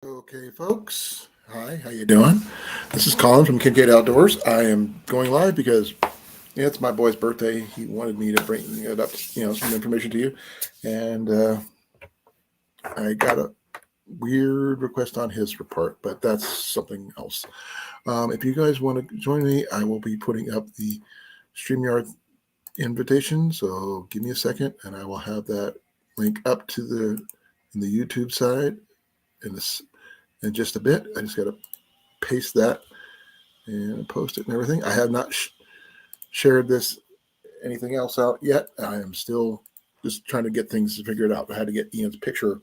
Okay, folks. Hi, how you doing? This is Colin from Kincaid Outdoors. I am going live because it's my boy's birthday. He wanted me to bring it up, some information to you, and I got a weird request on his report, but that's something else. If you guys want to join me, I will be putting up the StreamYard invitation. So give me a second, and I will have that link up to the in the YouTube side in this in just a bit. I just got to paste that and post it and everything. I have not shared this anything else out yet. I am still just trying to get things figured out. I had to get Ian's picture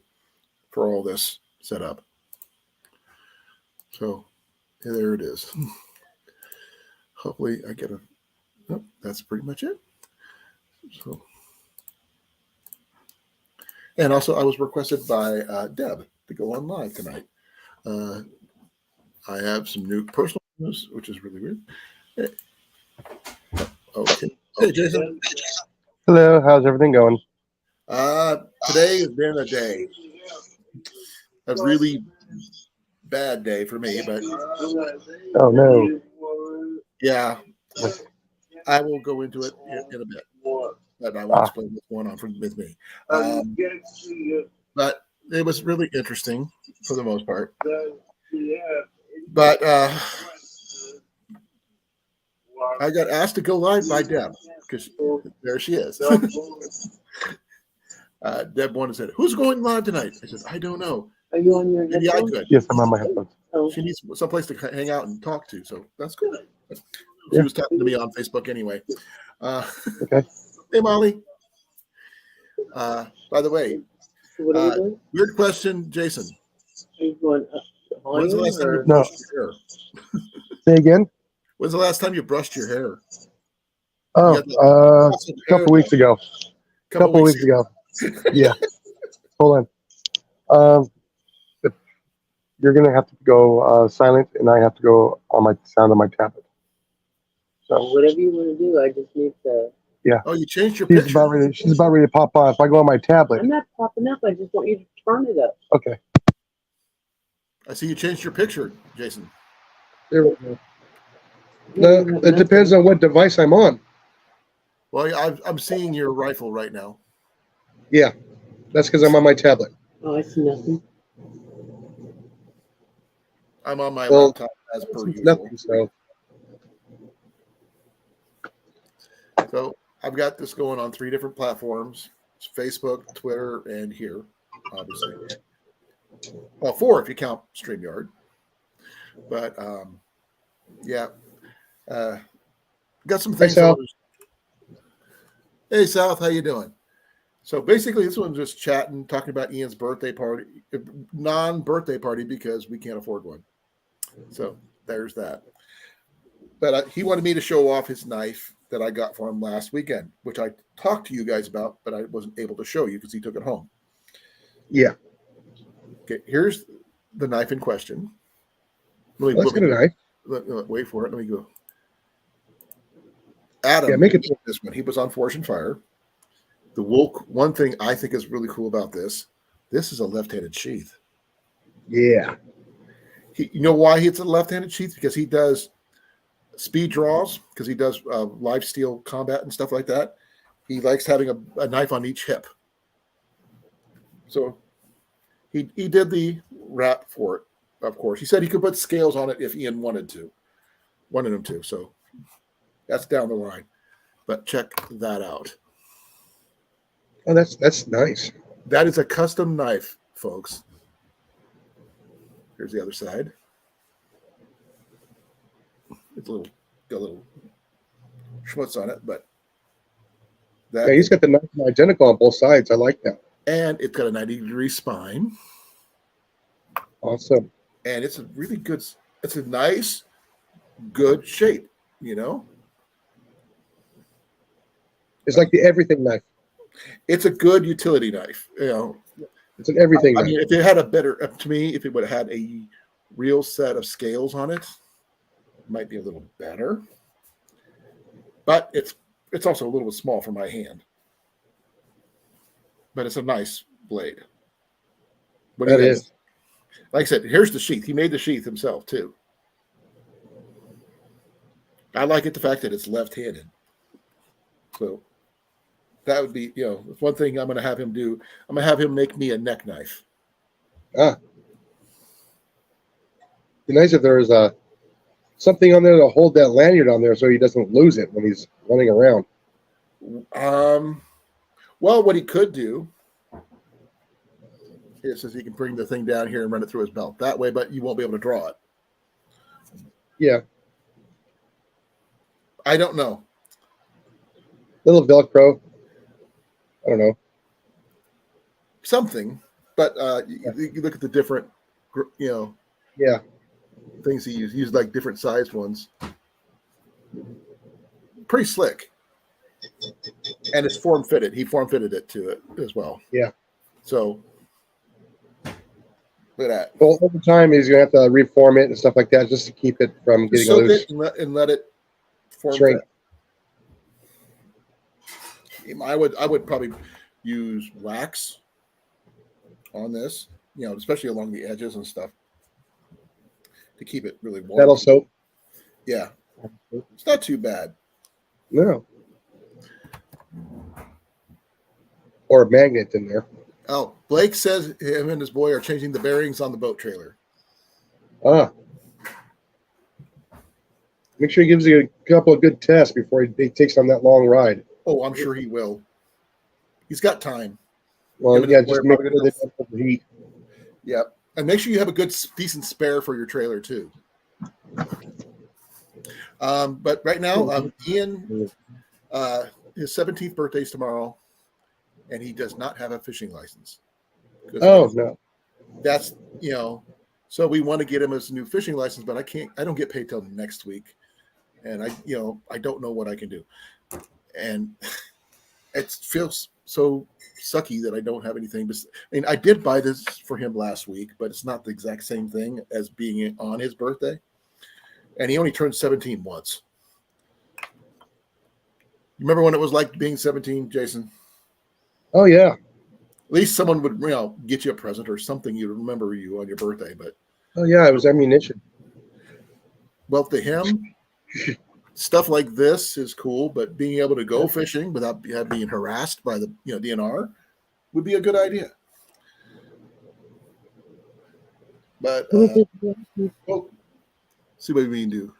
for all this set up. So there it is. Hopefully I get a. Nope, that's pretty much it. So, and also I was requested by Deb to go on live tonight. Uh, I have some new personal news, which is really weird. Okay. Hey, Jason. Hello, how's everything going? Today has been a day. A really bad day for me, but Oh no. yeah, I will go into it in a bit. But I will explain what's going on with me. But it was really interesting for the most part. But I got asked to go live by Deb because there she is. Deb wanted to say, "Who's going live tonight?" I said, "I don't know." Are you on your Maybe I headphones? could. Yes, I'm on my headphones. Oh, She needs someplace to hang out and talk to, so that's good. She Yeah. was talking to me on Facebook anyway. Okay. Hey, Molly. By the way, so what are we doing? weird question, Jason. Are you going When's the last time you or No. brushed your hair? Say again? When's the last time you brushed your hair? Oh, You got a lots of hair couple weeks ago. Couple weeks ago. Yeah. Hold on. If you're gonna have to go silent, and I have to go on my sound on my tablet. So whatever you want to do? I just need to. Oh, you changed your she's picture. about ready. She's about ready to pop on. If I go on my tablet, I'm not popping up. I just want you to turn it up. okay. I see you changed your picture, Jason. There we go. No, it depends on what device I'm on. Well, I'm seeing your rifle right now. Yeah, that's because I'm on my tablet. Oh, I see nothing. I'm on my Well, laptop as per usual. Nothing. So I've got this going on 3 different platforms: it's Facebook, Twitter, and here, obviously. Well, 4 if you count StreamYard. But yeah, got some things. Sal. Hey, South, how you doing? So basically, this one's just chatting, talking about Ian's birthday party, non-birthday party because we can't afford one. So there's that. But he wanted me to show off his knife that I got for him last weekend, which I talked to you guys about, but I wasn't able to show you because he took it home. Yeah. Okay, here's the knife in question. Let's get a knife. Wait for it. Let me go. Adam, Yeah, make it. this one. He was on Forge and Fire. The one thing I think is really cool about this is a left-handed sheath. Yeah. You know why it's a left-handed sheath? Because he does speed draws, because he does live steel combat and stuff like that. He likes having a knife on each hip. So he did the wrap for it, of course. He said he could put scales on it if Ian wanted him to. So that's down the line. But check that out. Oh, that's nice. That is a custom knife, folks. Here's the other side. It's got a little schmutz on it, but Yeah, he's got the knife identical on both sides. I like that. And it's got a 90-degree spine. Awesome. And it's a really good. It's a nice, good shape. You know. It's like the everything knife. It's a good utility knife. You know. It's an everything knife. I mean, if it had to me, if it would have had a real set of scales on it, might be a little better. But it's also a little bit small for my hand. But it's a nice blade. That is. Like I said, here's the sheath. He made the sheath himself too. I like it the fact that it's left-handed. So that would be, one thing I'm going to have him do. I'm going to have him make me a neck knife. Ah, be nice if there was something on there to hold that lanyard on there so he doesn't lose it when he's running around. Well, what he could do is he can bring the thing down here and run it through his belt that way, but you won't be able to draw it. Yeah, I don't know. little Velcro. I don't know. Something, but you look at the different, Yeah, things he used. He used like different sized ones. Pretty slick. And it's form fitted. He form fitted it to it as well. yeah. So look at that. Well, over time he's gonna have to reform it and stuff like that just to keep it from getting Soak loose. it and let it form Shrink. fit. I would probably use wax on this, especially along the edges and stuff, to keep it really warm. Metal soap. Yeah, it's not too bad. No. Or a magnet in there. Oh, Blake says him and his boy are changing the bearings on the boat trailer. Ah. Make sure he gives you a couple of good tests before he takes on that long ride. Oh, I'm sure he will. He's got time. Well, and yeah, his boy just are make probably sure they gonna- don't overheat. Yep. And make sure you have a good, decent spare for your trailer, too. But right now, Ian, his 17th birthday is tomorrow, and he does not have a fishing license. Oh, no. That's, so we want to get him his new fishing license, but I don't get paid till next week. And I don't know what I can do. And it feels so sucky that I don't have anything. I did buy this for him last week, but it's not the exact same thing as being on his birthday. And he only turned 17 once. You remember when it was like being 17, Jason? Oh, yeah. At least someone would, get you a present or something. You remember you on your birthday. But Oh, yeah, it was ammunition. well, to him, stuff like this is cool. But being able to go fishing without being harassed by the DNR would be a good idea. But well, see what we can do.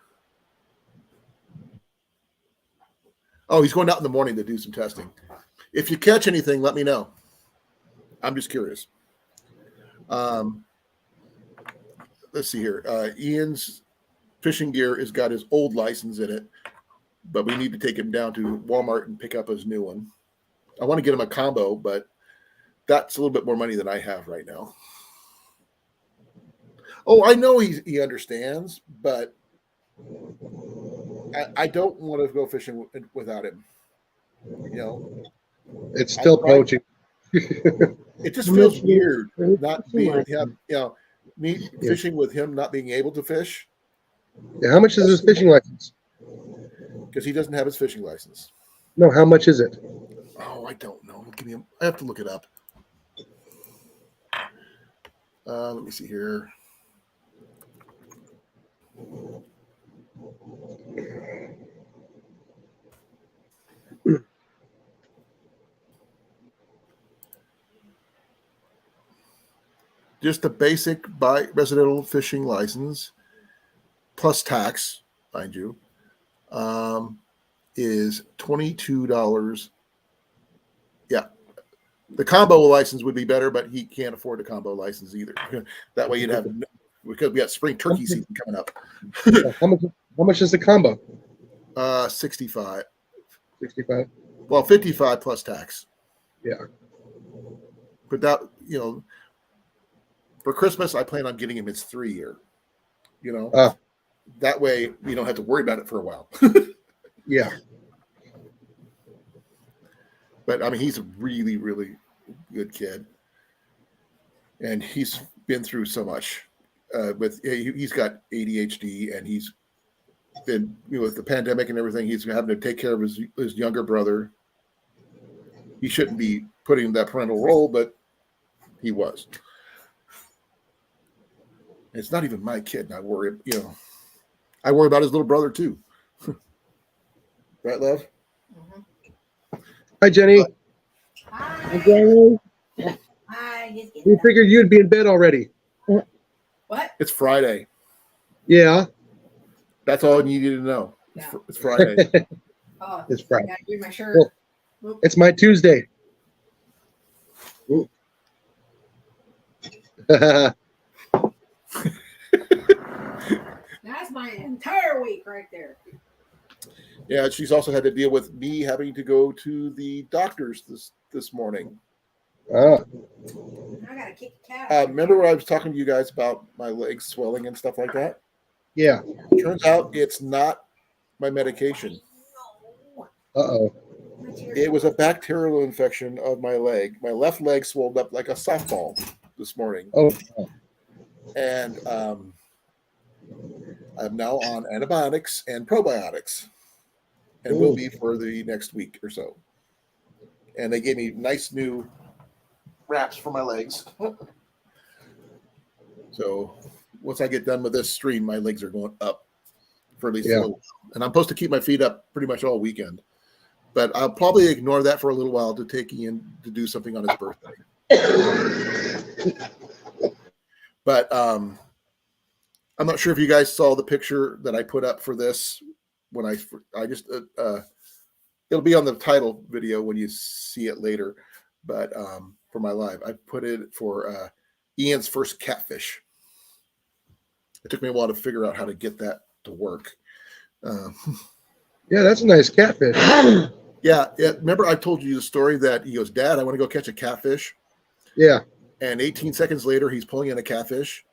Oh, he's going out in the morning to do some testing. If you catch anything, let me know. I'm just curious. Let's see here. Ian's fishing gear has got his old license in it, but we need to take him down to Walmart and pick up his new one. I want to get him a combo, but that's a little bit more money than I have right now. Oh, I know he understands, but I don't want to go fishing without him. It's still poaching. It just feels weird Fishing not being license. me fishing with him not being able to fish Yeah, how much is his fishing license? because he doesn't have his fishing license. No, how much is it? Oh, I don't know. I have to look it up. Let me see here. Just a basic residential fishing license plus tax, mind you, is $22. Yeah. The combo license would be better, but he can't afford a combo license either. That way you'd have, because we got spring turkey season coming up. How much is the combo? 65. 65. Well, 55 plus tax. Yeah. But that, for Christmas, I plan on getting him his 3-year. That way we don't have to worry about it for a while. Yeah. But he's a really, really good kid, and he's been through so much. He's got ADHD, and he's been with the pandemic and everything. He's having to take care of his younger brother. He shouldn't be putting in that parental role, but he was. It's not even my kid, and I worry. I worry about his little brother too. Right, love? Hi, Jenny. Hi. Again, Hi. He's getting We up. figured you'd be in bed already. What? It's Friday. Yeah. That's all you needed to know. Yeah. It's Friday. Oh, It's Friday. I gotta do my shirt. Well, Oop. It's my Tuesday. Ooh. That's my entire week right there. Yeah, she's also had to deal with me having to go to the doctors this morning. Ah, I gotta kick the cat out. Remember when I was talking to you guys about my legs swelling and stuff like that? yeah. Turns out it's not my medication. Uh-oh. It was a bacterial infection of my leg. My left leg swelled up like a softball this morning. Oh, And I'm now on antibiotics and probiotics and will be for the next week or so. And they gave me nice new wraps for my legs. So once I get done with this stream, my legs are going up for at least a little while. And I'm supposed to keep my feet up pretty much all weekend. But I'll probably ignore that for a little while to take Ian to do something on his birthday. But I'm not sure if you guys saw the picture that I put up for this when I just it'll be on the title video when you see it later. But for my live, I put it for Ian's first catfish. It took me a while to figure out how to get that to work. yeah, that's a nice catfish. Yeah. Remember I told you the story that he goes, Dad, I want to go catch a catfish. Yeah. And 18 seconds later, he's pulling in a catfish.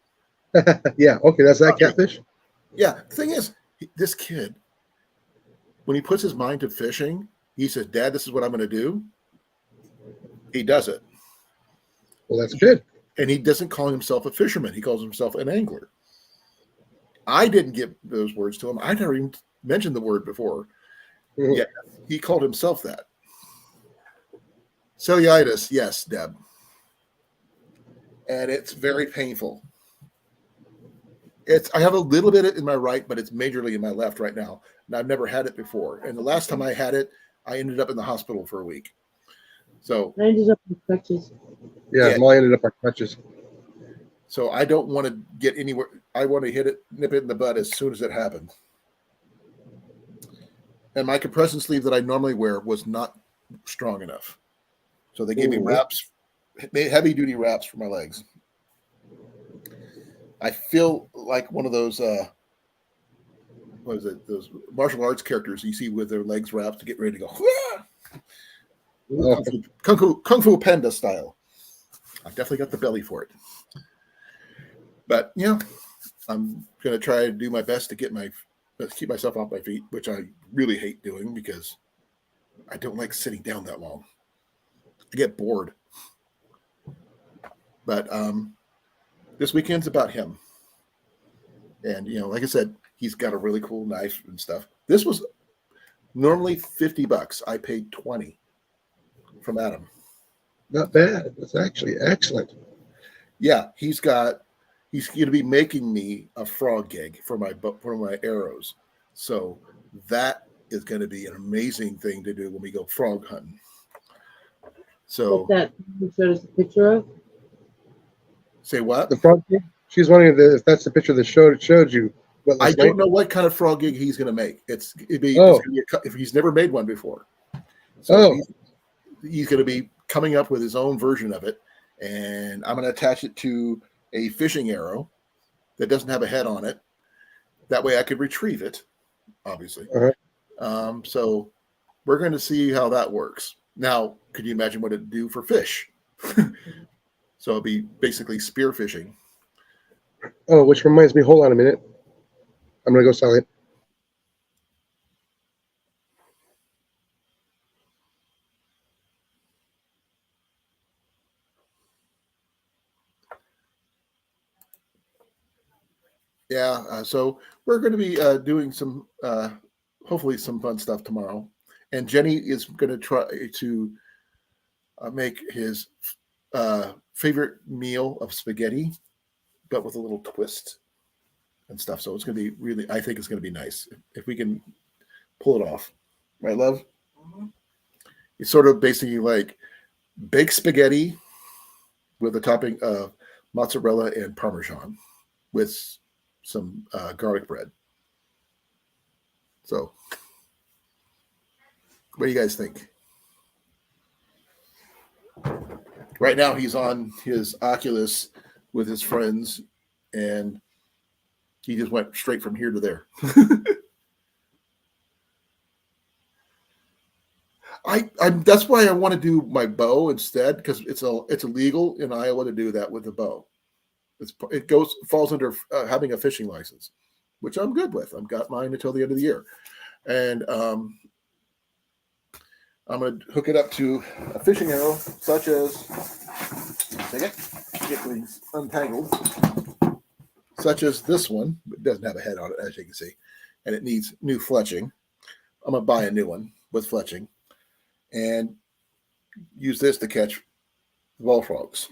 Yeah. Okay, that's that catfish. Yeah. The thing is, this kid, when he puts his mind to fishing, he says, Dad, this is what I'm going to do. He does it. Well, that's good. And he doesn't call himself a fisherman. He calls himself an angler. I didn't give those words to him. I never even mentioned the word before. Mhm. Yeah, he called himself that. Cellulitis, yes, Deb. And it's very painful. I have a little bit in my right, but it's majorly in my left right now. And I've never had it before. And the last time I had it, I ended up in the hospital for a week. So I ended up with crutches. Yeah, Molly ended up on crutches. So I don't want to get anywhere. I want to nip it in the bud as soon as it happens. And my compression sleeve that I normally wear was not strong enough. So they gave me wraps, heavy duty wraps for my legs. I feel like one of those, what is it? Those martial arts characters you see with their legs wrapped to get ready to go. Kung Fu Panda style. I definitely got the belly for it. But I'm going to try to do my best to keep myself off my feet, which I really hate doing because I don't like sitting down that long. I get bored. But this weekend's about him. And, like I said, he's got a really cool knife and stuff. This was normally $50. I paid $20 from Adam. Not bad. That's actually excellent. Yeah, he's going to be making me a frog gig for my arrows. So that is going to be an amazing thing to do when we go frog hunting. So What's that you showed us a picture of? Say what? The frog gig? She's wondering if that's the picture that showed you. I don't know what kind of frog gig he's going to make. It's gonna be if he's never made one before. So he's going to be coming up with his own version of it, and I'm going to attach it to a fishing arrow that doesn't have a head on it. That way I could retrieve it, obviously. Uh-huh. So we're going to see how that works. Now, could you imagine what it'd do for fish? So it'll be basically spear fishing. Oh, which reminds me, hold on a minute. I'm going to go silent. Yeah, so we're going to be doing some, hopefully some fun stuff tomorrow. And Jenny is going to try to make his favorite meal of spaghetti, but with a little twist and stuff. So it's going to be really, I think it's going to be nice if we can pull it off. Right, love? Mhm. It's sort of basically like baked spaghetti with a topping of mozzarella and Parmesan with some garlic bread. So, what do you guys think? Right now, he's on his Oculus with his friends, and he just went straight from here to there. That's why I want to do my bow instead, because it's illegal in Iowa to do that with a bow. Falls under having a fishing license, which I'm good with. I've got mine until the end of the year, and I'm going to hook it up to a fishing arrow, such as get things untangled, such as this one. It doesn't have a head on it, as you can see, and it needs new fletching. I'm going to buy a new one with fletching, and use this to catch bullfrogs.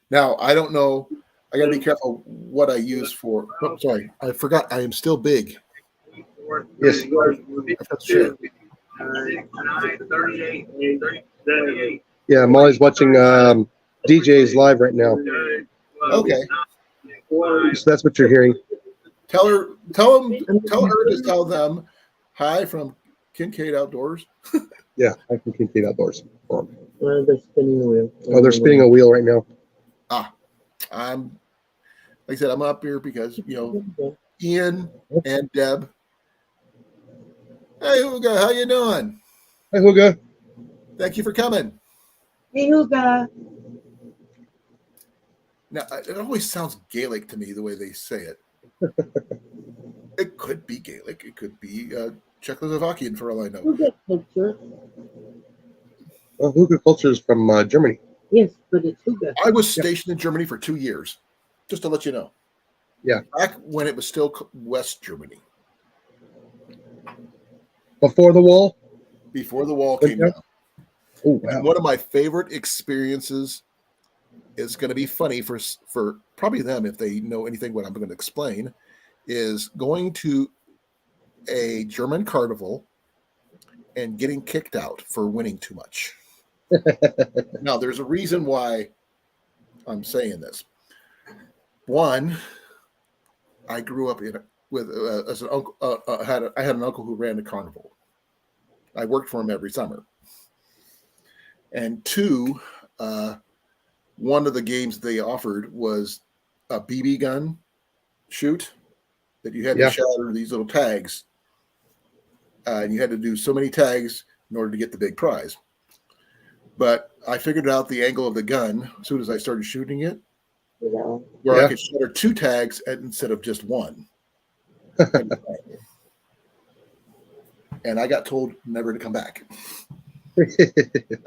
Now, I don't know. I got to be careful what I use for. Oh, sorry, I forgot. I am still big. Yes. Yeah, Molly's watching DJ's live right now. Okay. So that's what you're hearing. Tell her to tell them hi from Kincaid Outdoors. Yeah, I can Kincaid Outdoors. They're spinning the wheel. Oh, they're spinning a wheel right now. Like I said, I'm up here because Ian and Deb. Hey, Huga, how you doing? Hi, Huga. Thank you for coming. Hey, Huga. Now, it always sounds Gaelic to me the way they say it. It could be Gaelic. It could be Czechoslovakian for all I know. Huga culture. Huga culture is from Germany. Yes, but it's Huga. I was stationed in Germany for 2 years, just to let you know. Yeah. Back when it was still West Germany. Before the wall? Before the wall came down. Oh, wow. And one of my favorite experiences is going to be funny for probably them if they know anything what I'm going to explain, is going to a German carnival and getting kicked out for winning too much. Now, there's a reason why I'm saying this. One, I grew up as an uncle. I had an uncle who ran the carnival. I worked for him every summer. And two, one of the games they offered was a BB gun shoot that you had to shatter these little tags. And you had to do so many tags in order to get the big prize. But I figured out the angle of the gun as soon as I started shooting it, where I could shatter 2 tags instead of just 1. And I got told never to come back.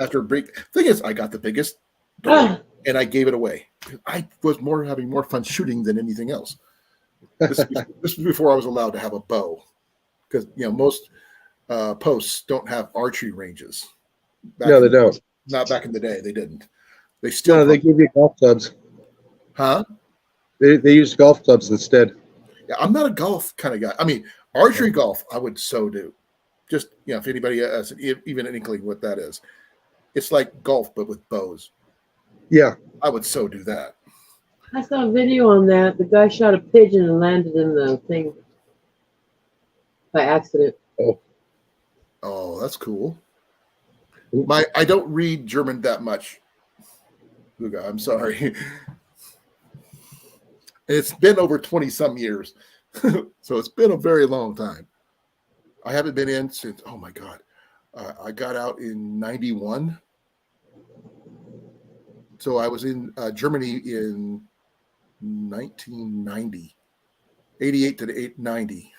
After a break, thing is, I got the biggest and I gave it away. I was having more fun shooting than anything else. This was before I was allowed to have a bow, because most posts don't have archery ranges. No, they don't. Not back in the day, they didn't. They still. No, they give you golf clubs. Huh? They use golf clubs instead. Yeah, I'm not a golf kind of guy. I mean, archery golf, I would so do. Just if anybody has even an inkling what that is, it's like golf but with bows. Yeah, I would so do that. I saw a video on that. The guy shot a pigeon and landed in the thing by accident. Oh, that's cool. I don't read German that much, Huga. I'm sorry. It's been over 20 some years, so it's been a very long time. I haven't been in since. Oh my God, I got out in '91. So I was in Germany in 1990, 88 to 90.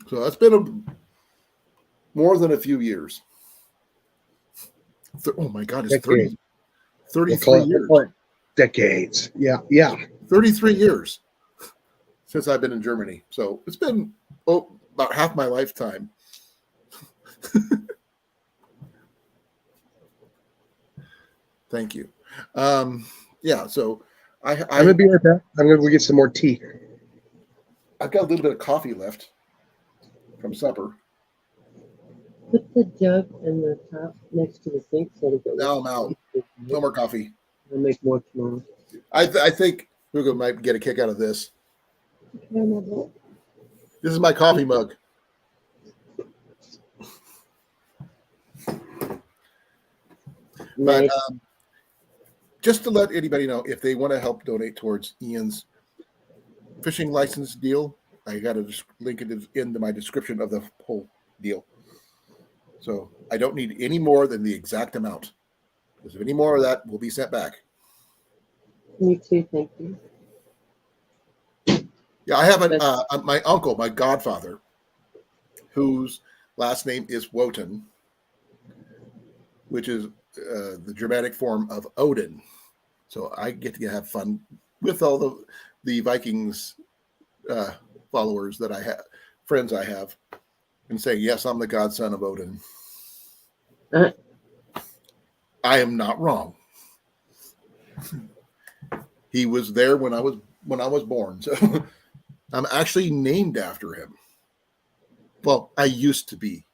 So that's been more than a few years. Oh my God, it's 33 years. Decades. Yeah. 33 years since I've been in Germany. So it's been about half my lifetime. Thank you. Yeah, so I'm gonna be right back. I'm gonna go get some more tea. I've got a little bit of coffee left from supper. Put the jug in the top next to the sink so that Now I'm out. No more coffee. I'll make more tomorrow. I think Hugo might get a kick out of this. Nice. This is my coffee mug. But just to let anybody know, if they want to help donate towards Ian's fishing license deal, I got to link it into my description of the whole deal. So I don't need any more than the exact amount. Because if any more of that will be sent back. Me too, thank you. Yeah, I have my uncle, my godfather, whose last name is Wotan, which is the Germanic form of Odin. So I get to have fun with all the Vikings followers that I have, friends I have, and say, yes, I'm the godson of Odin. I am not wrong. He was there when I was born, so I'm actually named after him. Well, I used to be.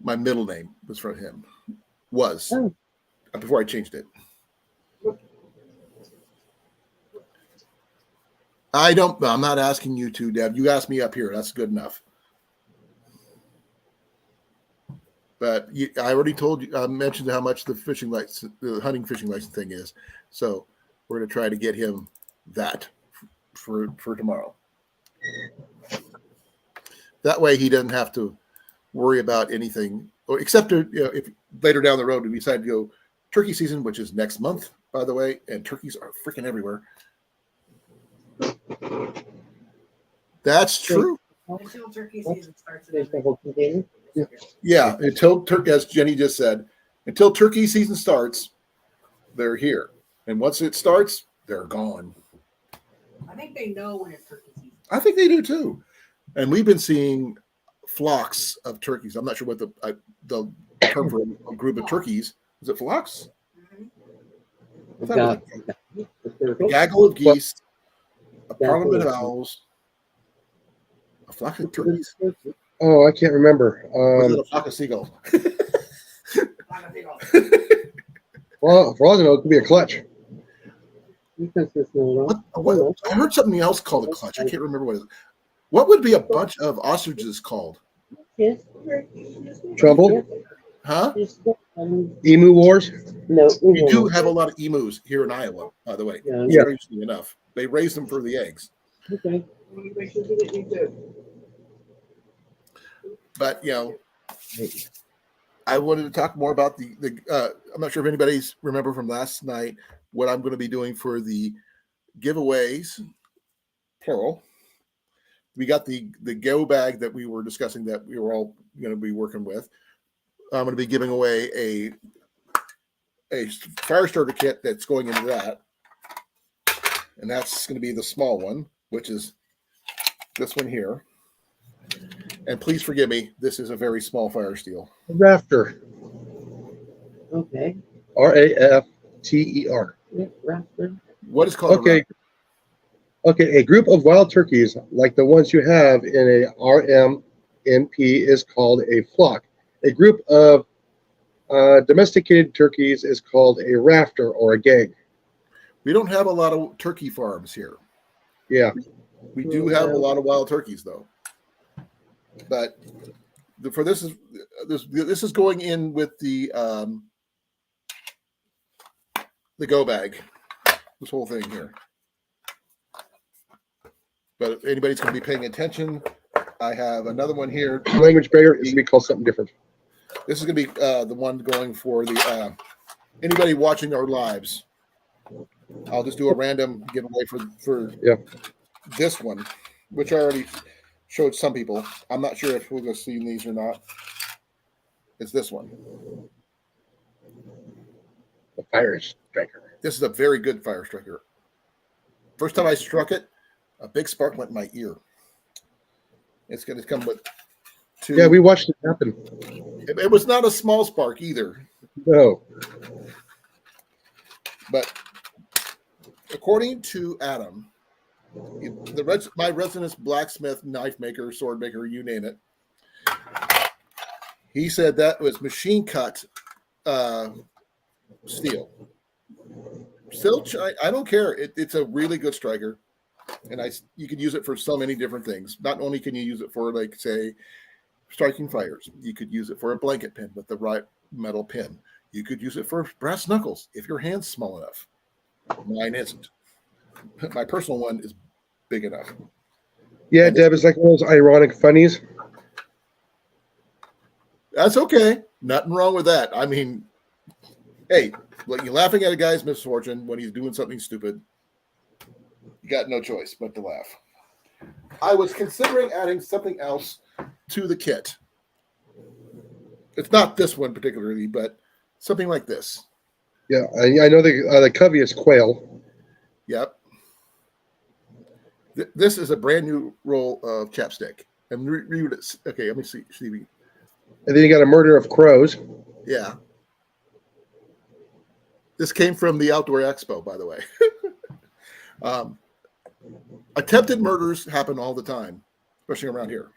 My middle name was from him. Before I changed it. I'm not asking you to, Deb. You asked me up here. That's good enough. But I already told you, I mentioned how much the hunting fishing license thing is. So we're going to try to get him that for tomorrow. That way he doesn't have to worry about anything, except if later down the road we decide to go turkey season, which is next month, by the way, and turkeys are freaking everywhere. That's true. Until turkey season starts. Yeah, as Jenny just said, until turkey season starts, they're here. And once it starts, they're gone. I think they know when it's turkey season. I think they do too. And we've been seeing flocks of turkeys. I'm not sure what the term for a group of turkeys is. It flocks? Mm-hmm. A gaggle of geese, a parliament of owls, a flock of turkeys. Oh, I can't remember. Was it a flock of seagulls? Well, for all I know, it could be a clutch. I heard something else called a clutch. I can't remember what it is. What would be a bunch of ostriches called? Trouble? Huh? Emu wars? No, We do have a lot of emus here in Iowa, by the way. Yeah. Strangely enough. They raise them for the eggs. Okay. But, I wanted to talk more about the I'm not sure if anybody's remember from last night what I'm going to be doing for the giveaways, plural. We got the go bag that we were discussing that we were all going to be working with. I'm going to be giving away a fire starter kit that's going into that. And that's going to be the small one, which is this one here. And please forgive me, this is a very small fire steel. Rafter. Okay. Rafter. Yeah, rafter. What is called a Okay. Okay, a group of wild turkeys, like the ones you have in a RMNP, is called a flock. A group of domesticated turkeys is called a rafter or a gag. We don't have a lot of turkey farms here. Yeah. We do have a lot of wild turkeys, though. But for this is going in with the go bag. This whole thing here. But if anybody's going to be paying attention, I have another one here. Language barrier is going to be called something different. This is going to be the one going for the anybody watching our lives. I'll just do a random giveaway for this one, which I already showed some people. I'm not sure if we're going to see these or not. It's this one. The fire striker. This is a very good fire striker. First time I struck it, a big spark went in my ear. It's going to come with two. Yeah, we watched it happen. It was not a small spark either. No. But according to Adam, my resident blacksmith, knife maker, sword maker, you name it, he said that was machine cut steel. Still, I don't care. It's a really good striker, and you can use it for so many different things. Not only can you use it for, like, say, striking fires, you could use it for a blanket pin with the right metal pin. You could use it for brass knuckles if your hand's small enough. Mine isn't. My personal one is big enough. Yeah, Deb, it's like one of those ironic funnies. That's okay. Nothing wrong with that. I mean, hey, you're laughing at a guy's misfortune when he's doing something stupid. You got no choice but to laugh. I was considering adding something else to the kit. It's not this one particularly, but something like this. Yeah, I know the covey is quail. Yep. This is a brand new roll of chapstick. And read it. Okay, let me see. And then you got a murder of crows. Yeah. This came from the Outdoor Expo, by the way. Attempted murders happen all the time, especially around here.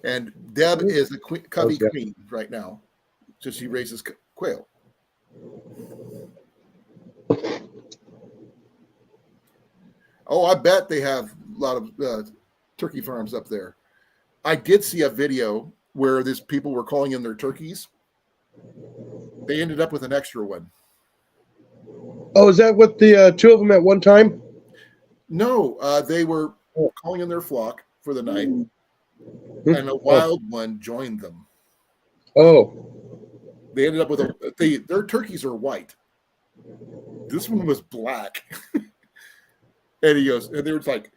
And Deb is the covey queen right now, so she raises quail. Oh, I bet they have a lot of turkey farms up there. I did see a video where these people were calling in their turkeys. They ended up with an extra one. Oh, is that what the two of them at one time? No, they were calling in their flock for the night, and a wild one joined them. Oh. They ended up with their turkeys are white. This one was black. And he goes, and they were like,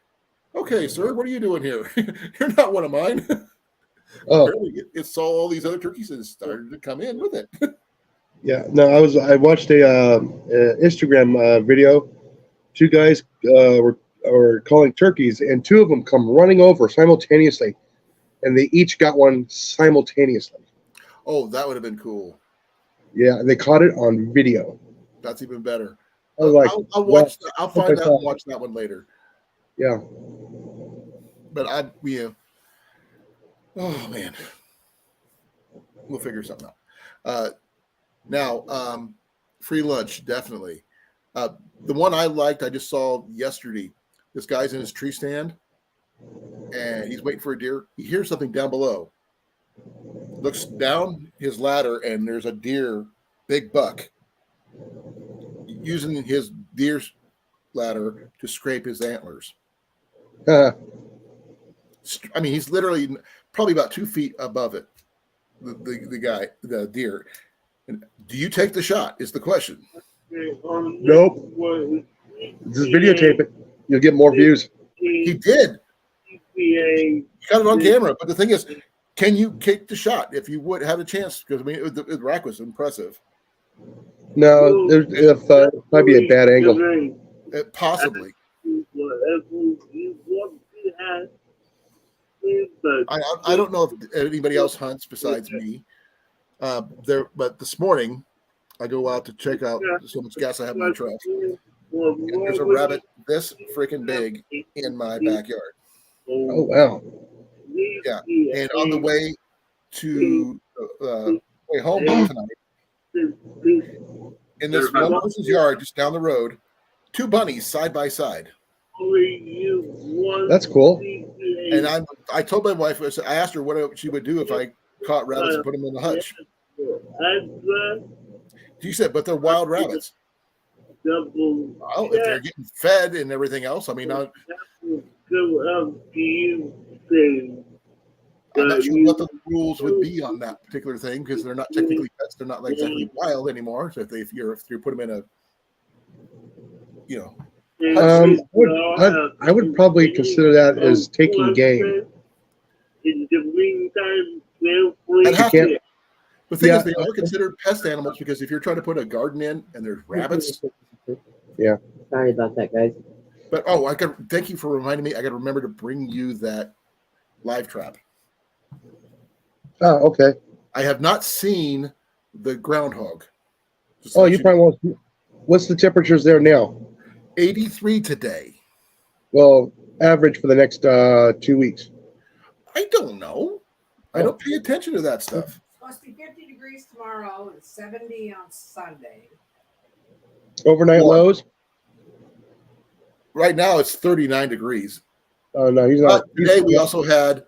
"Okay, sir, what are you doing here? You're not one of mine." Oh. Apparently, it saw all these other turkeys and started to come in with it. Yeah, no, I watched a Instagram video. Two guys were calling turkeys, and two of them come running over simultaneously, and they each got one simultaneously. Oh, that would have been cool. Yeah, and they caught it on video. That's even better. I was like, I'll watch. I'll find out and watch that one later. Yeah. But oh man, we'll figure something out. Now, free lunch, definitely. The one I liked, I just saw yesterday. This guy's in his tree stand, and he's waiting for a deer. He hears something down below. Looks down his ladder, and there's a deer, big buck, using his deer's ladder to scrape his antlers. I mean, he's literally probably about 2 feet above it. The deer. And do you take the shot? Is the question. Nope. Just videotape it. You'll get more views. He did. He got it on camera. But the thing is, can you take the shot if you would have a chance? Because I mean, the rack was impressive. No, there's might be a bad angle. Possibly. I don't know if anybody else hunts besides me. But this morning, I go out to check out so much gas I have in my truck. And there's a rabbit this freaking big in my backyard. Oh, wow. Yeah. And on the way to way home tonight, in this one person's yard just down the road, 2 bunnies side by side. That's cool. And I told my wife, I asked her what she would do if I caught rabbits and put them in the hutch. She said, but they're wild rabbits. Well, if they're getting fed and everything else, I mean, I'm not sure what the rules would be on that particular thing because they're not technically pets. They're not exactly wild anymore. So if you put them in a, I would probably consider that as taking game. I'd have to. The thing is, they are considered pest animals because if you're trying to put a garden in and there's rabbits. Yeah. Sorry about that, guys. But thank you for reminding me. I got to remember to bring you that live trap. Oh, okay. I have not seen the groundhog. Just to Oh, let you you probably won't. What's the temperatures there now? 83 today. Well, average for the next 2 weeks. I don't know. I don't pay attention to that stuff. It's supposed to be 50 degrees tomorrow and 70 on Sunday. Overnight Well, lows? Right now it's 39 degrees. Oh, no, he's But not. today we also had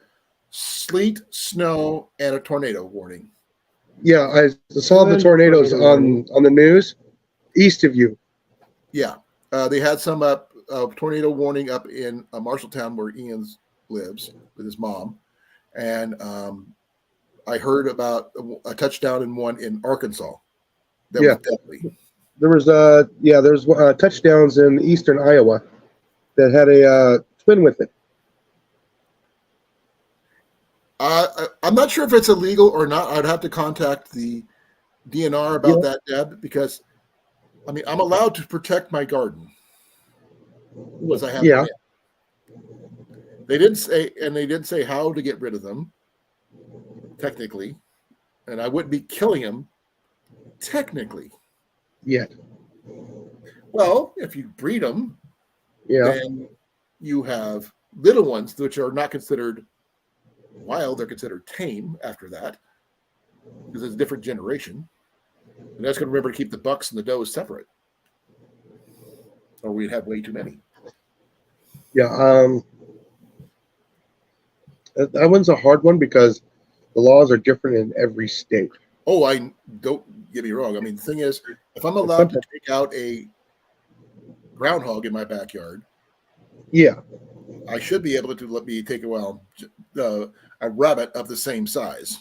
sleet, snow, and a tornado warning. Yeah, I saw the tornadoes on the news east of you. Yeah. They had some tornado warning up in Marshalltown where Ian lives with his mom. And I heard about a touchdown in one in Arkansas that was deadly. There's touchdowns in eastern Iowa that had a twin with it. I'm not sure if it's illegal or not. I'd have to contact the DNR about that, Deb, because I mean I'm allowed to protect my garden because I have land. They didn't say how to get rid of them technically, and I wouldn't be killing them technically. Yet. Well, if you breed them, then you have little ones which are not considered wild; they're considered tame after that because it's a different generation. And that's going to remember to keep the bucks and the does separate, or we'd have way too many. Yeah, that one's a hard one because the laws are different in every state. Oh, I don't get me wrong. I mean, the thing is, if I'm allowed to take out a groundhog in my backyard, I should be able to let me take a rabbit of the same size.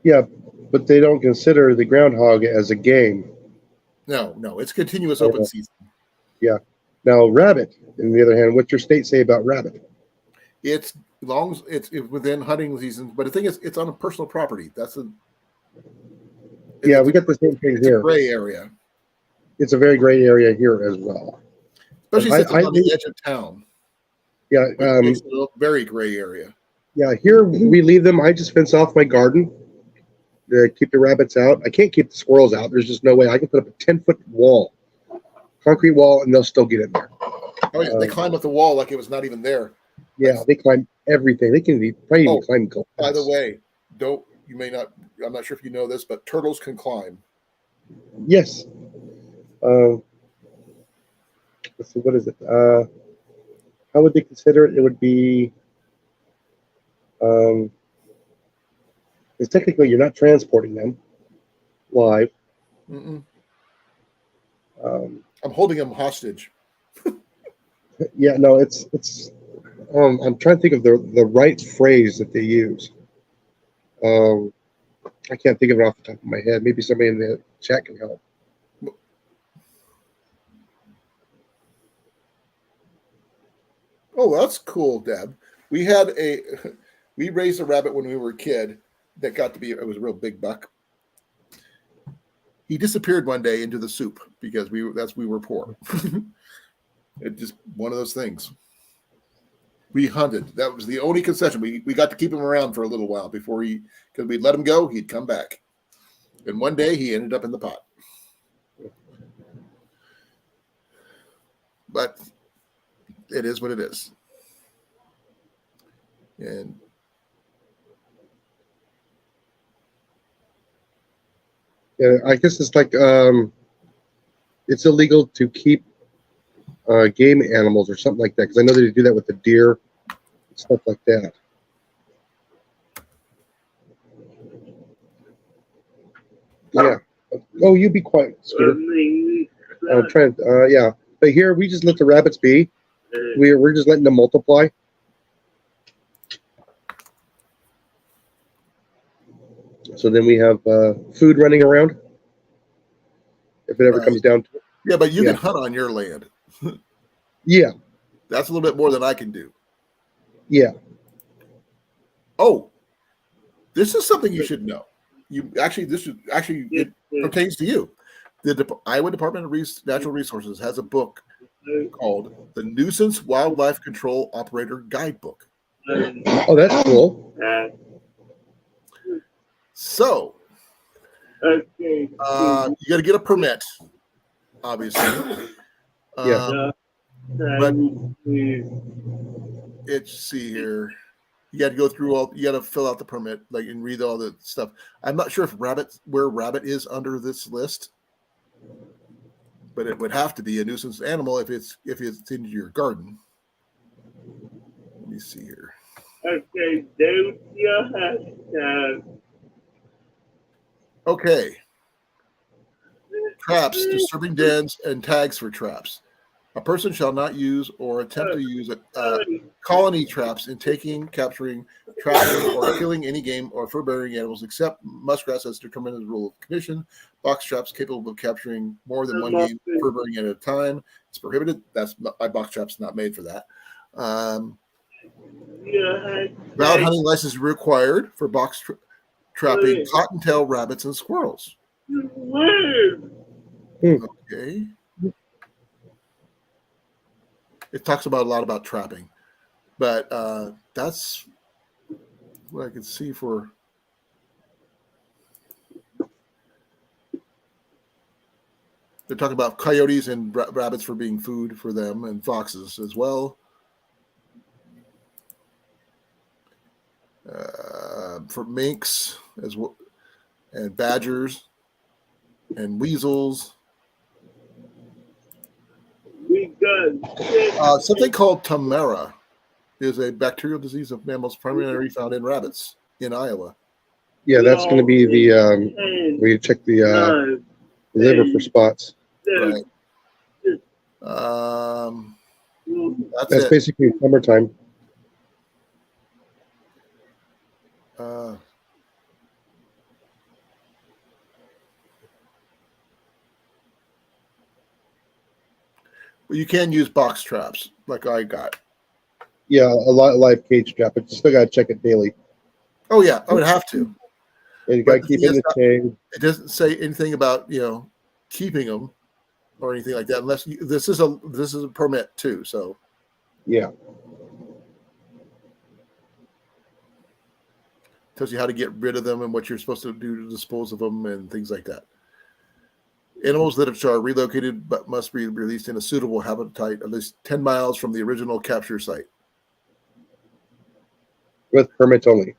Yeah, but they don't consider the groundhog as a game. No, it's continuous open season. Yeah. Now, rabbit, on the other hand, what's your state say about rabbit? It's long as it's within hunting season, but the thing is, it's on a personal property. We got the same thing here. It's a gray area. It's a very gray area here as well. Especially since it's on the edge of town. Yeah. It's a very gray area. Yeah, here we leave them. I just fence off my garden to keep the rabbits out. I can't keep the squirrels out. There's just no way. I can put up a 10-foot wall, concrete wall, and they'll still get in there. Oh, yeah. They climb up the wall like it was not even there. Yeah, they climb everything. They can probably even climb glass. By the way, I'm not sure if you know this, but turtles can climb. Yes. Let's see, what is it? How would they consider it? It would be, because technically you're not transporting them live. I'm holding them hostage. Yeah, no, it's. I'm trying to think of the right phrase that they use. I can't think of it off the top of my head. Maybe somebody in the chat can help. Oh, that's cool, Deb. We raised a rabbit when we were a kid that got to be, it was a real big buck. He disappeared one day into the soup because we were poor. It's just one of those things. We hunted. That was the only concession. We got to keep him around for a little while because we'd let him go, he'd come back. And one day he ended up in the pot. But it is what it is. And Yeah, I guess it's like it's illegal to keep game animals or something like that, because I know they do that with the deer, stuff like that. Yeah. Oh, you be quiet, Scooter. I'm trying. Yeah, but here we just let the rabbits be. We're just letting them multiply. So then we have food running around. If it ever comes down to it. Yeah, but you can hunt on your land. Yeah. That's a little bit more than I can do. Yeah. Oh, this is something you should know. It pertains to you. The Iowa Department of Natural Resources has a book called the Nuisance Wildlife Control Operator Guidebook. Oh, that's cool. So, Okay. You got to get a permit, obviously. Yeah. But let's see here. You got to go through all. You got to fill out the permit, like, and read all the stuff. I'm not sure if where rabbit is under this list, but it would have to be a nuisance animal if it's in your garden. Let me see here. Okay, there's your hashtag. Okay. Traps, disturbing dens, and tags for traps. A person shall not use or attempt to use colony traps in taking, capturing, trapping, or killing any game or fur-bearing animals except muskrats as determined as a rule of commission. Box traps capable of capturing more than one game fur-bearing at a time. It's prohibited. My box trap's not made for that. Valid hunting license required for box trapping cottontail rabbits and squirrels. Okay. It talks about a lot about trapping, but that's what I can see for. They're talking about coyotes and rabbits for being food for them, and foxes as well. For minks as well, and badgers and weasels. Something called Tamara is a bacterial disease of mammals primarily found in rabbits in Iowa. Yeah, that's going to be the where you check the liver for spots. Right. That's basically summertime. You can use box traps like I got. Yeah, a live cage trap, but you still got to check it daily. Oh yeah, I would have to. And you got to keep it in the chain. It doesn't say anything about keeping them or anything like that, unless this is a permit too. So yeah, tells you how to get rid of them and what you're supposed to do to dispose of them and things like that. Animals that are relocated but must be released in a suitable habitat at least 10 miles from the original capture site. With permits only.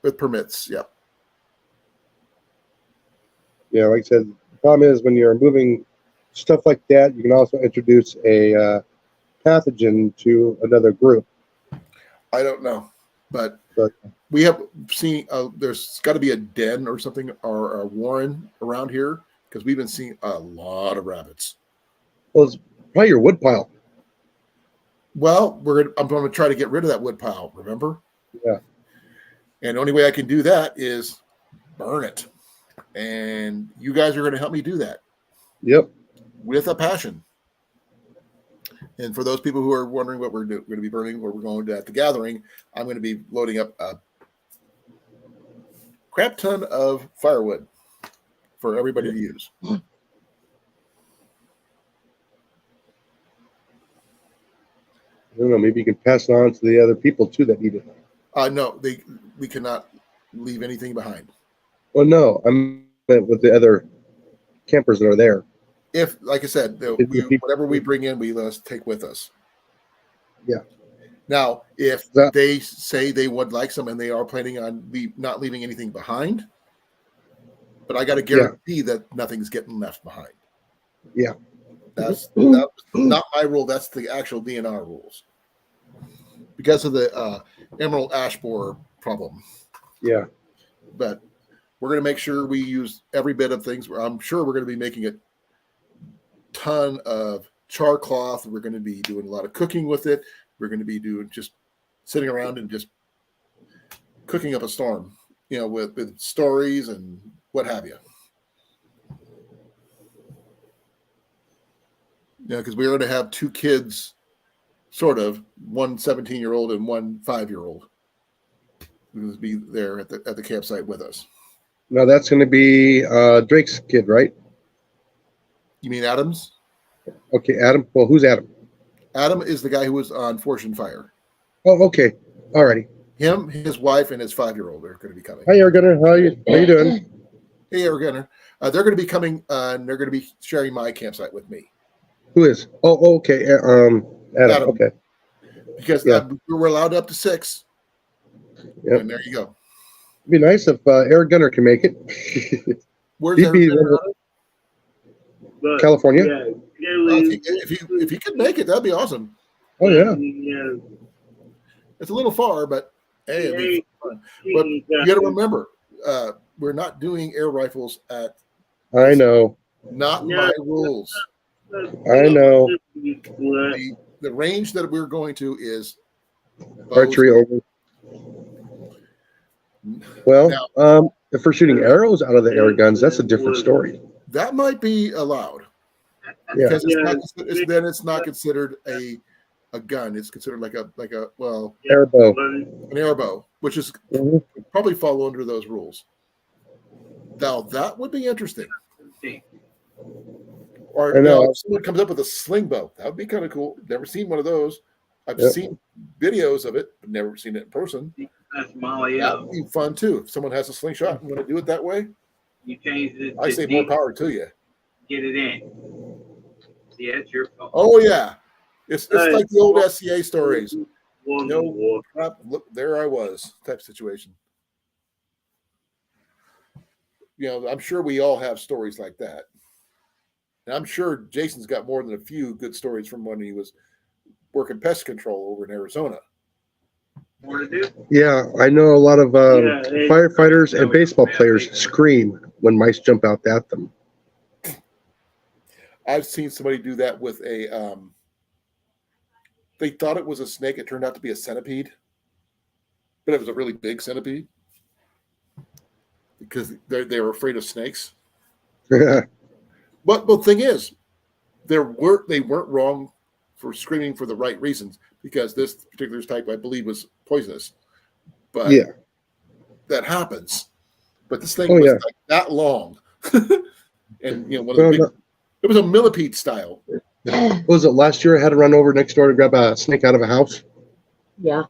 With permits, yeah. Yeah, like I said, the problem is when you're moving stuff like that, you can also introduce a pathogen to another group. I don't know, but we have seen there's got to be a den or something or a warren around here because we've been seeing a lot of rabbits. Well, it's probably your wood pile. Well, I'm going to try to get rid of that wood pile, remember? Yeah. And the only way I can do that is burn it. And you guys are going to help me do that. Yep. With a passion. And for those people who are wondering what we're going to be burning, where we're going to at the gathering, I'm going to be loading up a crap ton of firewood for everybody to use. I don't know. Maybe you can pass it on to the other people too that need it. No, we cannot leave anything behind. Well, no, I'm with the other campers that are there. If, like I said, whatever we bring in, we let us take with us. Yeah. Now, if they say they would like some and they are planning on not leaving anything behind, but I got to guarantee that nothing's getting left behind. Yeah. That's not my rule. That's the actual DNR rules. Because of the emerald ash borer problem. Yeah. But we're going to make sure we use every bit of things. I'm sure we're going to be making a ton of char cloth. We're going to be doing a lot of cooking with it. We're going to be doing just sitting around and just cooking up a storm, with stories and what have you. Because we're going to have two kids, sort of, one 17-year-old and one 5-year-old, who's be there at the campsite with us. Now that's going to be Drake's kid, right? You mean Adam's? Okay, Adam. Well, who's Adam? Adam is the guy who was on Fortune Fire. Oh, okay. Alrighty. Him, his wife, and his 5-year-old are going to be coming. Hi, Gunnar. How you doing? Hey, Air Gunner. They're going to be coming and they're going to be sharing my campsite with me. Who is? Oh, okay. Adam. Adam. Okay. Because Yeah. we're allowed up to 6. Yep. And there you go. It'd be nice if Eric Gunner can make it. Where's He'd be Arizona? But, California? Yeah, If he could make it, that'd be awesome. Oh yeah. It's a little far, but hey, it'd be fun. But you Yeah. got to remember, we're not doing air rifles at I know. not Yeah. my rules. I know. The range that we're going to is Archery over. Well, Now, if we're shooting arrows out of the air guns, that's a different story. that might be allowed Yeah. because then it's not considered a gun. It's considered like a Airbow. an airbow, which is Mhm. probably fall under those rules. Now that would be interesting. Or I know. if someone comes up with a sling bow, that would be kind of cool. Never seen one of those. I've Yep. seen videos of it, but never seen it in person. That's Molly That up. would be fun too. If someone has a slingshot and want to do it that way, You changed it. I say more power to you. Get it in. See, that's your fault. Oh yeah, it's Hey, like the old SCA stories. One No. more. Crap, look, there I was type situation. I'm sure we all have stories like that. And I'm sure Jason's got more than a few good stories from when he was working pest control over in Arizona. More to do? Yeah, I know a lot of Yeah, firefighters and baseball players scream when mice jump out at them. I've seen somebody do that with a. They thought it was a snake. It turned out to be a centipede, but it was a really big centipede because they were afraid of snakes. But the thing is, they weren't wrong for screaming for the right reasons because this particular type, I believe, was poisonous. But Yeah. that happens. But this thing Oh, was yeah. like that long, and one of the it was a millipede style. What was it last year? I had to run over next door to grab a snake out of a house. Yeah.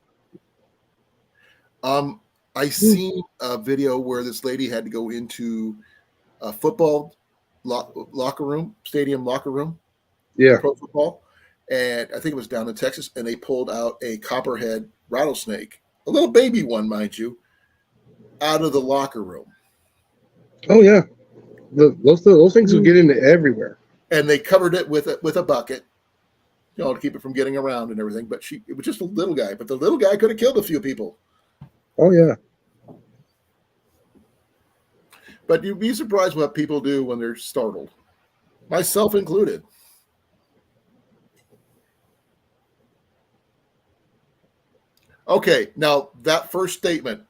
I seen a video where this lady had to go into a football locker room, stadium locker room, Yeah. pro football, and I think it was down in Texas, and they pulled out a copperhead rattlesnake, a little baby one, mind you, out of the locker room, Oh yeah. Those things will get into everywhere. and they covered it with a bucket, to keep it from getting around and everything. But it was just a little guy, but the little guy could have killed a few people. Oh yeah. But you'd be surprised what people do when they're startled, myself included. Okay, now that first statement,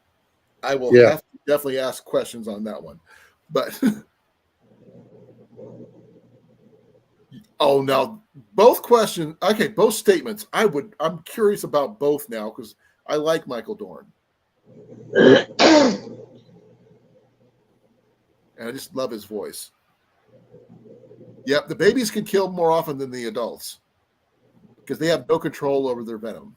I will have to definitely ask questions on that one. But now both questions, okay, both statements. I'm curious about both now because I like Michael Dorn. And I just love his voice. Yep, the babies can kill more often than the adults because they have no control over their venom.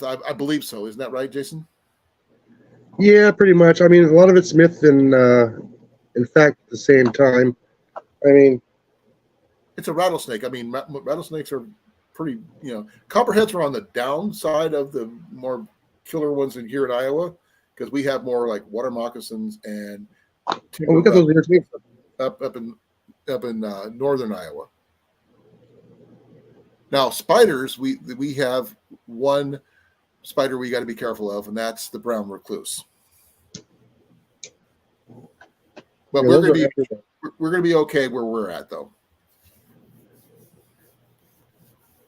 I believe so. Isn't that right, Jason? Yeah, pretty much. I mean, a lot of it's myth and in fact at the same time. I mean, it's a rattlesnake. I mean, rattlesnakes are pretty, copperheads are on the downside of the more killer ones in here in Iowa because we have more like water moccasins and we got those here too. up in northern Iowa. Now, spiders, we have one spider we got to be careful of, and that's the brown recluse. But we're going to be okay where we're at, though.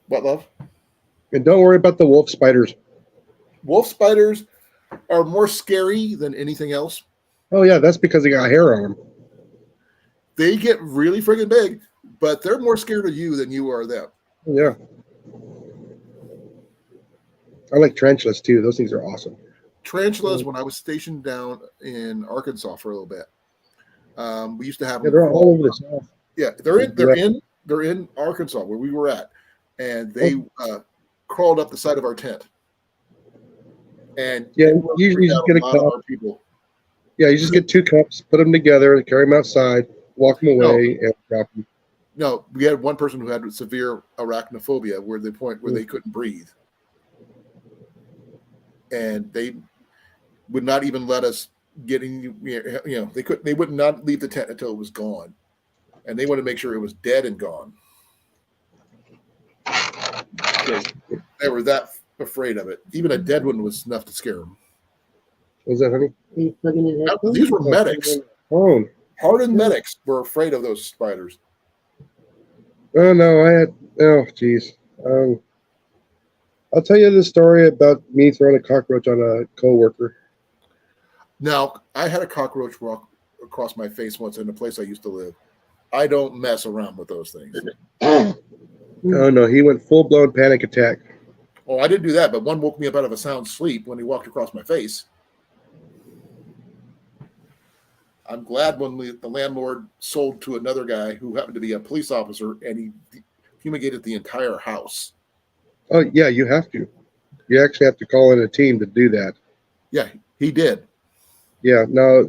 What, love? And don't worry about the wolf spiders. Wolf spiders are more scary than anything else. Oh yeah, that's because they got hair on them. They get really friggin' big, but they're more scared of you than you are them. Yeah. I like tarantulas too. Those things are awesome. Tarantulas, when I was stationed down in Arkansas for a little bit, we used to have them. They're all over the south. Yeah, they're in Arkansas where we were at, and they crawled up the side of our tent. And Yeah, it you freaked just out get a a lot of cup. our people. Yeah, you just get 2 cups, put them together, carry them outside, walk them No. away, and drop them. No, we had one person who had severe arachnophobia, where the point where they couldn't breathe, and they would not even let us get in. They would not leave the tent until it was gone, and they wanted to make sure it was dead and gone. So they were that afraid of it. Even a dead one was enough to scare them. What was that, honey? Are you plugging in headphones? These were medics. Oh, Hardened medics were afraid of those spiders. oh no, geez. I'll tell you the story about me throwing a cockroach on a coworker. Now, I had a cockroach walk across my face once in a place I used to live. I don't mess around with those things. Oh no, he went full-blown panic attack. Oh, I didn't do that, but one woke me up out of a sound sleep when he walked across my face. I'm glad when the landlord sold to another guy who happened to be a police officer, and he fumigated the entire house. Oh yeah, you have to. You actually have to call in a team to do that. Yeah, he did. Yeah, no,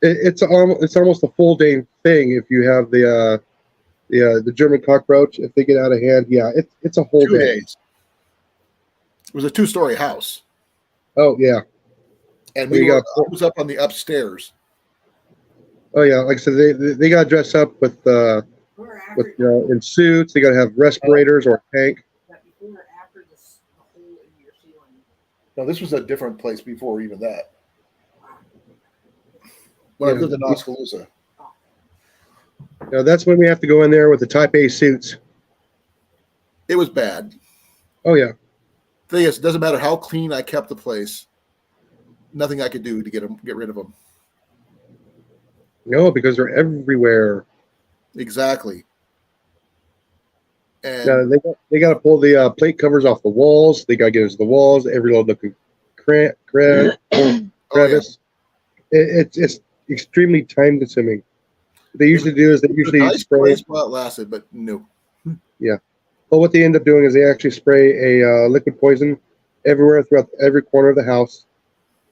it's almost a full day thing if you have the German cockroach. If they get out of hand, yeah, it's a whole 2 day. days. It was a 2-story house, Oh yeah, and Well, I was up on the upstairs. oh yeah. Like I said, they got to dress up with Before or after, in suits. They got to have respirators or a tank. but before or after this, the hole in your ceiling. No, this was a different place before even that. When I Yeah. lived in Oskaloosa. Now that's when we have to go in there with the Type A suits. It was bad. Oh yeah. Thing is, it doesn't matter how clean I kept the place. Nothing I could do to get rid of them. No, because they're everywhere. Exactly. Now, And they got to pull the plate covers off the walls. They got to get into the walls. Every little nook and crevice. oh yeah, It's extremely time consuming. What they usually do is they it was a usually nice spray. place while it lasted, but no. Yeah. Well, what they end up doing is they actually spray a liquid poison everywhere throughout every corner of the house,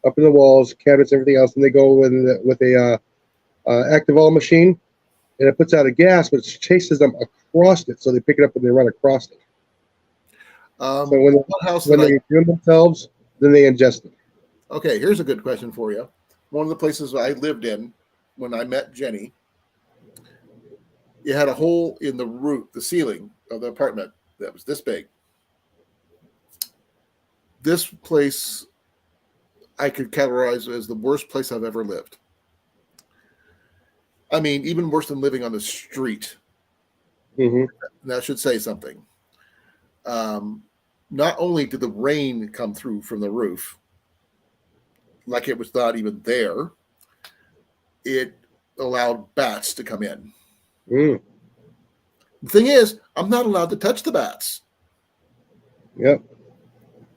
up in the walls, cabinets, everything else, and they go with a active all machine, and it puts out a gas which chases them across it, so they pick it up and they run across it. So when One house that they do it themselves, then they ingest it. okay, here's a good question for you. One of the places I lived in when I met Jenny, it had a hole in the roof, the ceiling of the apartment that was this big. This place I could categorize as the worst place I've ever lived. I mean, even worse than living on the street. Mm-hmm. That should say something. Not only did the rain come through from the roof, like it was not even there, it allowed bats to come in. Mm. The thing is, I'm not allowed to touch the bats, Yep.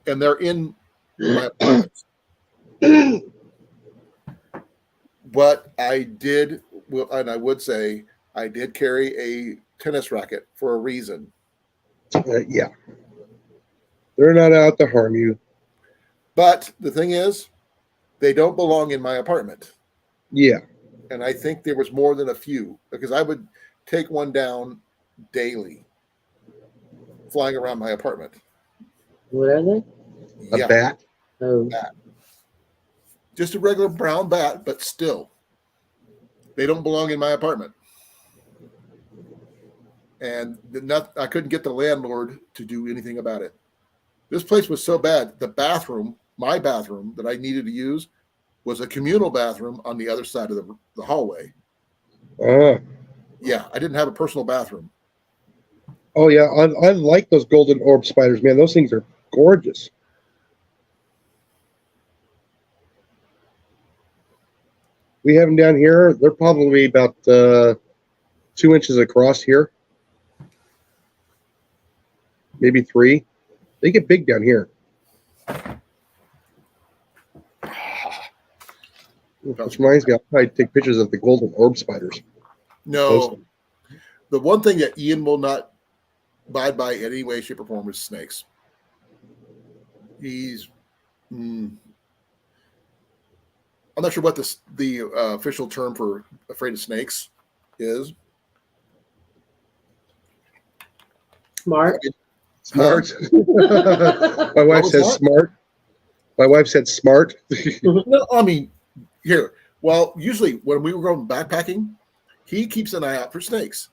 and they're in my apartment. But I did, and I would say, I did carry a tennis racket for a reason. Yeah. They're not out to harm you. But the thing is, they don't belong in my apartment. Yeah. And I think there was more than a few, because I would take one down daily, flying around my apartment. What are they? A bat. Oh, Bat. Just a regular brown bat, but still, they don't belong in my apartment. And I couldn't get the landlord to do anything about it. This place was so bad. The bathroom, my bathroom that I needed to use, was a communal bathroom on the other side of the hallway. Yeah, I didn't have a personal bathroom. Oh yeah, I like those golden orb spiders, man. Those things are gorgeous. We have them down here. They're probably about 2 inches across here, maybe 3. They get big down here. Which reminds me, I'll probably take pictures of the golden orb spiders. No, the one thing that Ian will not abide by in any way, shape, or form is snakes. He's I'm not sure what the official term for afraid of snakes is. Smart. Smart. My What wife was says that? smart. My wife said smart. No, I mean, here. Well, usually when we were going backpacking, he keeps an eye out for snakes.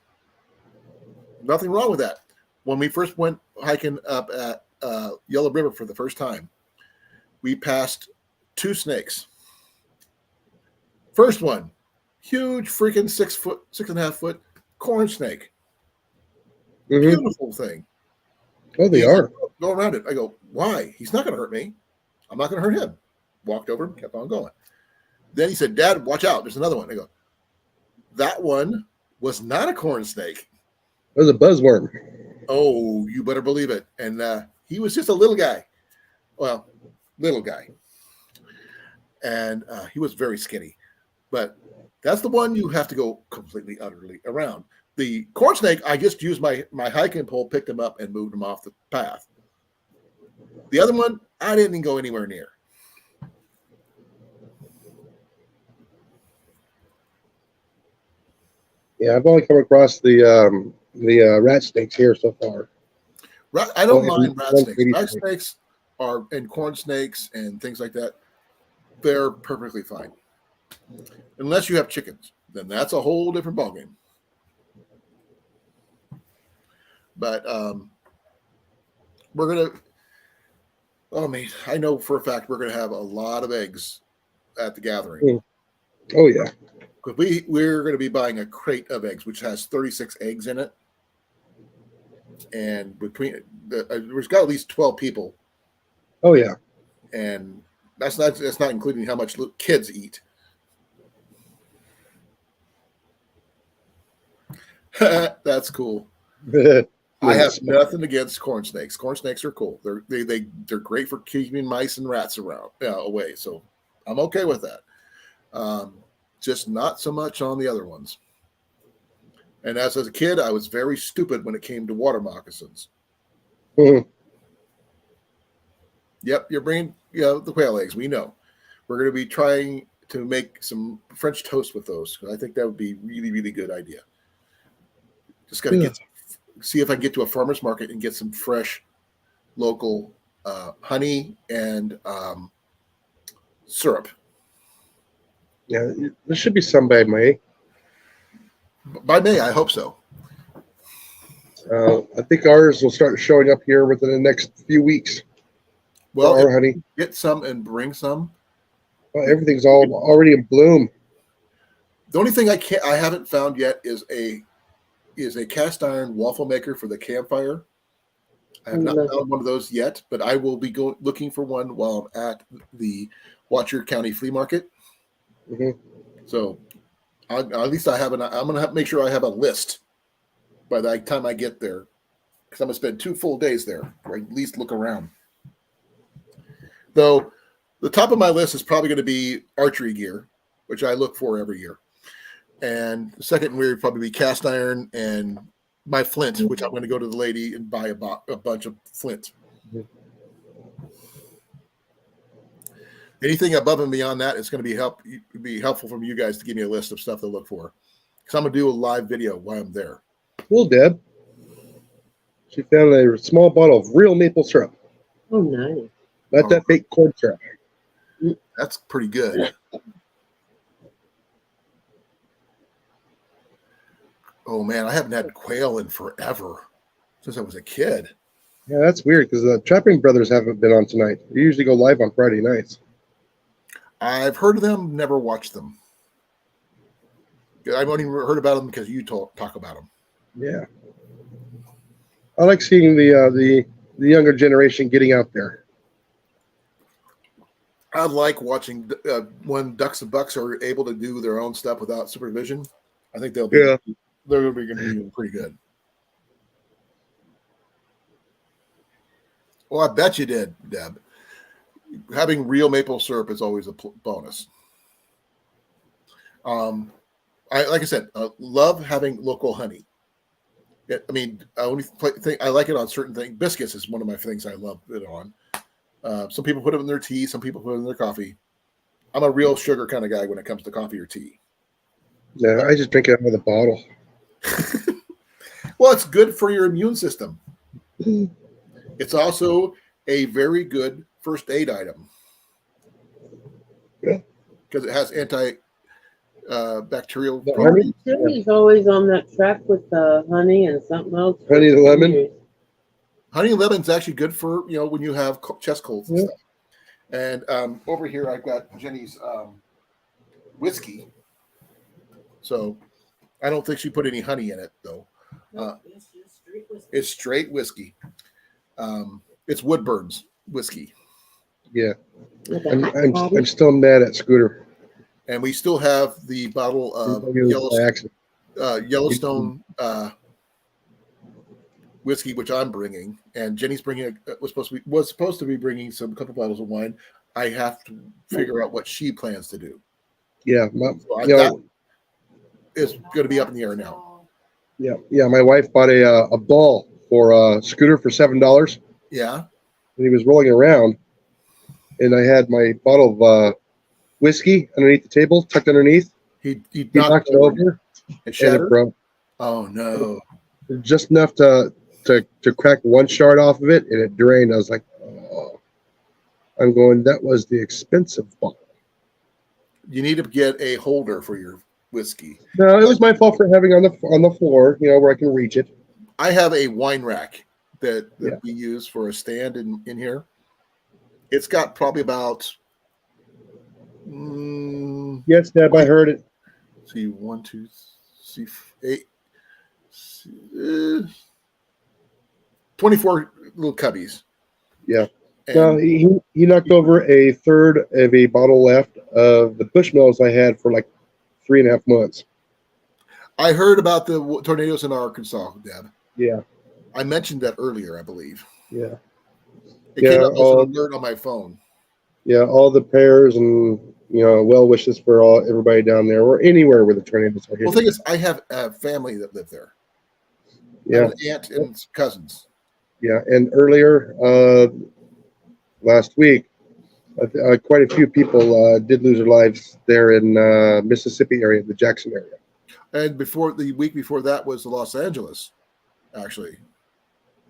Nothing wrong with that. When we first went hiking up at Yellow River for the first time, we passed 2 snakes. First one, huge freaking 6.5 foot corn snake. Mhm. Beautiful thing. Oh, they He's like, are. go around it. I go, why? He's not going to hurt me. I'm not going to hurt him. Walked over, kept on going. Then he said, Dad, watch out. There's another one. I go, that one was not a corn snake. That was a buzzworm. Oh, you better believe it. And he was just a little guy. Well, little guy. And he was very skinny. But that's the one you have to go completely, utterly around. The corn snake, I just used my hiking pole, picked him up, and moved him off the path. The other one, I didn't go anywhere near. Yeah, I've only come across the rat snakes here so far. I don't Only mind rat one snakes. baby Rat snake. snakes are, and corn snakes and things like that, they're perfectly fine. Unless you have chickens, then that's a whole different ballgame. But we're gonna. Oh man, I know for a fact we're gonna have a lot of eggs at the gathering Oh yeah. because we're going to be buying a crate of eggs, which has 36 eggs in it, and between there's got at least 12 people, Oh yeah. and that's not including how much kids eat. That's cool. I have nothing against corn snakes. Corn snakes are cool. They're great for keeping mice and rats around away. So I'm okay with that. Just not so much on the other ones. And as a kid, I was very stupid when it came to water moccasins. Mhm. Yep, you're bringing the quail eggs. We know. We're going to be trying to make some French toast with those. I think that would be really, really good idea. Just got to see if I can get to a farmer's market and get some fresh local honey and syrup. Yeah, there should be some by May. By May, I hope so. I think ours will start showing up here within the next few weeks. Well, Our honey. Get some and bring some. Well, everything's already in bloom. The only thing I haven't found yet is a cast iron waffle maker for the campfire. I have not found one of those yet, but I will be looking for one while I'm at the Watcher County Flea Market. Mm-hmm. So at least I'm going to have to make sure I have a list by the time I get there, because I'm going to spend 2 full days there, or at least look around. Though the top of my list is probably going to be archery gear, which I look for every year. And the second would probably be cast iron and my flint, which I'm going to go to the lady and buy a bunch of flint. Mm-hmm. Anything above and beyond that is going to be helpful for you guys to give me a list of stuff to look for, because I'm going to do a live video while I'm there. Cool, Deb. She found a small bottle of real maple syrup. Oh, nice. Not that fake corn syrup. That's pretty good. Oh man, I haven't had quail in forever, since I was a kid. Yeah, that's weird because the Trapping Brothers haven't been on tonight. They usually go live on Friday nights. I've heard of them, never watched them. I've only heard about them because you talk about them. Yeah, I like seeing the younger generation getting out there. I like watching when ducks and bucks are able to do their own stuff without supervision. I think they're going to be pretty good. Well, I bet you did, Deb. Having real maple syrup is always a bonus. Like I said, love having local honey. I mean, I only think I like it on certain things. Biscuits is one of my things I love it on. Some people put them in their tea. Some people put them in their coffee. I'm a real sugar kind of guy when it comes to coffee or tea. No, I just drink it out of the bottle. Well, it's good for your immune system. It's also a very good first aid item. Yeah. Because it has bacterial The properties. Jimmy's always on that track with honey and something else. Honey and lemon? Honey and lemon is actually good for when you have chest colds and Yeah. stuff. And over here I've got Jenny's whiskey. So I don't think she put any honey in it though. Nope, it's just straight whiskey. It's straight whiskey. It's Woodburn's whiskey. Yeah. I'm still mad at Scooter. And we still have the bottle of Yellowstone whiskey, which I'm bringing, and Jenny's bringing. Was supposed to be bringing a couple bottles of wine. I have to figure out what she plans to do. Yeah, that is going to be up in the air now. Yeah. My wife bought a ball for Scooter for $7. Yeah, and he was rolling around, and I had my bottle of whiskey underneath the table, tucked underneath. He knocked it over. It shattered. And it broke. Oh no! Just enough to crack one shard off of it, and it drained. I was like, oh. I'm going. That was the expensive bottle. You need to get a holder for your whiskey. No, it was my fault for having on the floor, where I can reach it. I have a wine rack that we use for a stand in here. It's got probably about yes, Deb, I heard it. See 1, 2, 8, 24 little cubbies. Yeah. He knocked over a third of a bottle left of the Bushmills I had for like 3.5 months. I heard about the tornadoes in Arkansas, Deb. Yeah. I mentioned that earlier, I believe. Yeah. It came up as an alert on my phone. Yeah, all the prayers and well wishes for everybody down there or anywhere where the tornadoes are hitting. Well, the thing is, I have a family that live there. Yeah. An aunt and cousins. Yeah, and earlier last week, quite a few people did lose their lives there in Mississippi area, the Jackson area. And the week before that was Los Angeles, actually.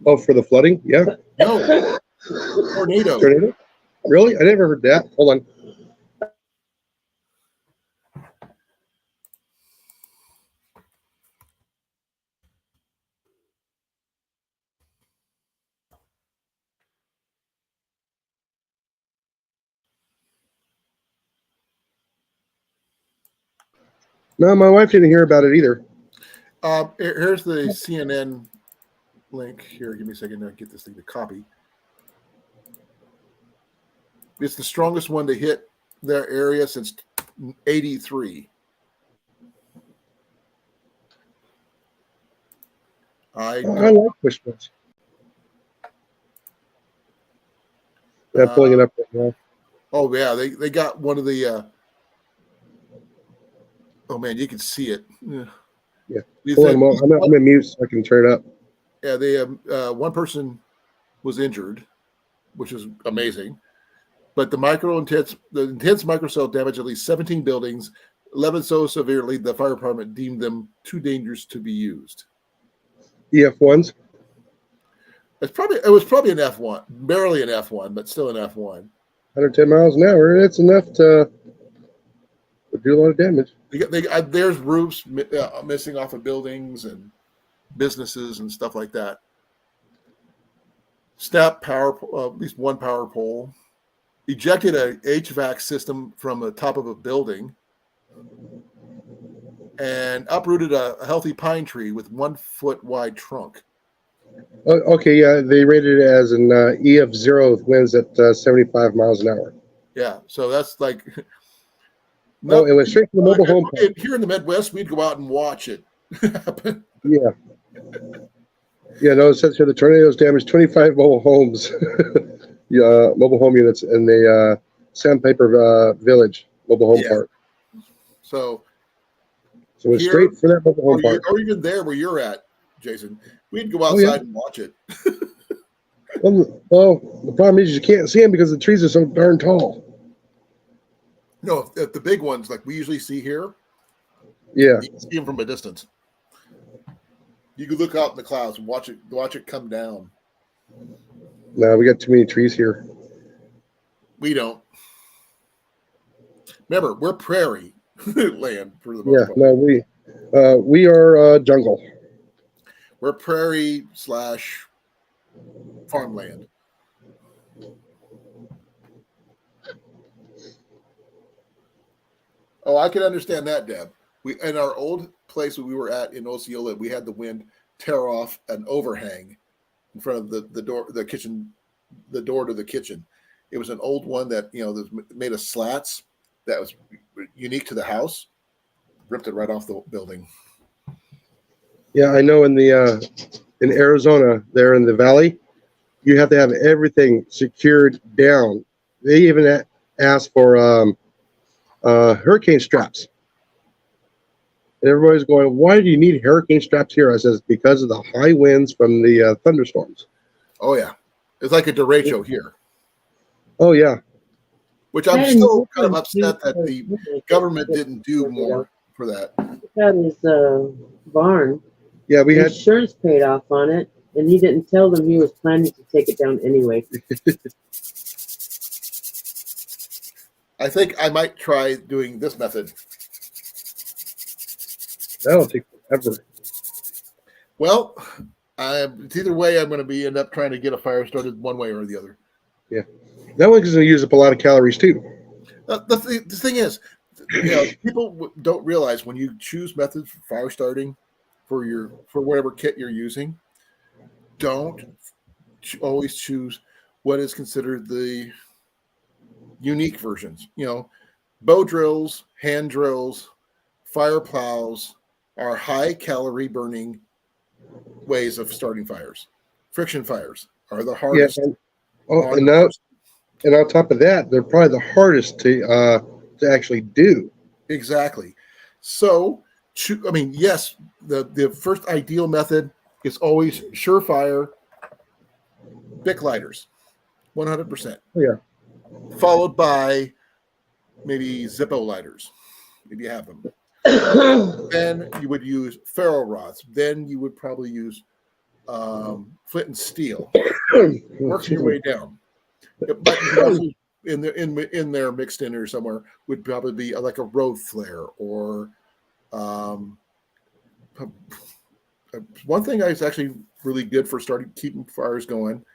Oh, for the flooding? Yeah. No. Tornado. Tornado? Really? I never heard that. Hold on. No, my wife didn't hear about it either. Here's the CNN link. Here, give me a second to get this thing to copy. It's the strongest one to hit their area since 83. I like Bushmills. Yeah, pulling it up right now. Oh yeah, they got one of the. Oh man, you can see it. Yeah. I'm in mute so I can turn it up. Yeah, they one person was injured, which is amazing. But the intense microcell damaged at least 17 buildings, 11 so severely the fire department deemed them too dangerous to be used. EF1s? It was probably an F1, barely an F1, but still an F1. 110 miles an hour. It's enough to do a lot of damage. There's roofs missing off of buildings and businesses and stuff like that. Snapped power, at least one power pole. Ejected a HVAC system from the top of a building. And uprooted a healthy pine tree with 1 foot wide trunk. Okay, yeah, they rated it as an EF0 with winds at 75 miles an hour. Yeah, so that's like. No, it went straight to the mobile home park. Here in the Midwest, we'd go out and watch it happen. Yeah. Yeah, no, it says here the tornadoes damaged 25 mobile homes, mobile home units in the Sandpiper Village mobile home park. So it was straight for that mobile home park. Or even there where you're at, Jason. We'd go outside and watch it. Well, the problem is you can't see them because the trees are so darn tall. No, the big ones like we usually see here, Yeah. you can see them from a distance. You can look out in the clouds and watch it come down. No, we got too many trees here. We don't. Remember, we're prairie land for the most Yeah. part. No, we are jungle. We're prairie / farmland. Oh, I can understand that, Deb. We in our old place we were at in Osceola, we had the wind tear off an overhang in front of the door, the kitchen, the door to the kitchen. It was an old one that was made of slats that was unique to the house. Ripped it right off the building. Yeah, I know. In Arizona, there in the valley, you have to have everything secured down. They even ask for hurricane straps. And everybody's going, "Why do you need hurricane straps here?" I says, "Because of the high winds from the thunderstorms." Oh yeah, it's like a derecho here. Oh yeah, Which I'm That still kind of insurance upset that pays the for it. government didn't do more for that. Got his barn. yeah. We The had insurance paid off on it, and he didn't tell them he was planning to take it down anyway. I think I might try doing this method. that'll take forever. Well, it's either way. I'm going to end up trying to get a fire started one way or the other. That one's going to use up a lot of calories too. The thing is, people don't realize when you choose methods for fire starting for whatever kit you're using, don't always choose what is considered the unique versions. Bow drills, hand drills, fire plows are high calorie burning ways of starting fires. Friction fires are the hardest. Yeah, and on top of that, they're probably the hardest to actually do. Exactly. So, yes, the first ideal method is always surefire Bic lighters, 100%. Yeah. Followed by maybe Zippo lighters, if you have them. Then you would use ferro rods. Then you would probably use flint and steel. Working your way down. But in there mixed in there somewhere would probably be like a road flare or one thing that's actually really good for keeping fires going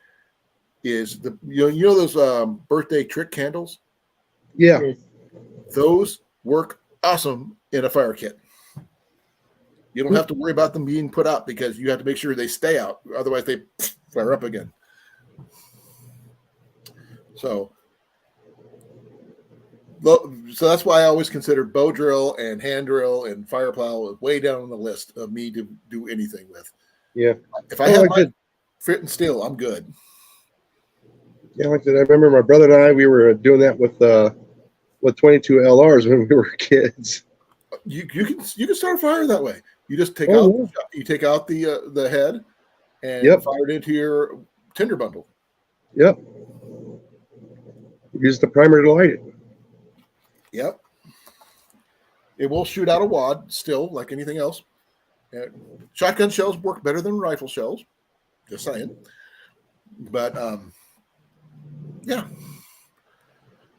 is those birthday trick candles. Yeah. Those work awesome in a fire kit. You don't have to worry about them being put out because you have to make sure they stay out. Otherwise, they flare up again. So that's why I always consider bow drill and hand drill and fire plow way down on the list of me to do anything with. Yeah. If I have my fit and steel, I'm good. Yeah, like that. I remember my brother and I, we were doing that with 22 LRs when we were kids. You can start a fire that way. You just take out the head and fire it into your tinder bundle. Yep. Use the primer to light it. Yep. It will shoot out a wad still, like anything else. Shotgun shells work better than rifle shells. Just saying. But yeah.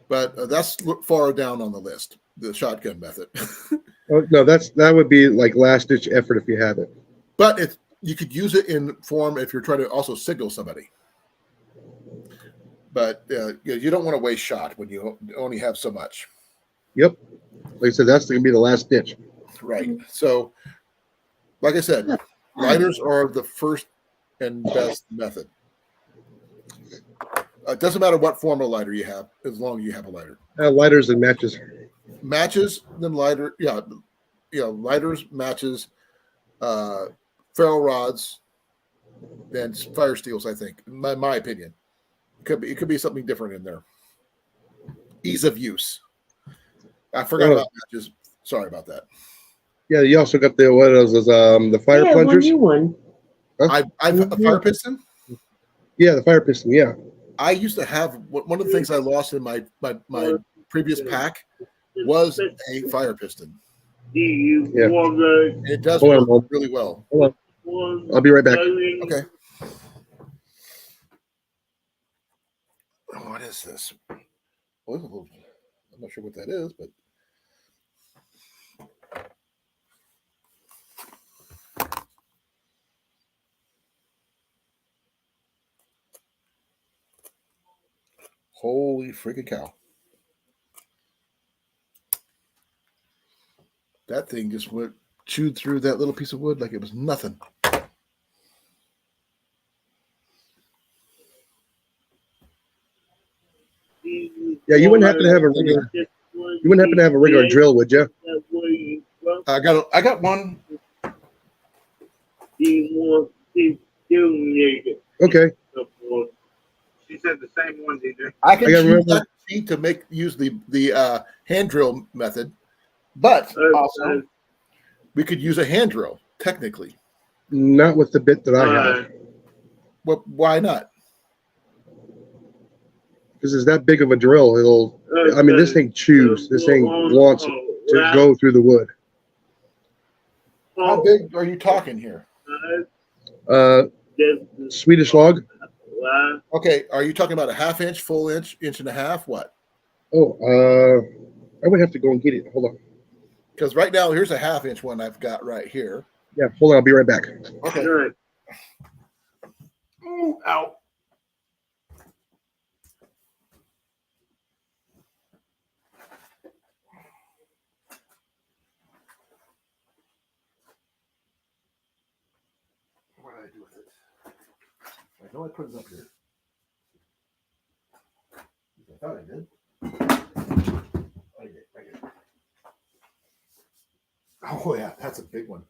But that's far down on the list, the shotgun method. Oh, no, that would be like last ditch effort if you have it. But you could use it in form if you're trying to also signal somebody. But you don't want to waste shot when you only have so much. Yep. Like I said, that's going to be the last ditch. Right. So, like I said, lighters are the first and best method. It doesn't matter what form of lighter you have, as long as you have a lighter. Lighters and matches. Matches, then lighter. Yeah. Lighters, matches, ferro rods, then fire steels, I think, in my opinion. It could be something different in there. Ease of use. I forgot about matches. Sorry about that. Yeah, you also got the fire plungers. One. I've a fire piston. Yeah, the fire piston. Yeah. I used to have one of the things I lost in my previous pack was a fire piston. Yeah. And it does Hold on, work really well. Hold on. I'll be right back. Okay. What is this? Well, I'm not sure what that is, but holy freaking cow. That thing just went chewed through that little piece of wood like it was nothing. Yeah, you wouldn't happen to have a regular. You wouldn't happen to have a regular drill, would you? I got one. Okay. She said the same one, DJ. I can I gotta choose remember- that sheet to use the hand drill method, but also we could use a hand drill technically. Not with the bit that I have, Well, why not? because it's that big of a drill. It'll. I mean, this thing chews. This thing wants to go through the wood. How big are you talking here? Swedish log. Okay, are you talking about a half inch, full inch, inch and a half? What? Oh, I would have to go and get it. Hold on. Because right now, here's a half inch one I've got right here. Yeah, hold on. I'll be right back. Okay. Ooh, ow. What did I do with it? I know I put it up here. I thought I did. I did. Oh yeah, that's a big one.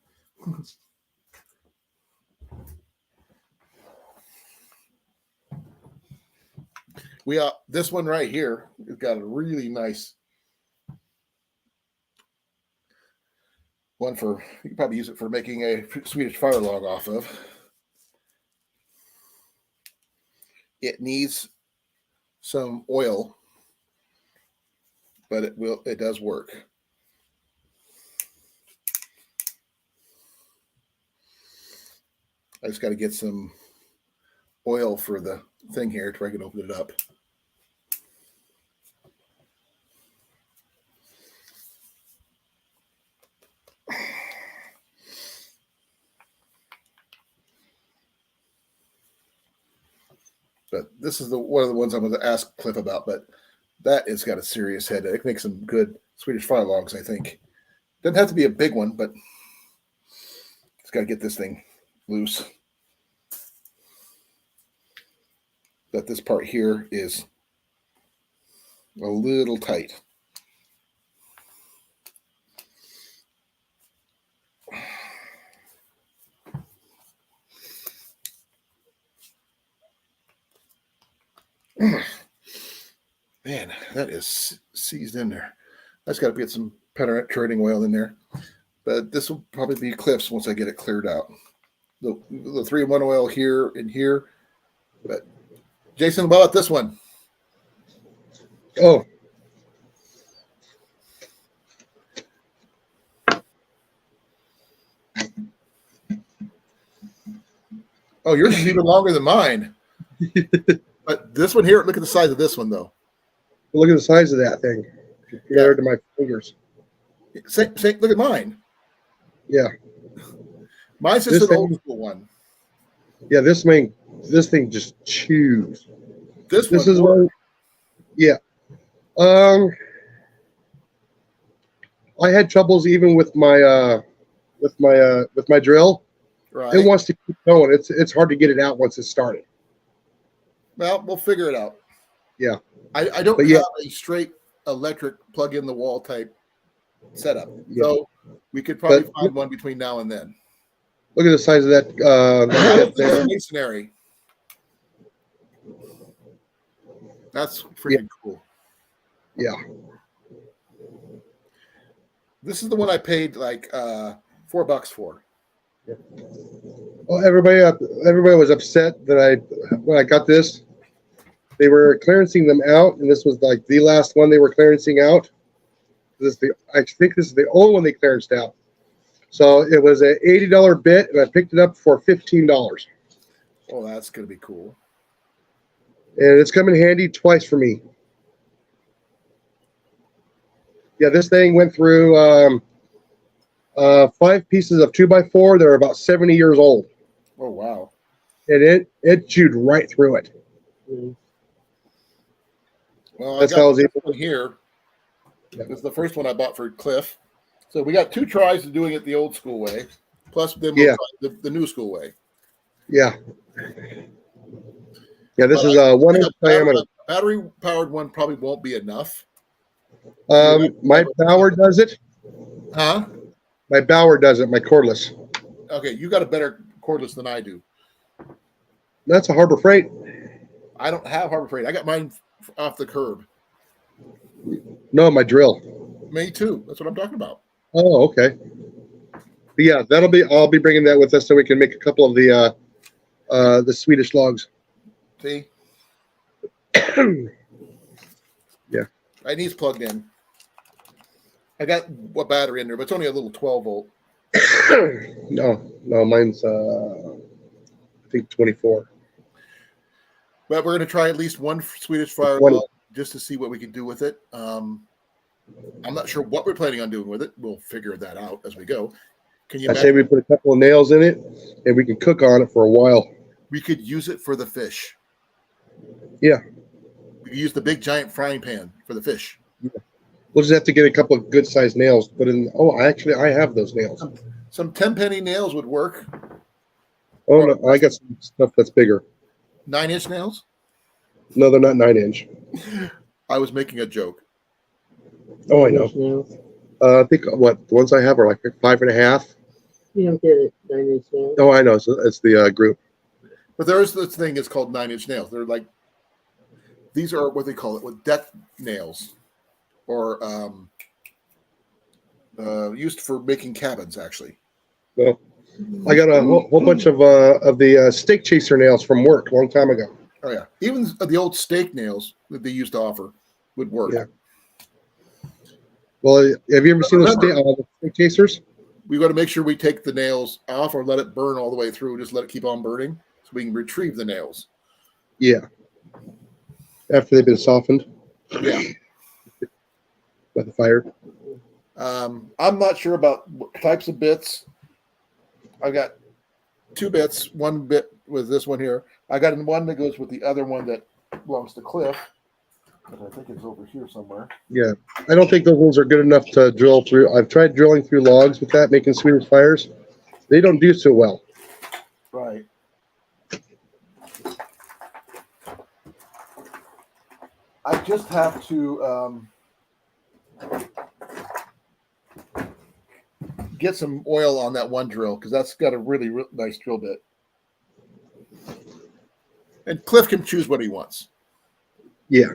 This one right here has got a really nice one for, you can probably use it for making a Swedish fire log off of. It needs some oil, but it does work. I just got to get some oil for the thing here to where I can open it up. But this is one of the ones I'm going to ask Cliff about, but that has got a serious head. It makes some good Swedish fire logs, I think. Doesn't have to be a big one, but it's got to get this thing loose. But this part here is a little tight. Man, that is seized in there. I just got to get some penetrating oil in there. But this will probably be Cliff's once I get it cleared out. The 3-in-1 oil here and here. But Jason, what about this one? Oh. Oh, yours is even longer than mine. But this one here, look at the size of this one, though. Look at the size of that thing compared to my fingers. Look at mine. Yeah. Mine's just an old school one. Yeah, this thing just chews. This is one. Yeah. I had troubles even with my drill. Right. It wants to keep going. It's hard to get it out once it's started. Well, we'll figure it out. Yeah. I don't have a straight electric plug in the wall type setup. Yeah. So we could probably find one between now and then. Look at the size of that. That's masonry. That's freaking cool. Yeah. This is the one I paid like $4 for. Yeah. Well, everybody was upset that when I got this. They were clearancing them out, and this was like the last one they were clearancing out. I think this is the only one they clearanced out. So it was an $80 bit, and I picked it up for $15. Oh, that's gonna be cool. And it's come in handy twice for me. Yeah, this thing went through 5 pieces of 2x4. They're about 70 years old, Oh wow. and it chewed right through it. Well, That's I got how I was this able. one here. Yeah. This is the first one I bought for Cliff. So we got 2 tries of doing it the old school way, plus then we'll Yeah. try the new school way. Yeah, yeah. This But is a 1 I inch think a diameter. battery powered one probably won't be enough. My Bauer does it. Huh? My Bauer does it. My cordless. Okay, you got a better cordless than I do. That's a Harbor Freight. I don't have Harbor Freight. I got mine off the curb. No, my drill. Me too. That's what I'm talking about. Oh, okay. But yeah, I'll be bringing that with us so we can make a couple of the Swedish logs. See? Yeah. I need plugged in. I got a battery in there, but it's only a little 12 volt. No, mine's I think 24. But we're going to try at least one Swedish fire 20. log just to see what we can do with it. I'm not sure what we're planning on doing with it. We'll figure that out as we go. Can you I imagine? say we put a couple of nails in it and we can cook on it for a while. We could use it for the fish. Yeah. We could use the big giant frying pan for the fish. We'll just have to get a couple of good sized nails to put in. Oh, I have those nails. Some 10-penny nails would work. Oh no, I got some stuff that's bigger. 9-inch nails? No, they're not 9 inch. I was making a joke. Oh, I know. I think the ones I have are like 5.5. You don't get it 9-inch nails. Oh, I know. So it's the group. But there is this thing is called 9-inch nails. They're like, these are what they call it, with deck nails, or used for making cabins. Actually, Well, I got a whole bunch of the steak chaser nails from work a long time ago. oh yeah, even the old steak nails that they used to offer would work. Yeah. Well, have you ever seen those steak chasers? We got to make sure we take the nails off or let it burn all the way through. Just let it keep on burning so we can retrieve the nails. Yeah. After they've been softened. Yeah. By the fire. I'm not sure about types of bits. I've got 2 bits. One bit with this one here. I got one that goes with the other one that belongs to Cliff. But I think it's over here somewhere. Yeah. I don't think those ones are good enough to drill through. I've tried drilling through logs with that, making Swedish fires. They don't do so well. Right. I just have to get some oil on that one drill because that's got a really nice drill bit. And Cliff can choose what he wants. Yeah.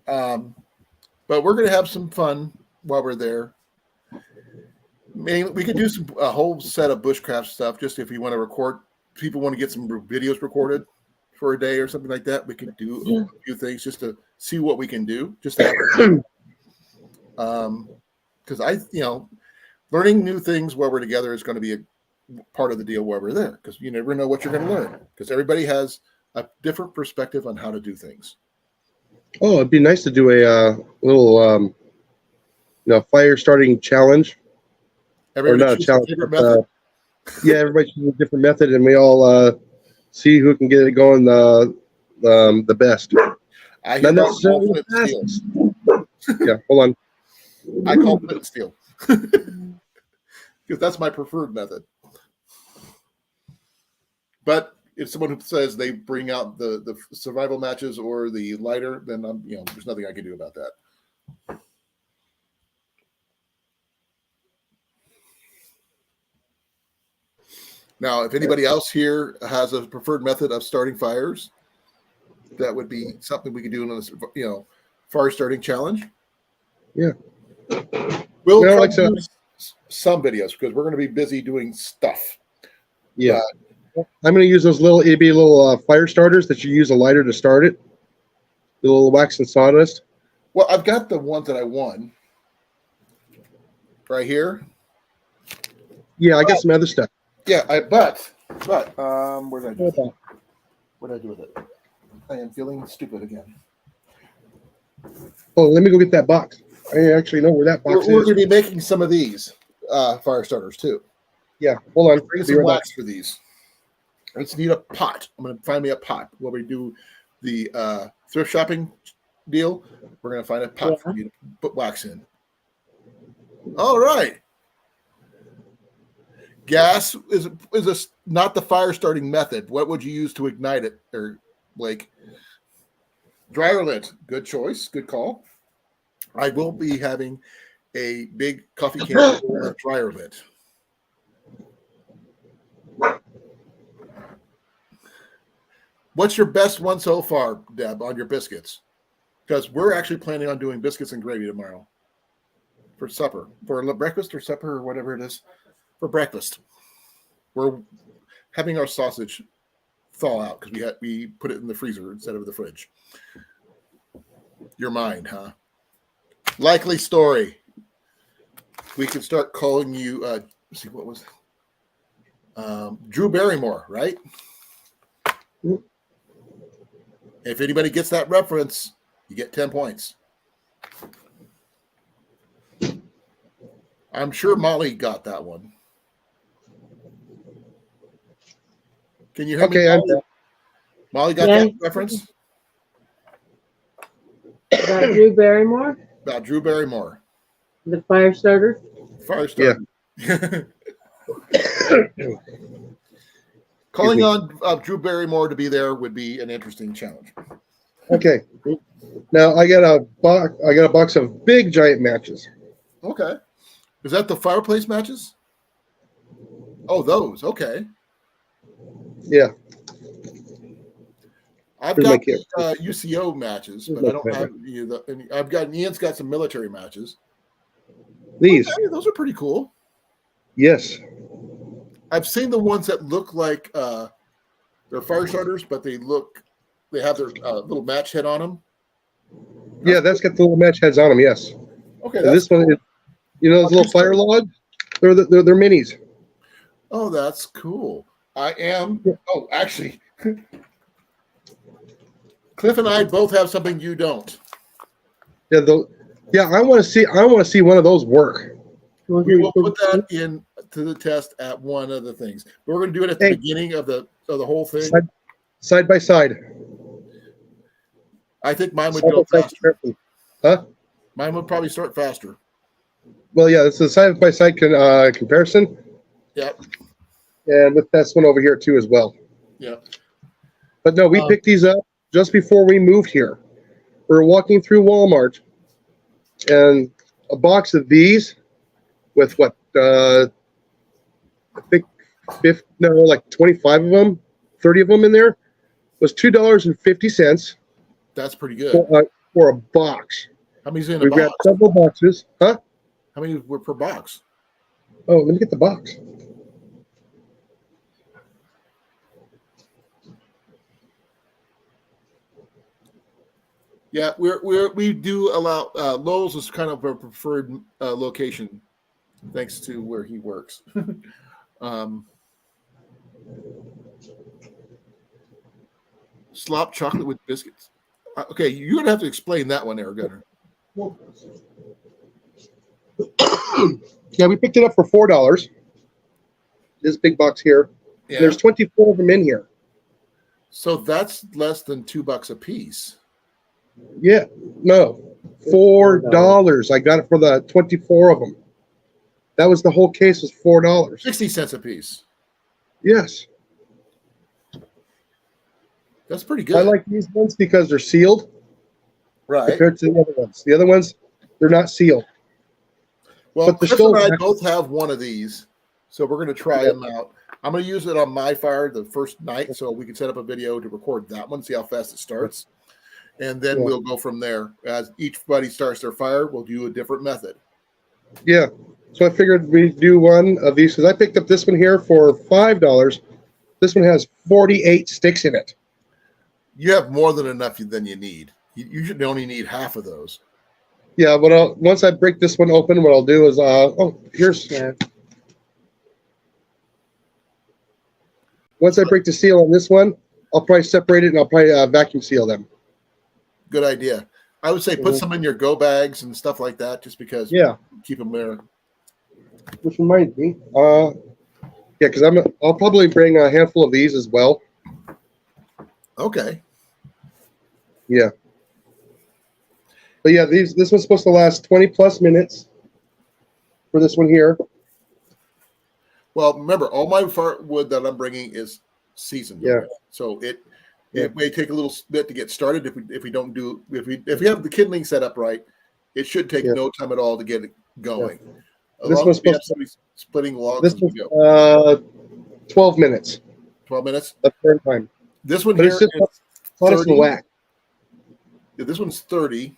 But we're going to have some fun while we're there. We could do a whole set of bushcraft stuff just if you want to record. People want to get some videos recorded for a day or something like that. We can do a few things just to see what we can do. Just to have, because learning new things while we're together is going to be a part of the deal while we're there. Because you never know what you're going to learn. Because everybody has a different perspective on how to do things. Oh, it'd be nice to do a little, fire starting challenge. Everybody or not a challenge. different method. Yeah, everybody chooses a different method, and we all see who can get it going the best. I hear Not about necessarily flip the steel. fastest. Yeah, hold on. I call flip steel because that's my preferred method. But if someone who says they bring out the survival matches or the lighter, then there's nothing I can do about that. Now, if anybody else here has a preferred method of starting fires, that would be something we could do in this, fire starting challenge. Yeah. We'll Yeah, try like to do some videos because we're going to be busy doing stuff. Yeah. I'm going to use those little, it'd be little fire starters that you use a lighter to start it. The little wax and sawdust. Well, I've got the ones that I won right here. Yeah, I got some other stuff. Yeah, but where did I do it? What did I do with it? I am feeling stupid again. Oh, let me go get that box. I actually know where that box We're is. going to be making some of these fire starters too. Yeah, hold on. Bring Be some right back. wax for these. I just need a pot. I'm going to find me a pot where we do the thrift shopping deal. We're going to find a pot for me to put wax in. All right. Gas is not the fire starting method. What would you use to ignite it? Or Blake? Dryer lint. Good choice. Good call. I will be having a big coffee can of dryer lint. What's your best one so far, Deb, on your biscuits? Because we're actually planning on doing biscuits and gravy tomorrow for supper, for breakfast or supper or whatever it is. For breakfast, we're having our sausage thaw out because we put it in the freezer instead of the fridge. Your mind, huh? Likely story. We can start calling you. Let's see, what was it? Drew Barrymore, right? If anybody gets that reference, you get 10 points. I'm sure Molly got that one. Can you hear me? Molly? Molly got that reference? About Drew Barrymore? About Drew Barrymore. The fire starter? Fire starter. Yeah. Calling on Drew Barrymore to be there would be an interesting challenge. Okay. Now I got a box of big giant matches. Okay. Is that the fireplace matches? Oh, those. Okay. Yeah. I've got UCO matches, but I don't have any of the. I've got Ian's got some military matches. These. Okay, those are pretty cool. Yes. I've seen the ones that look like they're fire starters, but they have their little match head on them. Yeah, that's got the little match heads on them. Yes. Okay. This one, those little fire logs. They're minis. Oh, that's cool. I am. Yeah. Oh, actually, Cliff and I both have something you don't. Yeah, I want to see one of those work. We will put that in to the test at one of the things. But we're going to do it at the beginning of the whole thing. Side by side. I think mine would go faster. Huh? Mine would probably start faster. Well, yeah, it's a side by side comparison. Yep. And with this one over here too as well. Yep. But no, we picked these up just before we moved here. We were walking through Walmart, and a box of these with what I think 25 of them, 30 of them in there was $2.50. That's pretty good for a box. How many's in a We've box? got several boxes, huh? How many were per box? Oh, let me get the box. Yeah, we do allow Lowe's is kind of a preferred location, thanks to where he works. Slop chocolate with biscuits. Okay, you're gonna have to explain that one, there, Gunner. Yeah, we picked it up for $4. This big box here. Yeah. There's 24 of them in here. So that's less than $2 a piece. Yeah, no, $4. I got it for the 24 of them. That was the whole case was $4. 60 cents a piece. Yes. That's pretty good. I like these ones because they're sealed. Right. Compared to the other ones. The other ones, they're not sealed. Well, but Chris and I both have one of these, so we're going to try them out. I'm going to use it on my fire the first night, so we can set up a video to record that one, see how fast it starts. And then we'll go from there. As each buddy starts their fire, we'll do a different method. Yeah. So I figured we'd do one of these because I picked up this one here for $5. This one has 48 sticks in it. You have more than enough than you need. You should only need half of those. Yeah, but once I break this one open, what I'll do is, here's. Once I break the seal on this one, I'll probably separate it and I'll probably vacuum seal them. Good idea. I would say put some in your go bags and stuff like that, just because. Yeah. Keep them there. Which reminds me, yeah, because I'll probably bring a handful of these as well. Okay. Yeah. But yeah, this one's supposed to last 20 plus minutes for this one here. Well, remember, all my wood that I'm bringing is seasoned. Yeah. So it may take a little bit to get started if we have the kindling set up right. It should take no time at all to get it going. Yeah. This one's supposed to be splitting logs. This was 12 minutes. 12 minutes. That's third time. This one but here it's just is taught us to whack. Yeah, this one's 30.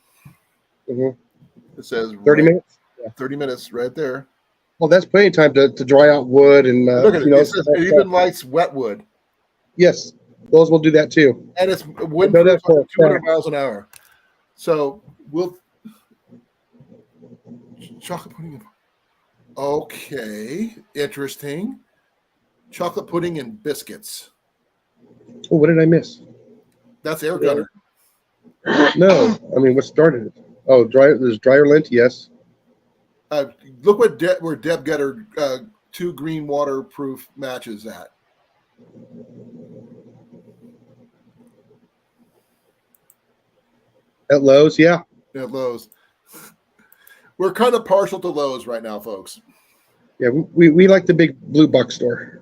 Mm-hmm. It says 30 minutes. Yeah. 30 minutes right there. Well, that's plenty of time to dry out wood and look at it. It says it even likes wet wood. Yes, those will do that too. And it's wind proof up to 200 miles an hour. So we'll chocolate pudding. Okay, interesting. Chocolate pudding and biscuits. Oh, what did I miss? That's air gunner. No, I mean, what started it? Oh, there's dryer lint, yes. Look where Deb got her 2 green waterproof matches at. At Lowe's, yeah. At Lowe's. We're kind of partial to Lowe's right now, folks. Yeah, we like the big blue box store.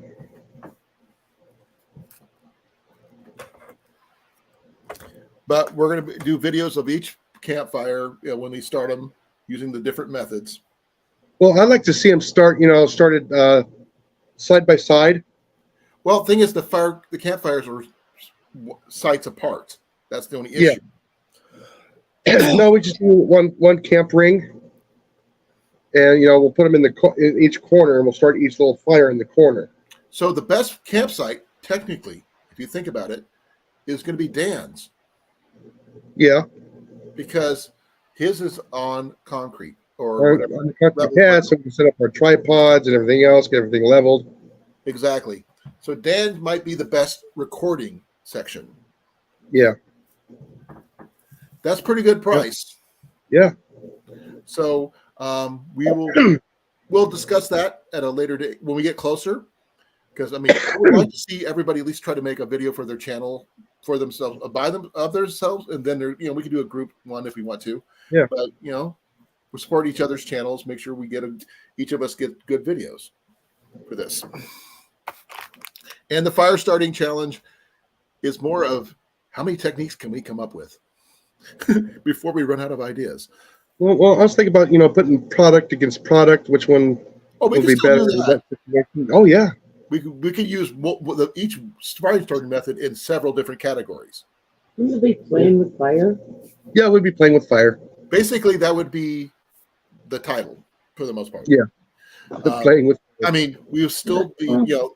But we're going to do videos of each campfire when we start them using the different methods. Well, I'd like to see them started side by side. Well, the thing is, the campfires are sites apart. That's the only issue. Yeah. No, we just do one camp ring, and we'll put them in each corner, and we'll start each little fire in the corner. So the best campsite, technically, if you think about it, is going to be Dan's. Yeah. Because his is on concrete or whatever. Yeah, so we can set up our tripods and everything else, get everything leveled. Exactly. So Dan might be the best recording section. Yeah. That's pretty good price. Yeah. So we'll discuss that at a later date when we get closer. Because I would like to see everybody at least try to make a video for their channel for themselves, themselves, and then we can do a group one if we want to. Yeah. But we support each other's channels. Make sure we get each of us get good videos for this. And the fire starting challenge is more of how many techniques can we come up with before we run out of ideas. Well, I was thinking about putting product against product. Which one will be better? Oh yeah. We could use each fire starting method in several different categories. Wouldn't it be playing with fire? Yeah, we'd be playing with fire. Basically, that would be the title for the most part. Yeah. Playing with. We'll still be,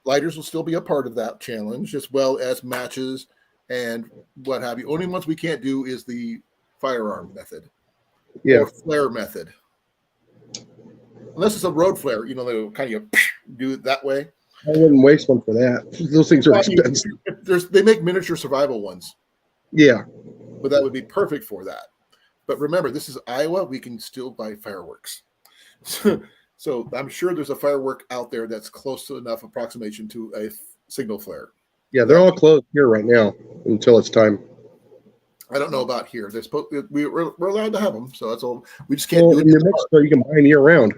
lighters will still be a part of that challenge, as well as matches and what have you. Only ones we can't do is the firearm method. Yeah. Or flare method. Unless it's a road flare, they'll kind of do it that way. I wouldn't waste one for that. Those things are expensive. They make miniature survival ones. Yeah. But that would be perfect for that. But remember, this is Iowa. We can still buy fireworks. So I'm sure there's a firework out there that's close to enough approximation to a signal flare. Yeah, they're all closed here right now until it's time. I don't know about here. We're allowed to have them, so that's all. We just can't do it in New Mexico. You can buy them year round.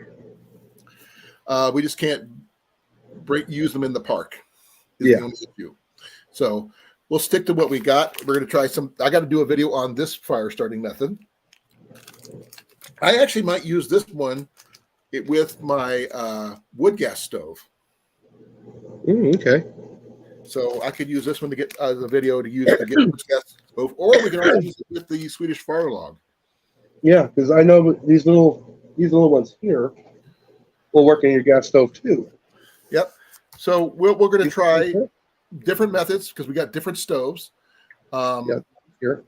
We just can't use them in the park. Yeah. So we'll stick to what we got. We're going to try some. I got to do a video on this fire starting method. I actually might use this one with my wood gas stove. Okay. So I could use this one to get the video to use to get wood gas stove, or we can also use it with the Swedish fire log. Yeah, because I know these little ones here will work in your gas stove too. Yep. So we're going to try different methods because we got different stoves. Yeah. Here.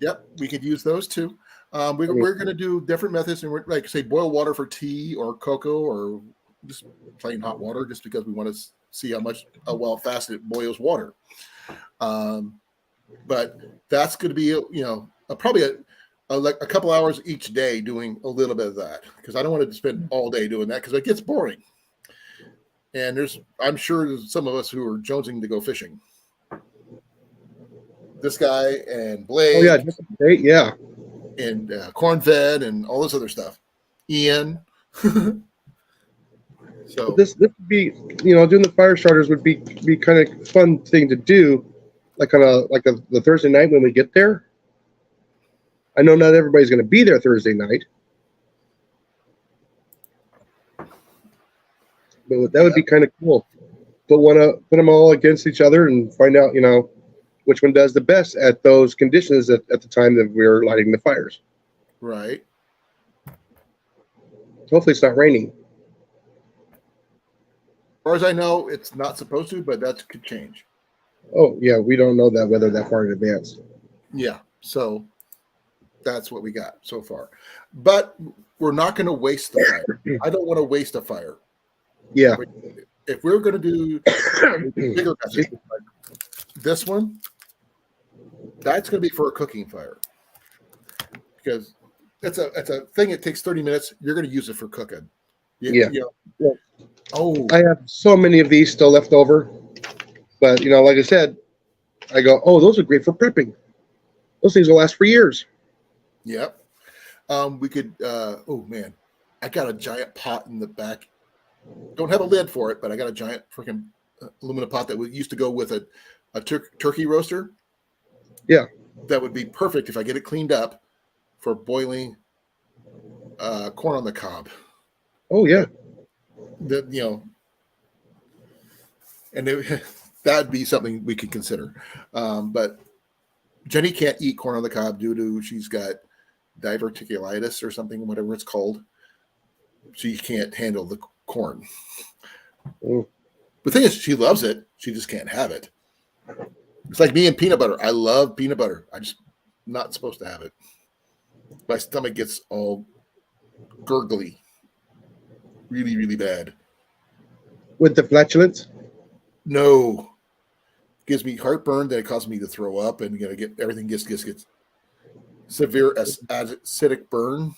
Yep, we could use those too. We're going to do different methods, and we're like say boil water for tea or cocoa or just plain hot water, just because we want to see how fast it boils water. But that's going to be probably like a couple hours each day doing a little bit of that, because I don't want to spend all day doing that because it gets boring. And I'm sure there's some of us who are jonesing to go fishing. This guy and Blake. Oh yeah, different state. Yeah. And corn-fed and all this other stuff. Ian. So But this would be, doing the fire starters would be kind of fun thing to do, like on the Thursday night when we get there. I know not everybody's going to be there Thursday night, but that would be kind of cool. But want to put them all against each other and find out, which one does the best at those conditions at the time that we're lighting the fires. right. Hopefully it's not raining. As far as I know, it's not supposed to, but that could change. Oh yeah, we don't know that weather that far in advance. Yeah. So that's what we got so far. But we're not going to waste the fire. I don't want to waste a fire. Yeah. If we're going to do bigger methods, like this one, that's going to be for a cooking fire, because it's a thing. It takes 30 minutes. You're going to use it for cooking. Yeah. Oh, I have so many of these still left over, but like I said, I go, oh, those are great for prepping. Those things will last for years. yep. We could. Oh man, I got a giant pot in the back. Don't have a lid for it, but I got a giant freaking aluminum pot that used to go with a turkey roaster. Yeah. That would be perfect if I get it cleaned up for boiling corn on the cob. Oh yeah. And that'd be something we could consider. But Jenny can't eat corn on the cob due to she's got diverticulitis or something, whatever it's called. She can't handle the corn. Mm. The thing is, she loves it. She just can't have it. It's like me and peanut butter. I love peanut butter. I'm just not supposed to have it. My stomach gets all gurgly. Really, really bad. With the flatulence? No. Gives me heartburn, then it causes me to throw up, and everything gets severe acidic burn.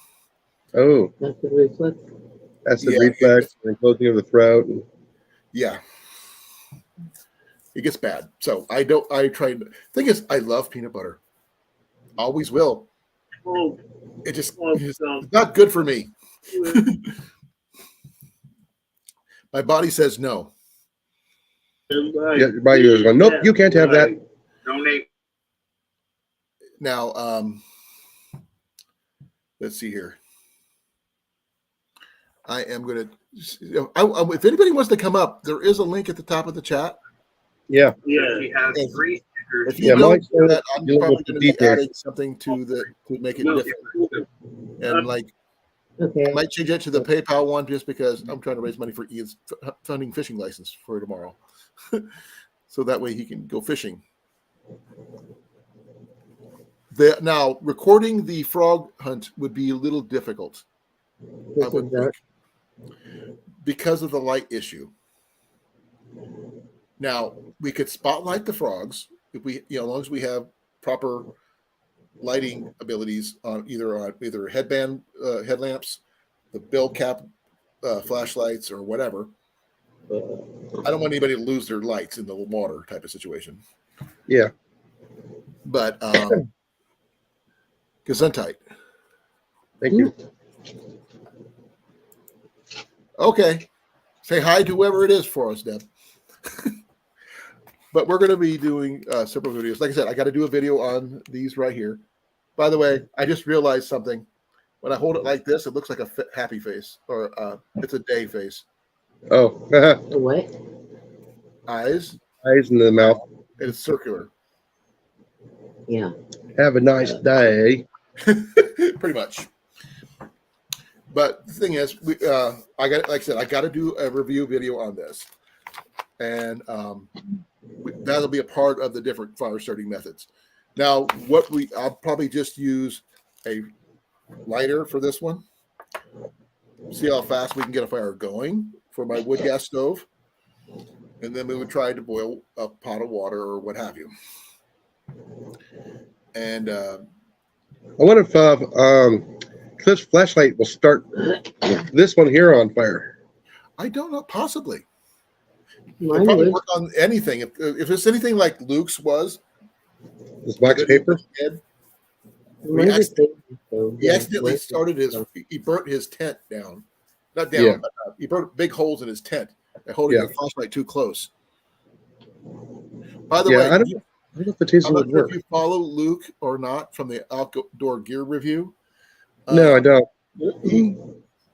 Oh. That's the reflex. Acid Yeah, reflux and closing of the throat. Yeah. It gets bad. So thing is, I love peanut butter. Always will. Oh, It's not good for me. My body says no. Yeah, your body is going, nope, you can't have that. Donate. Now, let's see here. I am going to, if anybody wants to come up, there is a link at the top of the chat. Yeah. Yeah, he has 3 stickers. If you don't Mike, do that, I'm you probably look going to at be details. adding something to make it No, different. And like, Okay. I might change it to the PayPal one just because I'm trying to raise money for Ian's funding fishing license for tomorrow. So that way he can go fishing. Now, recording the frog hunt would be a little difficult. I would think, because of the light issue. Now, we could spotlight the frogs if we, as long as we have proper lighting abilities on either headband headlamps, the bill cap flashlights, or whatever. I don't want anybody to lose their lights in the water type of situation. Yeah. But Gesundheit. Thank you. Okay. Say hi to whoever it is for us, Deb. But we're going to be doing several videos. Like I said, I got to do a video on these right here. By the way, I just realized something. When I hold it like this, it looks like a happy face, or it's a day face. Oh. What? Eyes. Eyes in the mouth. And it's circular. Yeah. Have a nice day. Pretty much. But the thing is, I got, like I said, I got to do a review video on this. and that'll be a part of the different fire starting methods. Now, I'll probably just use a lighter for this one. See how fast we can get a fire going for my wood gas stove, and then we would try to boil a pot of water or what have you. And I wonder if Cliff's flashlight will start this one here on fire. I don't know, possibly. It'll Mine probably would. work on anything. If it's anything like Luke's was, This wax paper. Mine would take it, so, He yeah, accidentally mine- started he burnt his tent down. Not down, Yeah. but he burnt big holes in his tent by holding Yeah. the flashlight too close. By the Yeah, way, I don't know if the tasting I'm not would sure work. if you follow Luke or not from the outdoor gear review. No, I don't. He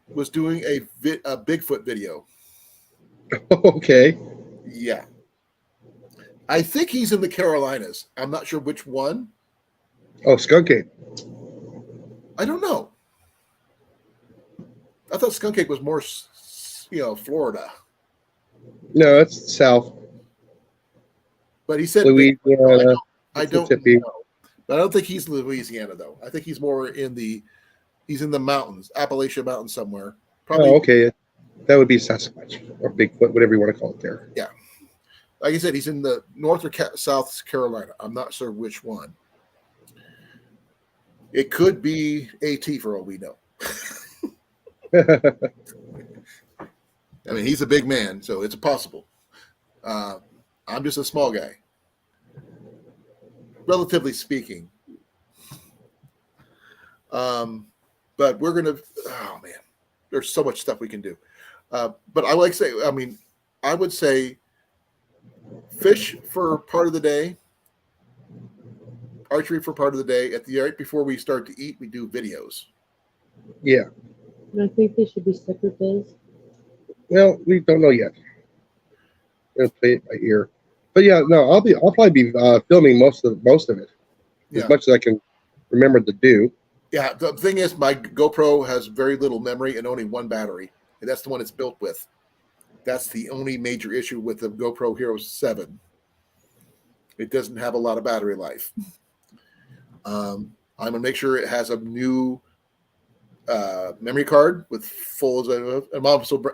was doing a Bigfoot video. Okay. Yeah. I think he's in the Carolinas. I'm not sure which one. Oh, Skunk Ape. I don't know. I thought Skunk Ape was more, Florida. No, it's south. But he said Louisiana. I don't Mississippi. know. But I don't think he's Louisiana though. I think he's more he's in the mountains, Appalachian Mountains somewhere. Probably, Oh, okay. That would be Sasquatch or Bigfoot, whatever you want to call it there. like I said, he's in the North or South Carolina. I'm not sure which one. It could be AT for all we know. I mean, he's a big man, so it's possible. I'm just a small guy, relatively speaking. But we're gonna. Oh man, there's so much stuff we can do. But I would say fish for part of the day, archery for part of the day. Right before we start to eat, we do videos. Yeah. I think they should be separate days. Well, we don't know yet. We're gonna play it by ear. But yeah, no, I'll probably be filming most of it, Yeah. as much as I can remember to do. Yeah, the thing is, my GoPro has very little memory and only one battery, and that's the one it's built with. That's the only major issue with the GoPro Hero 7. It doesn't have a lot of battery life. I'm gonna make sure it has a new memory card with full.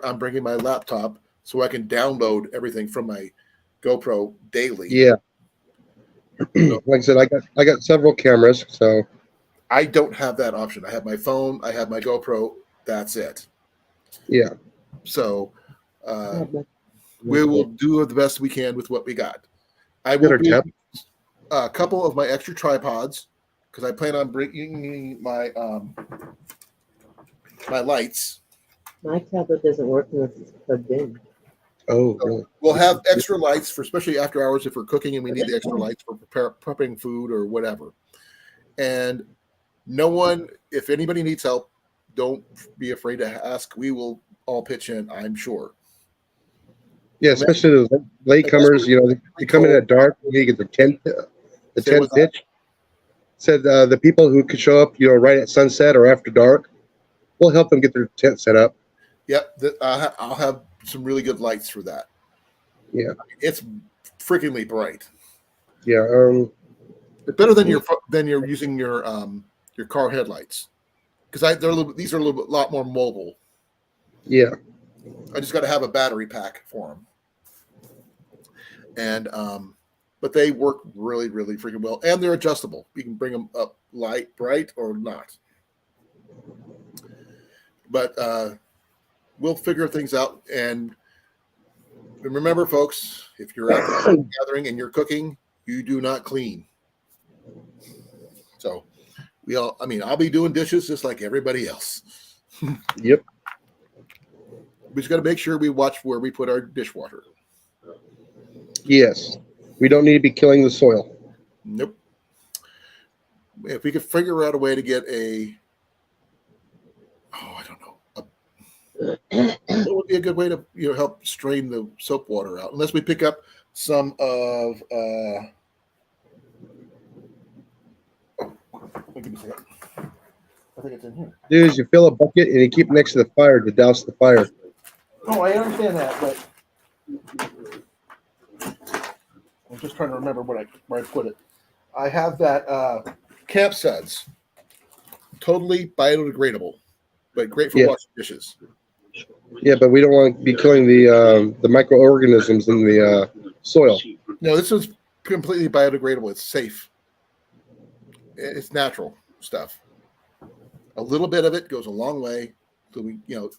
I'm bringing my laptop so I can download everything from my GoPro daily. Yeah. Like I said, I got several cameras, so I don't have that option. I have my phone. I have my GoPro. That's it. yeah. So we will do the best we can with what we got. I Got will our bring tab. a couple of my extra tripods because I plan on bringing my my lights. My tablet doesn't work unless it's plugged in. Oh, really? We'll have extra lights for especially after hours if we're cooking and we need the extra lights for prepping food or whatever. And no one, if anybody needs help, don't be afraid to ask. We will all pitch in, I'm sure. Yeah, especially the latecomers. You know, they come in at dark. You get the tent Say what's that? pitch. Said the people who could show up, right at sunset or after dark, we'll help them get their tent set up. Yep, I'll have some really good lights for that. Yeah. It's freakingly bright. Yeah. It's better than you're using your car headlights because these are a lot more mobile. Yeah. I just got to have a battery pack for them, and but they work really, really freaking well, and they're adjustable. You can bring them up light, bright, or not. But we'll figure things out. And remember, folks, if you're at a gathering and you're cooking, you do not clean. So I'll be doing dishes just like everybody else. Yep. We just got to make sure we watch where we put our dishwater. Yes. We don't need to be killing the soil. Nope. If we could figure out a way to get I don't know. What would be a good way to help strain the soap water out? Unless we pick up some of. Give me a second. I think it's in here. Dude, you fill a bucket and you keep it next to the fire to douse the fire. Oh, I understand that, but I'm just trying to remember where I put it. I have that camp suds, totally biodegradable, but great for Yeah. washing dishes. Yeah, but we don't want to be killing the microorganisms in the soil. No, this is completely biodegradable. It's safe. It's natural stuff. A little bit of it goes a long way. So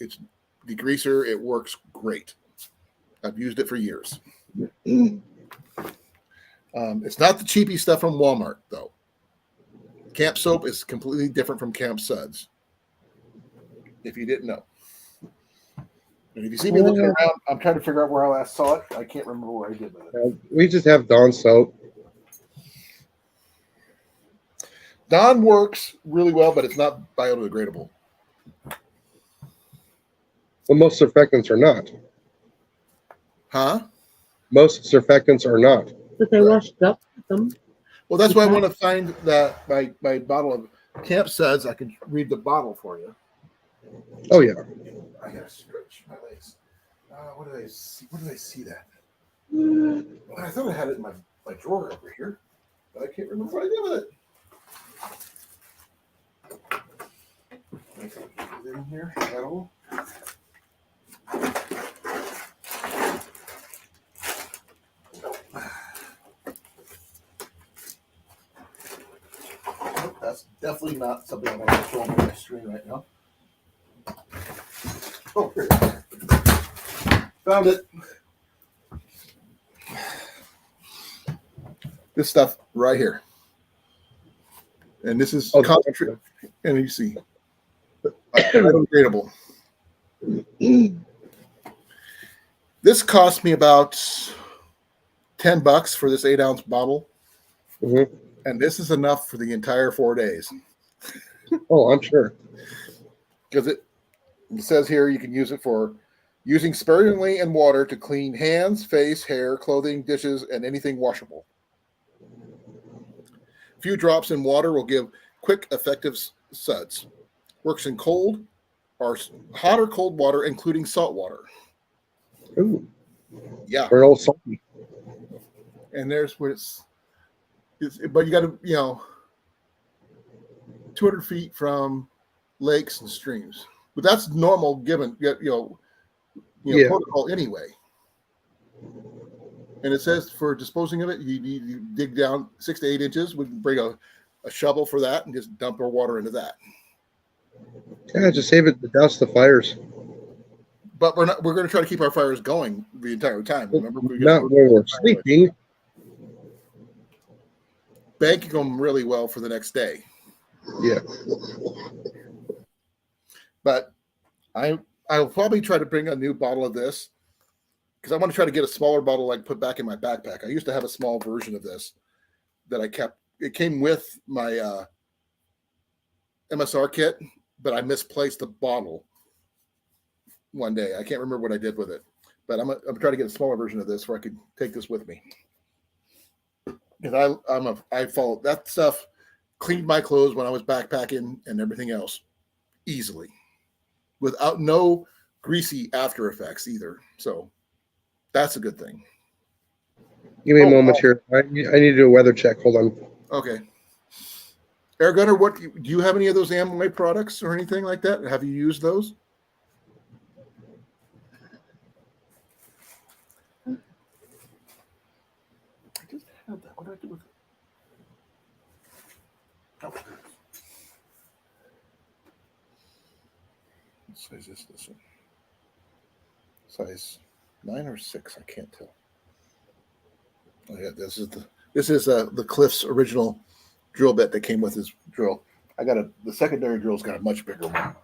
it's degreaser. It works great. I've used it for years. It's not the cheapy stuff from Walmart, though. Camp soap is completely different from camp suds. If you didn't know. And if you see me looking around, I'm trying to figure out where I last saw it. I can't remember where I did with it. We just have Dawn soap. Dawn works really well, but it's not biodegradable. Well, most surfactants are not. Huh? Most surfactants are not. But they washed up them. Well, that's why I want to find that my bottle of camp suds. I can read the bottle for you. Oh yeah. I gotta stretch my legs. What did I see? Where did I see that? I thought I had it in my drawer over here, but I can't remember what I did with it. Is it in here at all? Nope, that's definitely not something I want to show on my screen right now. Oh, here it is. Found it. This stuff right here. And this is concentrate. And you see, biodegradable. This cost me about $10 for this 8-ounce bottle. Mm-hmm. And this is enough for the entire 4 days. Oh, I'm sure. Because it says here you can use it for using sparingly in water to clean hands, face, hair, clothing, dishes, and anything washable. A few drops in water will give quick, effective suds. Works in cold or hot or cold water, including salt water. Ooh. Yeah. We're all salty. And there's where but you got to, 200 feet from lakes and streams. But that's normal given, protocol anyway. And it says for disposing of it, you dig down 6 to 8 inches. We can bring a shovel for that and just dump our water into that. Yeah, just save it to douse the fires. But we're going to try to keep our fires going the entire time. Remember, Not when we're sleeping. Banking them really well for the next day. Yeah. But I'll probably try to bring a new bottle of this because I want to try to get a smaller bottle I can put back in my backpack. I used to have a small version of this that I kept. It came with my MSR kit, but I misplaced the bottle one day. I can't remember what I did with it, but I'm trying to get a smaller version of this where I could take this with me. Because I follow that stuff, cleaned my clothes when I was backpacking and everything else easily, without no greasy after effects either. So that's a good thing. Give me a moment here. I need to do a weather check. Hold on. Okay. Air Gunner, what do you have any of those Amway products or anything like that? Have you used those? I just had that. What did I do with it? Oh. What size is this one? Size 9 or 6? I can't tell. Oh yeah, this is the Cliff's original drill bit that came with his drill. The secondary drill's got a much bigger one.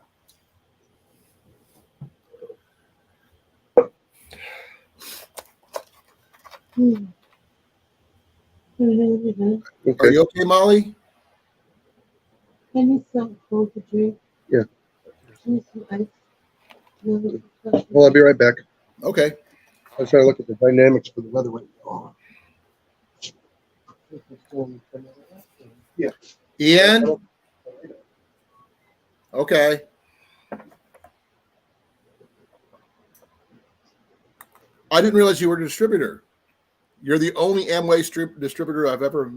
Okay. Are you okay, Molly? I need something cold to drink. Yeah. I need some ice. Well, I'll be right back. Okay. I was trying to look at the dynamics for the weather. Yeah. Ian? Okay. I didn't realize you were a distributor. You're the only Amway distributor I've ever,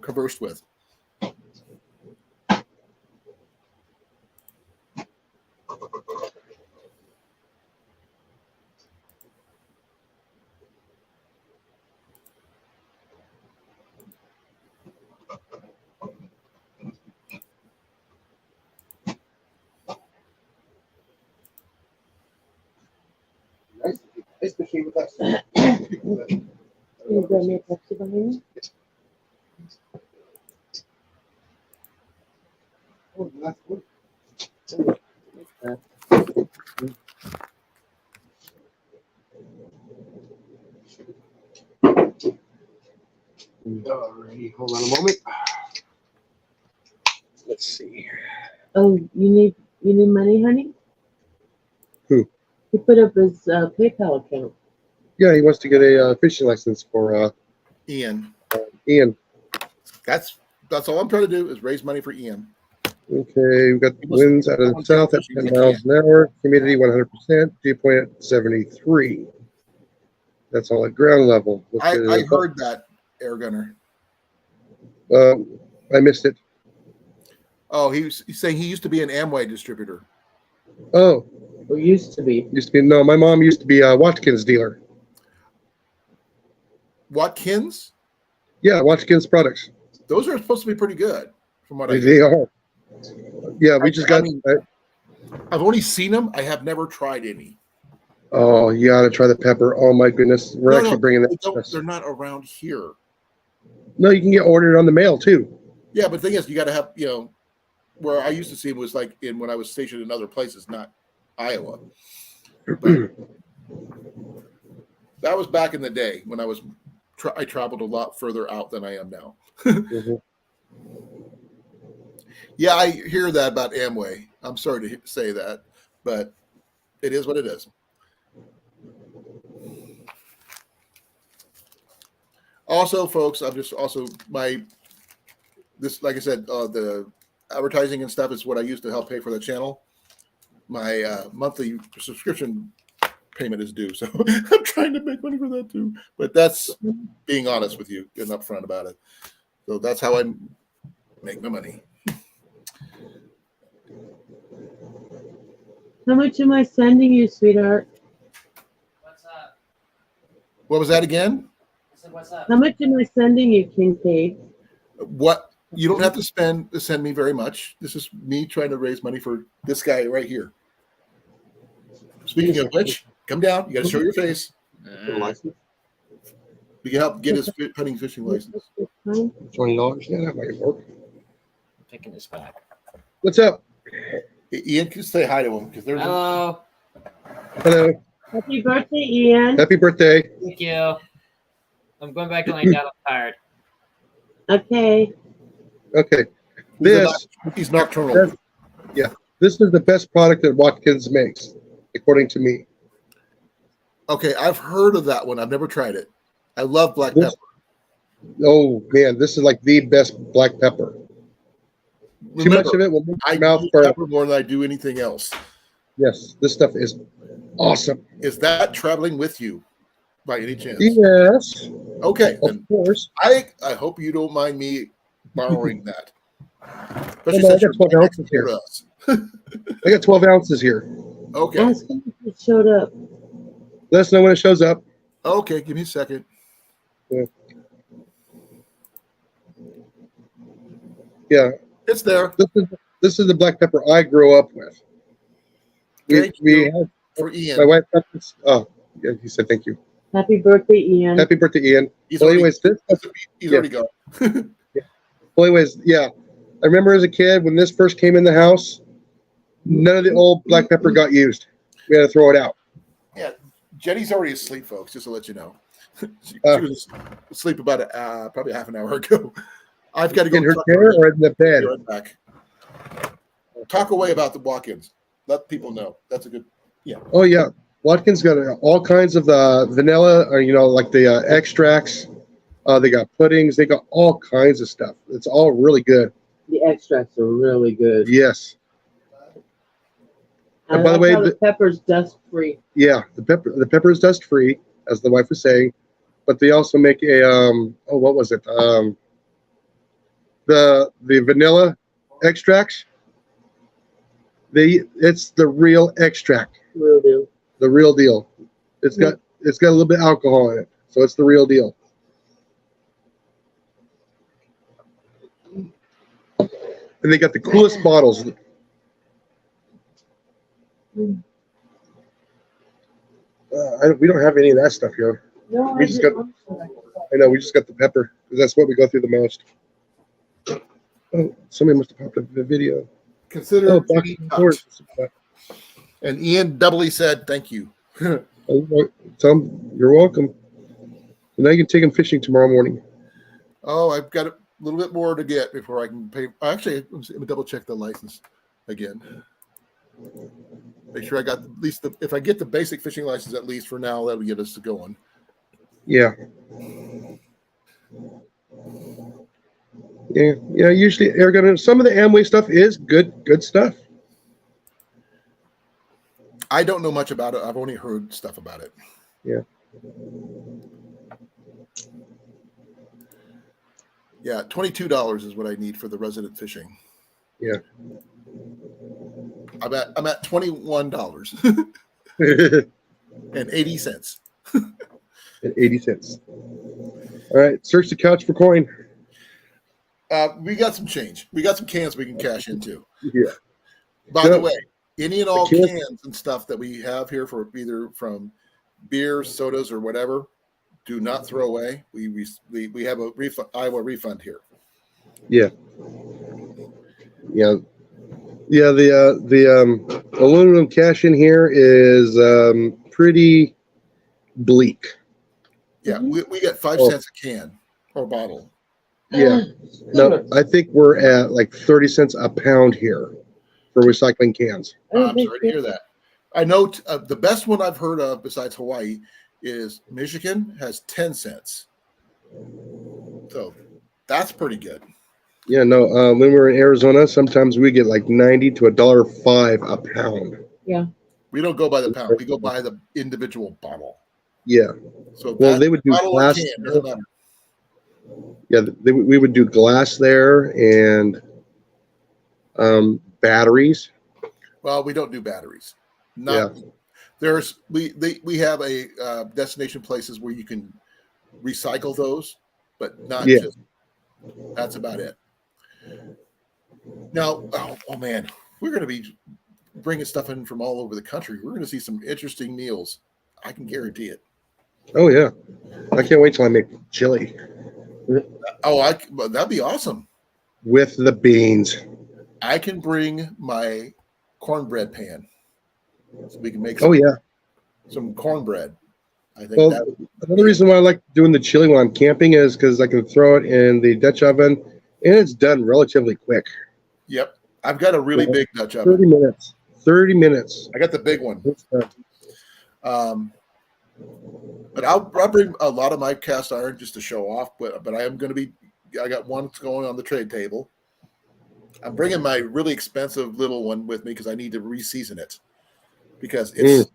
conversed with. Nice machine with us. You got me a Pepsi behind me? Oh, that's good. Alrighty, hold on a moment. Let's see. Oh, you need money, honey? Who? He put up his PayPal account. Yeah, he wants to get a fishing license for Ian. Ian. That's all I'm trying to do is raise money for Ian. Okay, we've got He must- winds out of the someone south at fishing 10 like miles an hour, humidity 100%, dew point at 73. That's all at ground level. I heard that, Air Gunner. I missed it. Oh, he's saying he used to be an Amway distributor. Oh, Or used to be. no, my mom used to be a Watkins dealer. Watkins? Yeah, Watkins products. Those are supposed to be pretty good, from what I They hear. are. Yeah, we just got. I've only seen them. I have never tried any. Oh, you got to try the pepper. Oh my goodness, we're actually bringing that. They're not around here. No, you can get ordered on the mail too. Yeah, but the thing is, you got to have, where I used to see them was like when I was stationed in other places, not Iowa. But that was back in the day when I traveled a lot further out than I am now. Mm-hmm. Yeah, I hear that about Amway. I'm sorry to say that, but it is what it is. Also, folks, I'm just also like I said, the advertising and stuff is what I use to help pay for the channel. My monthly subscription payment is due, so I'm trying to make money for that too. But that's being honest with you and upfront about it. So that's how I make my money. How much am I sending you, sweetheart? What's up? What was that again? I said, what's up? How much am I sending you, Kincaid? What you don't have to send me very much. This is me trying to raise money for this guy right here. Speaking of which, come down. You got to show your face. We can help get his hunting fishing license. $20. Yeah, that might work. Taking this back. What's up? Ian, can say hi to him because there's. Hello. Hello. Happy birthday, Ian. Happy birthday. Thank you. I'm going back to laying down. I'm tired. Okay. Okay. He's nocturnal. This is the best product that Watkins makes, according to me. Okay, I've heard of that one. I've never tried it. I love black pepper. Oh man, this is like the best black pepper. Too much of it will make I your mouth use burn. pepper more than I do anything else. Yes, this stuff is awesome. Is that traveling with you by any chance? Yes, Okay, of then course. I hope you don't mind me borrowing that. Especially No, I since got 12 you're ounces next here. to us. I got 12 ounces here. Okay. Ask him if it showed up. Let us know when it shows up. Okay, give me a second. Yeah, It's there. this is the black pepper I grew up with. Thank We you had for Ian. my wife. Oh, yeah, he said thank you. Happy birthday, Ian. Happy birthday, Ian. He's Well, already, anyways, he's already gone. well, anyways, yeah. I remember as a kid when this first came in the house, none of the old black pepper got used. We had to throw it out. Yeah, Jenny's already asleep, folks. Just to let you know, she was asleep about probably half an hour ago. I've got to go In her talk chair or in the bed? Be right back. Talk away about the walk-ins. Let people know. That's a good. Yeah. Oh yeah, Watkins got all kinds of the vanilla, or like the extracts. They got puddings. They got all kinds of stuff. It's all really good. The extracts are really good. Yes. And by the way, the pepper's dust free. Yeah, the pepper is dust free, as the wife was saying. but they also make a what was it? The vanilla extracts. It's the real extract, Will do. the real deal. It's got a little bit of alcohol in it, so it's the real deal. And they got the coolest bottles. We don't have any of that stuff here. No, We just got. I know we just got the pepper because that's what we go through the most. Oh, somebody must have popped up the video. Consider Oh, it box being of doors. tucked. And Ian doubly said thank you. Tom, you're welcome. And now you can take them fishing tomorrow morning. Oh, I've got a little bit more to get before I can pay. Actually, let me double check the license again. Make sure I got at least if I get the basic fishing license at least for now, that'll get us to going. Yeah. Yeah. Usually, air gun. Some of the Amway stuff is good stuff. I don't know much about it. I've only heard stuff about it. Yeah. Yeah, $22 is what I need for the resident fishing. Yeah. I'm at $21 and 80 cents. At 80 cents. All right, search the couch for coin. We got some change. We got some cans we can cash into. Yeah. By the way, any and all cans and stuff that we have here for either from beers, sodas, or whatever, do not throw away. We have a refund, Iowa refund here. Yeah. Yeah. Yeah. The aluminum cash in here is pretty bleak. Yeah, we get 5 cents a can or bottle. Yeah. No, I think we're at like 30 cents a pound here for recycling cans. I'm sorry to hear that. I know the best one I've heard of besides Hawaii is Michigan has 10 cents. So that's pretty good. Yeah, no, when we're in Arizona, sometimes we get like 90 to $1.05 a pound. Yeah. We don't go by the pound. We go by the individual bottle. Yeah. So Well, they would do bottle or glass. can, doesn't matter. Yeah, we would do glass there and batteries. Well, we don't do batteries. There's we have a destination places where you can recycle those, but not just. That's about it. Now, oh man, we're going to be bringing stuff in from all over the country. We're going to see some interesting meals. I can guarantee it. Oh yeah, I can't wait till I make chili. Oh, that'd be awesome. With the beans. I can bring my cornbread pan, so we can make. Some cornbread. I think. Well, another reason why I like doing the chili when I'm camping is because I can throw it in the Dutch oven, and it's done relatively quick. Yep, I've got a really big Dutch oven. 30 minutes. 30 minutes. I got the big one. But I'll bring a lot of my cast iron just to show off. But I am going to be. I got one that's going on the trade table. I'm bringing my really expensive little one with me because I need to re-season it because it's.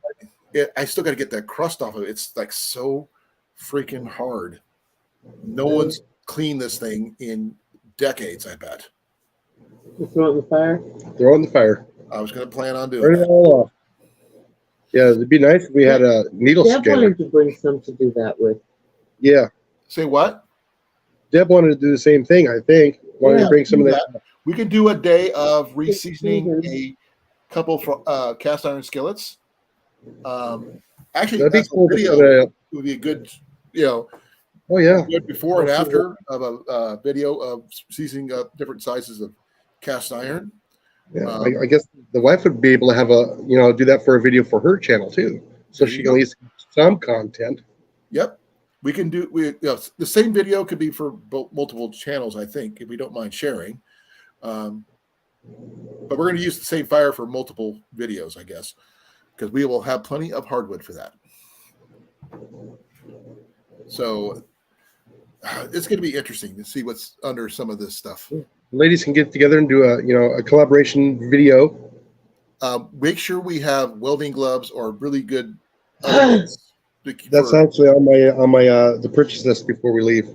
I still got to get that crust off of it. It's like so freaking hard. No one's cleaned this thing in decades. I bet. You throw it in the fire. Throw it in the fire. I was going to plan on doing Turn it that. all off. Yeah, it'd be nice if we had a needle Deb scanner. wanted to bring some to do that with. Yeah. Say what? Deb wanted to do the same thing, I think. Wanted to bring some of that. We could do a day of re-seasoning a couple cast iron skillets. Actually, That'd be that's cool. a video. It would be a good, Oh yeah. good before and after of a video of seasoning different sizes of cast iron. Yeah, I guess the wife would be able to have do that for a video for her channel too, so she can at least have some content. Yep, we can do. The same video could be for multiple channels, I think, if we don't mind sharing. But we're going to use the same fire for multiple videos, I guess, because we will have plenty of hardwood for that. So it's going to be interesting to see what's under some of this stuff. Ladies can get together and do a collaboration video. Make sure we have welding gloves or really good gloves That's actually on my the purchase list before we leave.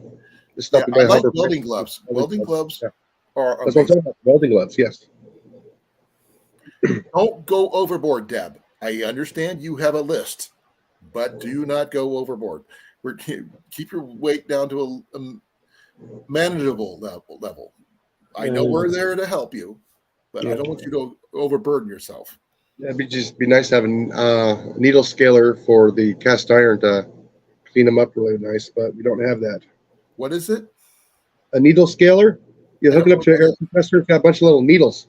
Just Yeah, stopping I by like Harbor welding Freight. gloves. Welding gloves Yeah. are That's what I'm amazing. talking about. Welding gloves, yes. Don't go overboard, Deb. I understand you have a list, but do not go overboard. Keep your weight down to a manageable level. I know we're there to help you, but I Yeah. don't want you to overburden yourself. It'd be nice to have a needle scaler for the cast iron to clean them up really nice, but we don't have that. What is it? A needle scaler, you I hook don't it know up to what an that air is. compressor. It's got a bunch of little needles.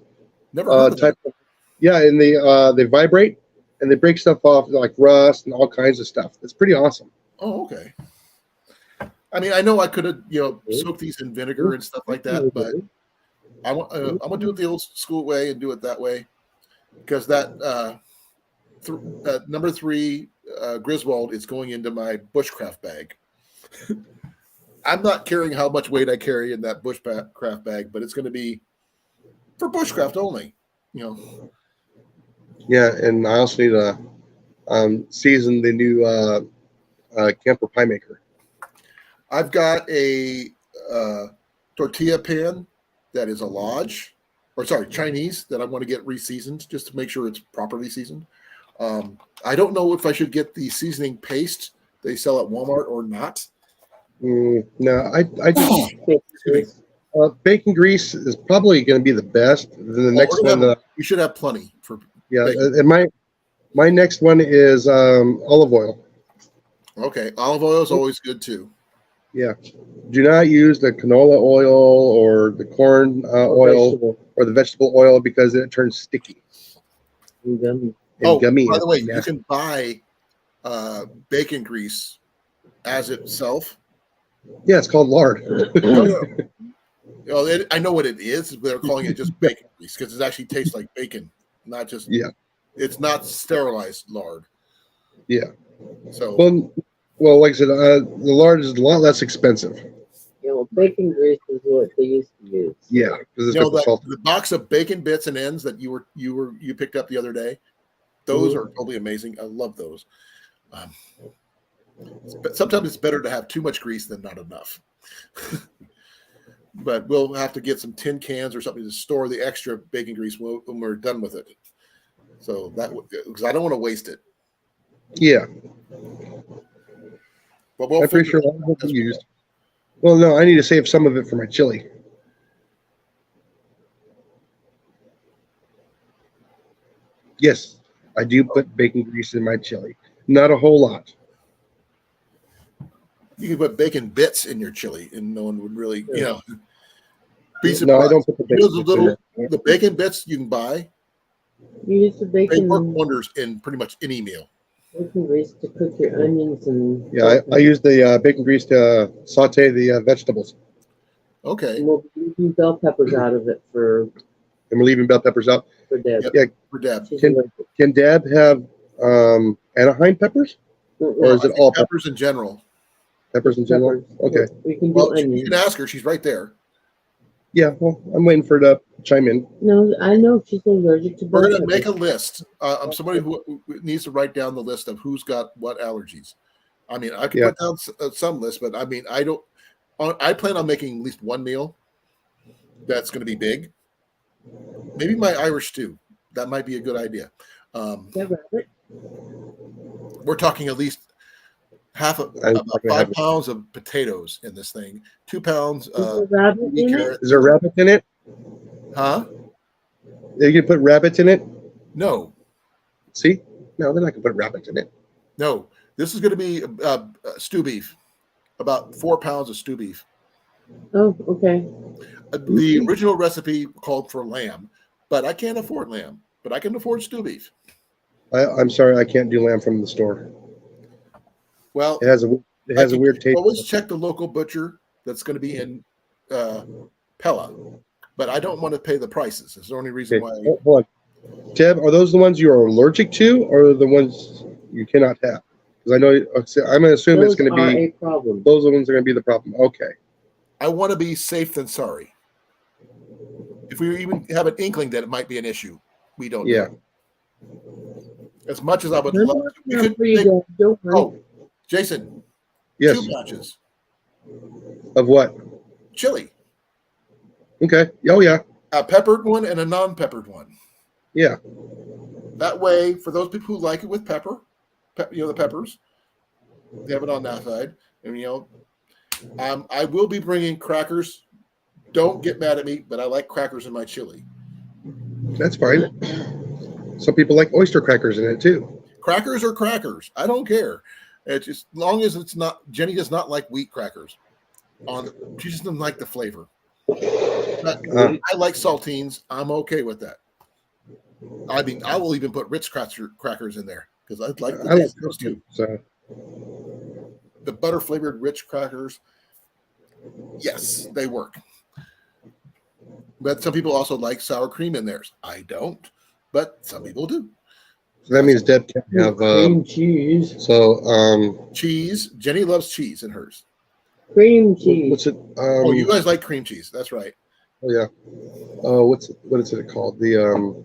Never heard of that. Yeah, and they vibrate and they break stuff off like rust and all kinds of stuff. It's pretty awesome. Oh, okay. I mean, I know I could have, soaked these in vinegar and stuff like that, but I'm gonna do it the old school way and do it that way because that number 3 Griswold is going into my bushcraft bag. I'm not carrying how much weight I carry in that bushcraft bag, but it's going to be for bushcraft only. Yeah, and I also need to season the new camper pie maker. I've got a tortilla pan that is a Lodge, or sorry, Chinese, that I want to get reseasoned just to make sure it's properly seasoned. I don't know if I should get the seasoning paste they sell at Walmart or not. No, I just bacon grease is probably going to be the best. Then the next one, you should have plenty for. Yeah, bacon. and my next one is olive oil. Okay, olive oil is always good too. Yeah, do not use the canola oil or the corn oil or the vegetable oil because it turns sticky And gummy. and gummy. By the way, nasty. you can buy bacon grease as itself. Yeah, it's called lard. No. I know what it is. They're calling it just bacon grease because it actually tastes like bacon, not just. Yeah. It's not sterilized lard. Yeah. So. Well, like I said, the lard is a lot less expensive. Yeah, well, bacon grease is what they used to use. Yeah, because it's got the salt. The box of bacon bits and ends that you picked up the other day, those are totally amazing. I love those. But sometimes it's better to have too much grease than not enough. But we'll have to get some tin cans or something to store the extra bacon grease when we're done with it. So that because I don't want to waste it. Yeah. But we'll I'm pretty sure a lot of it used. Well, no, I need to save some of it for my chili. Yes, I do put bacon grease in my chili. Not a whole lot. You can put bacon bits in your chili, and no one would really, be surprised. No, I don't put the bacon bits in there. The bacon bits you can buy. You use the They bacon. work wonders in pretty much any meal. Bacon grease to cook your onions and. Yeah, I use the bacon grease to saute the vegetables. Okay. And we'll be using bell peppers out of it for And we're leaving bell peppers out. Deb. Yeah. For Deb. She's Can allergic. Can Deb have Anaheim peppers? Or is it all peppers in general? Peppers in general? Okay. We can do Well, you onions. can ask her. She's right there. Yeah, well, I'm waiting for her to chime in. No, I know she's allergic to bell We're going to peppers. make a list. I'm somebody who needs to write down the list of who's got what allergies. I mean, I can put down some list, but I mean, I plan on making at least one meal that's going to be big. Maybe my Irish stew. That might be a good idea. We're talking at least about 5 pounds of potatoes in this thing. 2 pounds of carrots. Is there rabbit in it? Huh? You can put rabbit in it? No. See? No, they're not going to put rabbit in it. No. This is going to be stew beef. About 4 pounds of stew beef. Oh, okay. The original recipe called for lamb, but I can't afford lamb. But I can afford stew beef. I'm sorry, I can't do lamb from the store. Well, it has a weird taste. Always check the local butcher that's going to be in Pella, but I don't want to pay the prices. It's the only reason why. Hold on, Deb, are those the ones you are allergic to, or the ones you cannot have? Because I know I'm going to assume it's going to be a problem. Those are the ones that are going to be the problem. Okay. I want to be safe than sorry. If we even have an inkling that it might be an issue, we don't. Yeah. As much as I would love to, we could make, Jason, Yes. 2 batches. Of what? Chili. Okay. Oh yeah. A peppered one and a non-peppered one. Yeah. That way, for those people who like it with pepper, the peppers, they have it on that side. And I will be bringing crackers. Don't get mad at me, but I like crackers in my chili. That's fine. Some people like oyster crackers in it too. Crackers are crackers. I don't care. It's just as long as it's not. Jenny does not like wheat crackers. She just doesn't like the flavor. But I like saltines. I'm okay with that. I mean, I will even put Ritz crackers in there because I'd like the taste of those too. So The butter flavored rich crackers, yes, they work. But some people also like sour cream in theirs. I don't, but some people do. that means Deb can have Cream cheese. Cheese. Jenny loves cheese in hers. Cream cheese. what's it? Oh, you guys like cream cheese. That's right. Oh yeah. What is it called? The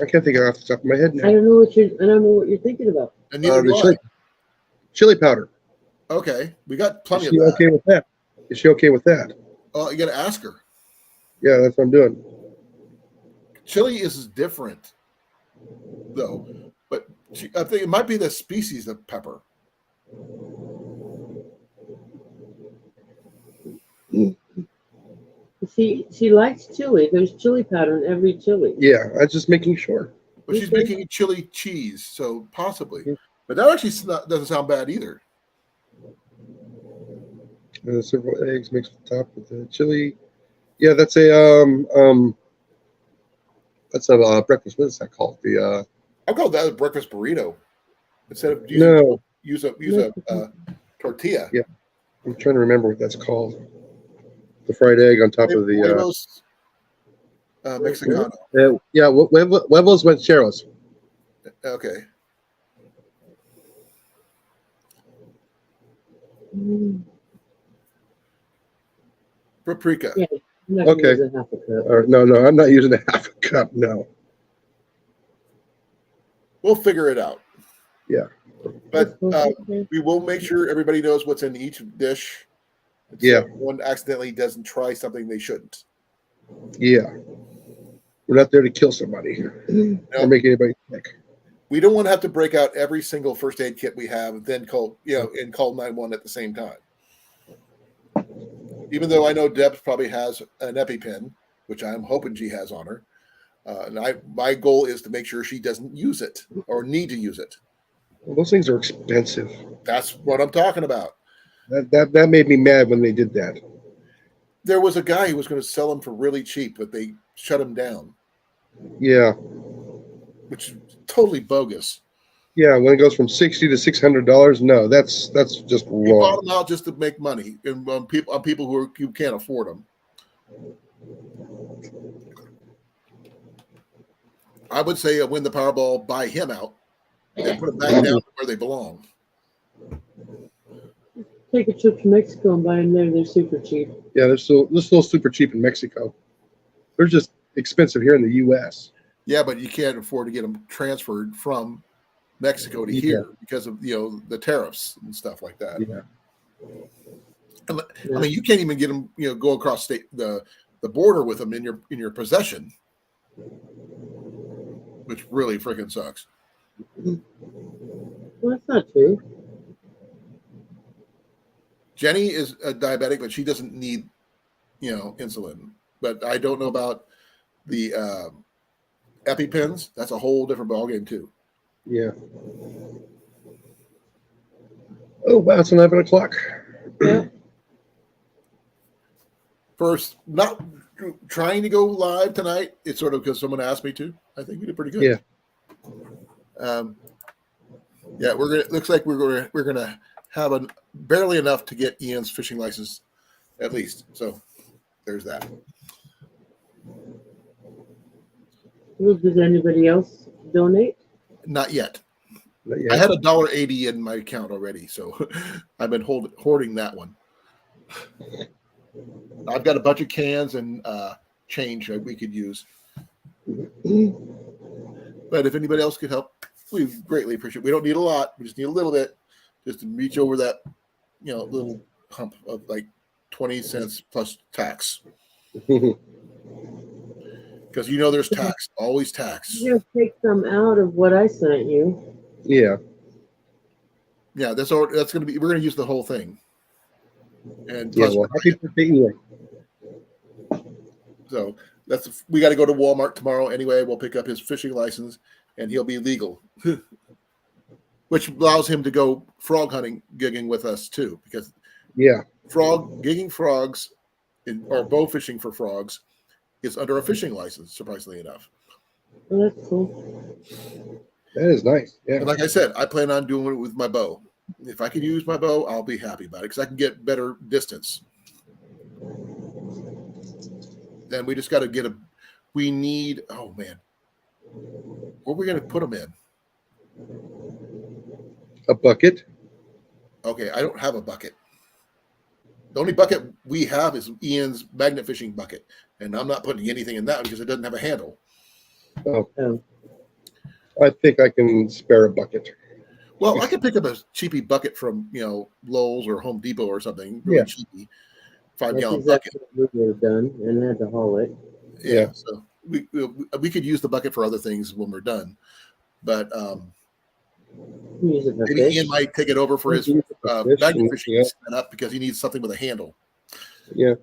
I can't think of it off the top of my head I now. don't know what you're thinking about. And neither do I. Chili powder. Okay, we got plenty Is of she that. okay with that? Is she okay with that? Oh, you got to ask her. Yeah, that's what I'm doing. Chili is different, though. But I think it might be the species of pepper. She likes chili. There's chili powder in every chili. Yeah, I'm just making sure. But she's Okay. making chili cheese, so possibly. But that actually doesn't sound bad either. Several eggs mixed with top with the chili. Yeah, that's a breakfast. What is that called? The I'll call that a breakfast burrito instead of no, use a tortilla. Yeah. I'm trying to remember what that's called. The fried egg on top of the Huevos, Mexicano. huevos rancheros. Okay. Mm, Paprika. Yeah, I'm not gonna Okay. use a half a cup. Or, no, I'm not using a half a cup. No. We'll figure it out. Yeah. But Okay. we will make sure everybody knows what's in each dish. So Yeah. one accidentally doesn't try something they shouldn't. Yeah. We're not there to kill somebody or make anybody sick. We don't want to have to break out every single first aid kit we have and then call 911 at the same time. Even though I know Deb probably has an EpiPen, which I'm hoping she has on her. And my goal is to make sure she doesn't use it or need to use it. Well, those things are expensive. That's what I'm talking about. That made me mad when they did that. There was a guy who was going to sell them for really cheap, but they shut him down, Yeah. which is totally bogus. Yeah, when it goes from $60 to $600, no, that's just He bought wrong. them out just to make money, and on people who can't afford them. I would say win the Powerball, buy him out, and put it back down where they belong. Take a trip to Mexico and buy them there. They're super cheap. Yeah, they're still super cheap in Mexico. They're just expensive here in the U.S. Yeah, but you can't afford to get them transferred from Mexico to here because of the tariffs and stuff like that. Yeah. I mean, you can't even get them go across the border with them in your possession, which really freaking sucks. Well, that's not true. Jenny is a diabetic, but she doesn't need insulin. But I don't know about the EpiPens. That's a whole different ballgame too. Yeah. Oh, wow, it's 11 o'clock. Yeah. First, not trying to go live tonight. It's sort of because someone asked me to. I think we did pretty good. Yeah. Yeah, looks like we're gonna have barely enough to get Ian's fishing license, at least. So there's that. Well, does anybody else donate? Not yet. Not I yet. had $1.80 in my account already, so I've been hoarding that one. I've got a bunch of cans and change that we could use. But if anybody else could help, we greatly appreciate it. We don't need a lot. We just need a little bit just to reach over that, little hump of like 20 cents plus tax. Because there's tax, always tax. You're gonna take some out of what I sent you. Yeah. Yeah, that's going to be. We're going to use the whole thing. And Yeah. plus, Well, happy birthday anyway. so we got to go to Walmart tomorrow anyway. We'll pick up his fishing license, and he'll be legal, which allows him to go frog hunting, gigging with us too. Because Yeah. gigging frogs, or bow fishing for frogs, is under a fishing license. Surprisingly enough. Oh, that's cool. That is nice. Yeah. And like I said, I plan on doing it with my bow. If I can use my bow, I'll be happy about it because I can get better distance. Then we just got to we need, oh man, where are we going to put them in? A bucket. Okay, I don't have a bucket. The only bucket we have is Ian's magnet fishing bucket. And I'm not putting anything in that because it doesn't have a handle. Oh. Oh. I think I can spare a bucket. Well, I could pick up a cheapy bucket from, Lowe's or Home Depot or something. Really Yeah. cheapy. That's 5-gallon exactly bucket. what we would have done and had to haul it. Yeah. So we could use the bucket for other things when we're done. But Use it for maybe fish. Ian might take it over for his Use it for fish magnet and- fishing yeah. setup because he needs something with a handle. Yeah.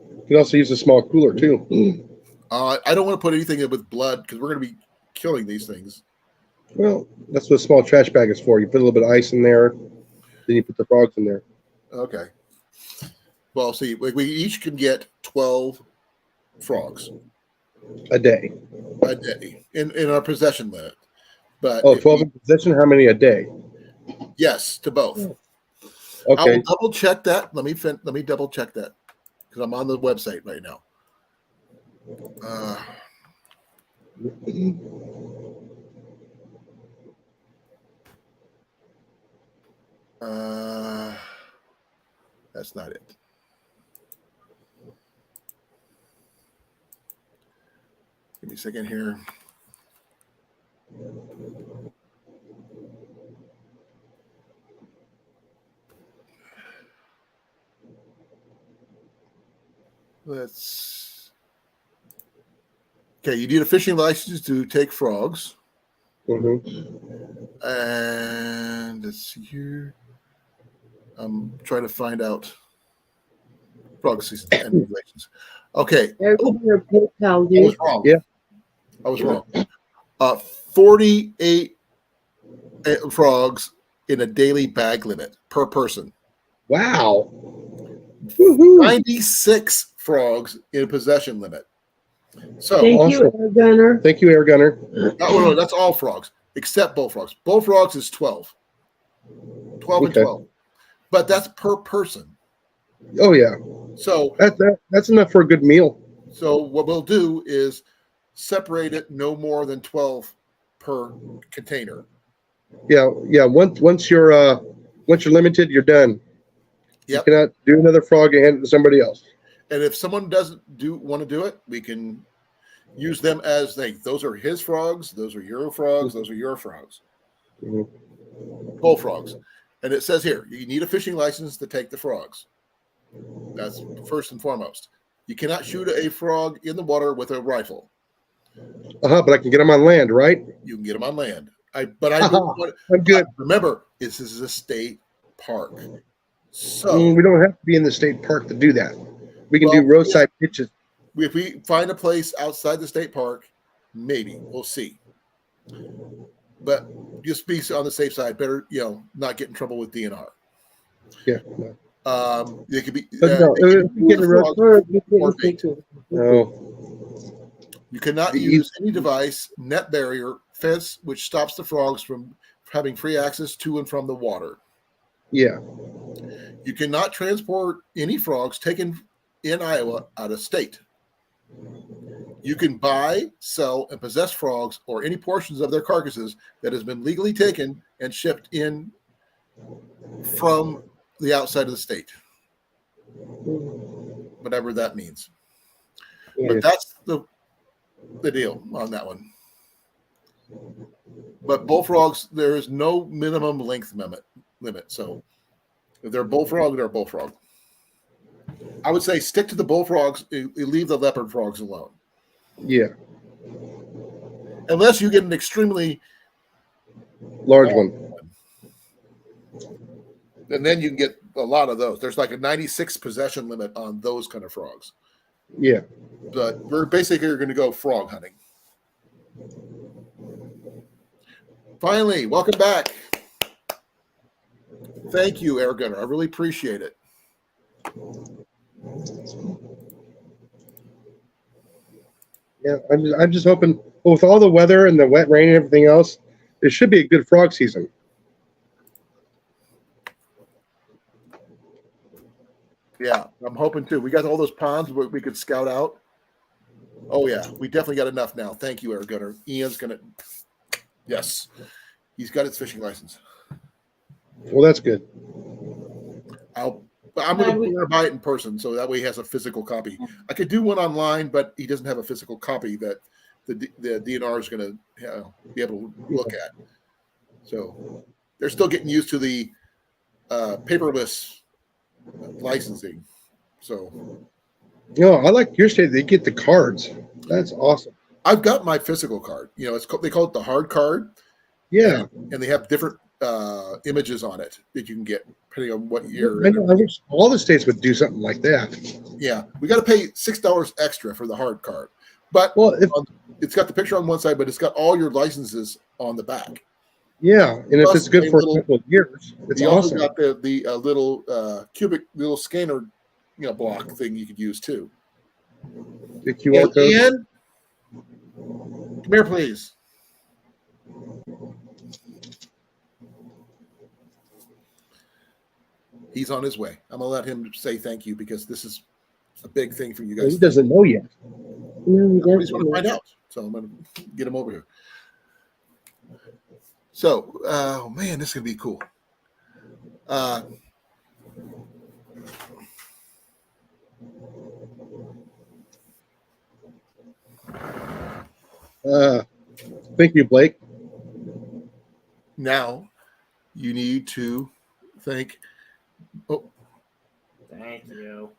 You can also use a small cooler too. I don't want to put anything in with blood because we're going to be killing these things. Well, that's what a small trash bag is for. You put a little bit of ice in there, then you put the frogs in there. Okay. Well, see, we each can get 12 frogs A day. a day in our possession limit. But Oh, 12 in possession? How many a day? yes, to both. I Okay. will double check that. Let me double check that because I'm on the website right now. That's not it. Give me a second here. Okay, you need a fishing license to take frogs. Mm-hmm. And let's see here. I'm trying to find out frog season and regulations. Okay. Everything your PayPal I was dude. wrong. Yeah. I was wrong. 48 frogs in a daily bag limit per person. Wow. Woohoo. 96 frogs in possession limit. So Thank you, awesome. Air Gunner. Thank you, Air Gunner. that's all frogs except bullfrogs. Bullfrogs is 12. 12 and Okay. 12. But that's per person. Oh, yeah. So That's enough for a good meal. So what we'll do is separate it no more than 12 per container. Yeah. Yeah. Once you're limited, you're done. Yep. You cannot do another frog and hand it to somebody else. And if someone doesn't want to do it, we can use them as those are his frogs, those are your frogs, those are your frogs. Mm-hmm. Bullfrogs. And it says here, you need a fishing license to take the frogs. That's first and foremost. You cannot shoot a frog in the water with a rifle. But I can get them on land, right? You can get them on land. But I don't want. I'm good. Remember, this is a state park, so We don't have to be in the state park to do that. We can do roadside pitches. if we find a place outside the state park, maybe we'll see. But just be on the safe side. Better, not get in trouble with DNR. Yeah. They could be. But no, you You cannot use any device, net barrier, fence, which stops the frogs from having free access to and from the water. Yeah. You cannot transport any frogs taken in Iowa out of state. You can buy, sell, and possess frogs or any portions of their carcasses that has been legally taken and shipped in from the outside of the state. Whatever that means. Yeah. But that's the deal on that one. But bullfrogs, there is no minimum length limit. So if they're bullfrog, they're a bullfrog. I would say stick to the bullfrogs. Leave the leopard frogs alone, Yeah, unless you get an extremely large one. and then you can get a lot of those. There's like a 96 possession limit on those kind of frogs. Yeah. But we're basically going to go frog hunting. Finally, welcome back. Thank you, Air Gunner. I really appreciate it. Yeah, I'm just hoping with all the weather and the wet rain and everything else, it should be a good frog season. Yeah, I'm hoping too. We got all those ponds where we could scout out. Oh yeah, we definitely got enough now. Thank you, Air Gunner. Ian's gonna. Yes, he's got his fishing license. Well, that's good. I'm going to buy it in person, so that way he has a physical copy. I could do one online, but he doesn't have a physical copy that the DNR is going to be able to look at. So they're still getting used to the paperless licensing. So, I like your state. They get the cards. That's awesome. I've got my physical card. They call it the hard card. Yeah, and they have different images on it that you can get depending on what year. I wish all the states would do something like that. Yeah, we got to pay $6 extra for the hard card, but it's got the picture on one side, but it's got all your licenses on the back. Yeah, and if it's good for a couple of years, it's also awesome. got the little cubic little scanner, block thing you could use too. The QR code. Ian, come here, please. He's on his way. I'm gonna let him say thank you because this is a big thing for you guys. He doesn't know yet. No, he I just doesn't. want to find out. So I'm gonna get him over here. So, oh man, this is gonna be cool. Thank you, Blake. Now, you need to thank. Oh, Thank you.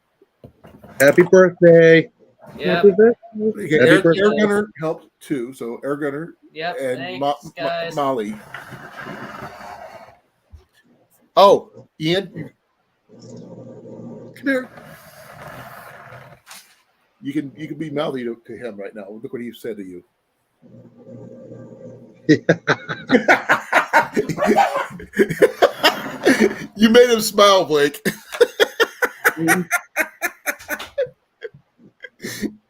Happy birthday. Yep. Happy birthday. okay, Happy Air birthday. Gunner helped too. So Air Gunner Yep. and Thanks, guys. Molly. Oh, Ian, come here. You can be mouthy to him right now. Look what he said to you. You made him smile, Blake.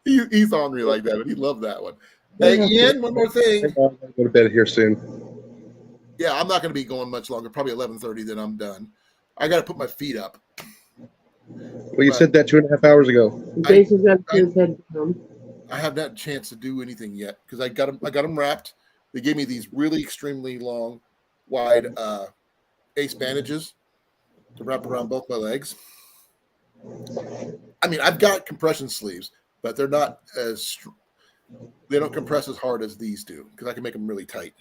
He's ornery like that, but he loved that one. Hey, Ian, one more thing. I'm going to go to bed here soon. Yeah, I'm not going to be going much longer. Probably 11:30. Then I'm done. I got to put my feet up. Well, you said that 2.5 hours ago. Jason's got to put his head down. I have not a chance to do anything yet because I got them wrapped. They gave me these really extremely long, wide ace bandages to wrap around both my legs. I mean, I've got compression sleeves, but they're not they don't compress as hard as these do because I can make them really tight.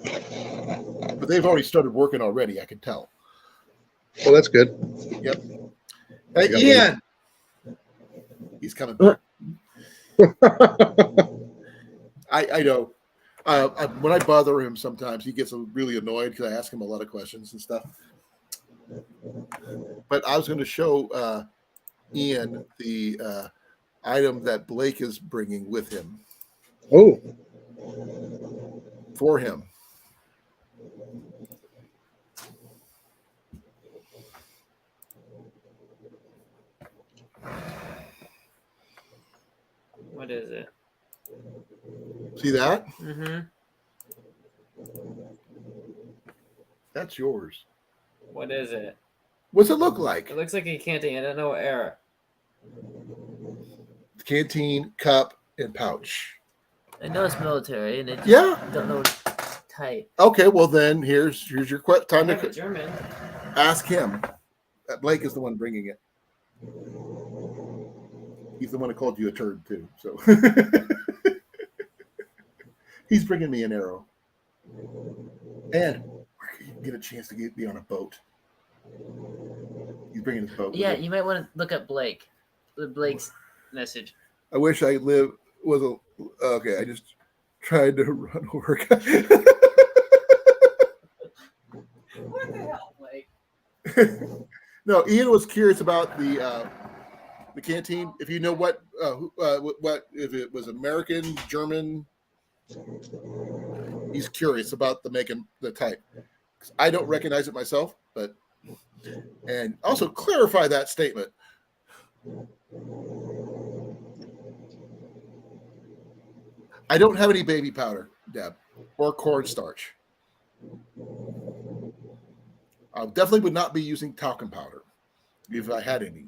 But they've already started working already. I can tell. Well, that's good. Yep. Hey, Ian. He's coming back. I know. When I bother him, sometimes he gets really annoyed because I ask him a lot of questions and stuff. But I was going to show Ian the item that Blake is bringing with him. Oh. For him. What is it? See that? Mm-hmm. That's yours. What is it? What's it look like? It looks like a canteen. I don't know what era. Canteen, cup, and pouch. I know it's military, and it Yeah. don't know it's tight. Okay, well then here's your time I have a to German. ask him. Blake is the one bringing it. He's the one who called you a turd too. So He's bringing me an arrow. And get a chance to be on a boat. He's bringing his boat. Yeah, with him. you might want to look up Blake. Blake's message. I wish I was a. Okay, I just tried to run work. What the hell, Blake? No, Ian was curious about the canteen. If you know what if it was American, German, he's curious about the type. I don't recognize it myself, and also clarify that statement. I don't have any baby powder, Deb, or cornstarch. I definitely would not be using talcum powder if I had any.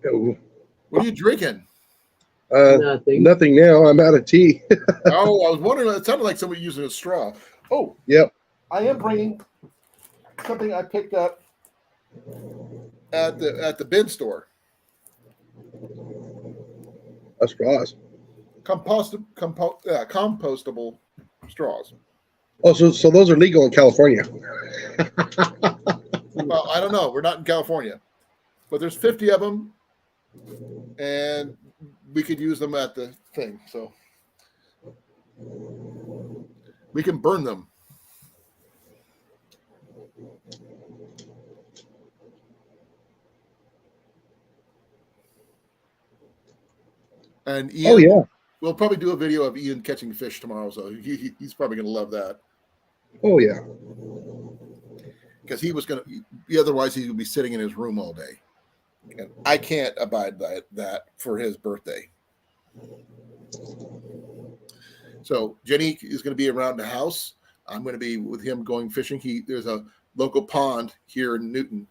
Oh, What are you drinking? Nothing. nothing now. I'm out of tea. Oh, I was wondering. It sounded like somebody using a straw. Oh, Yep. I am bringing something I picked up at the bin store. That's straws. Compostable straws. Oh, so those are legal in California. Well, I don't know. We're not in California, but there's 50 of them, and we could use them at the thing. So we can burn them. And Ian, Oh yeah. we'll probably do a video of Ian catching fish tomorrow, so he's probably going to love that. Oh yeah. Because he was going to, otherwise he would be sitting in his room all day. And I can't abide by that for his birthday. So Jenny is going to be around the house. I'm going to be with him going fishing. There's a local pond here in Newton.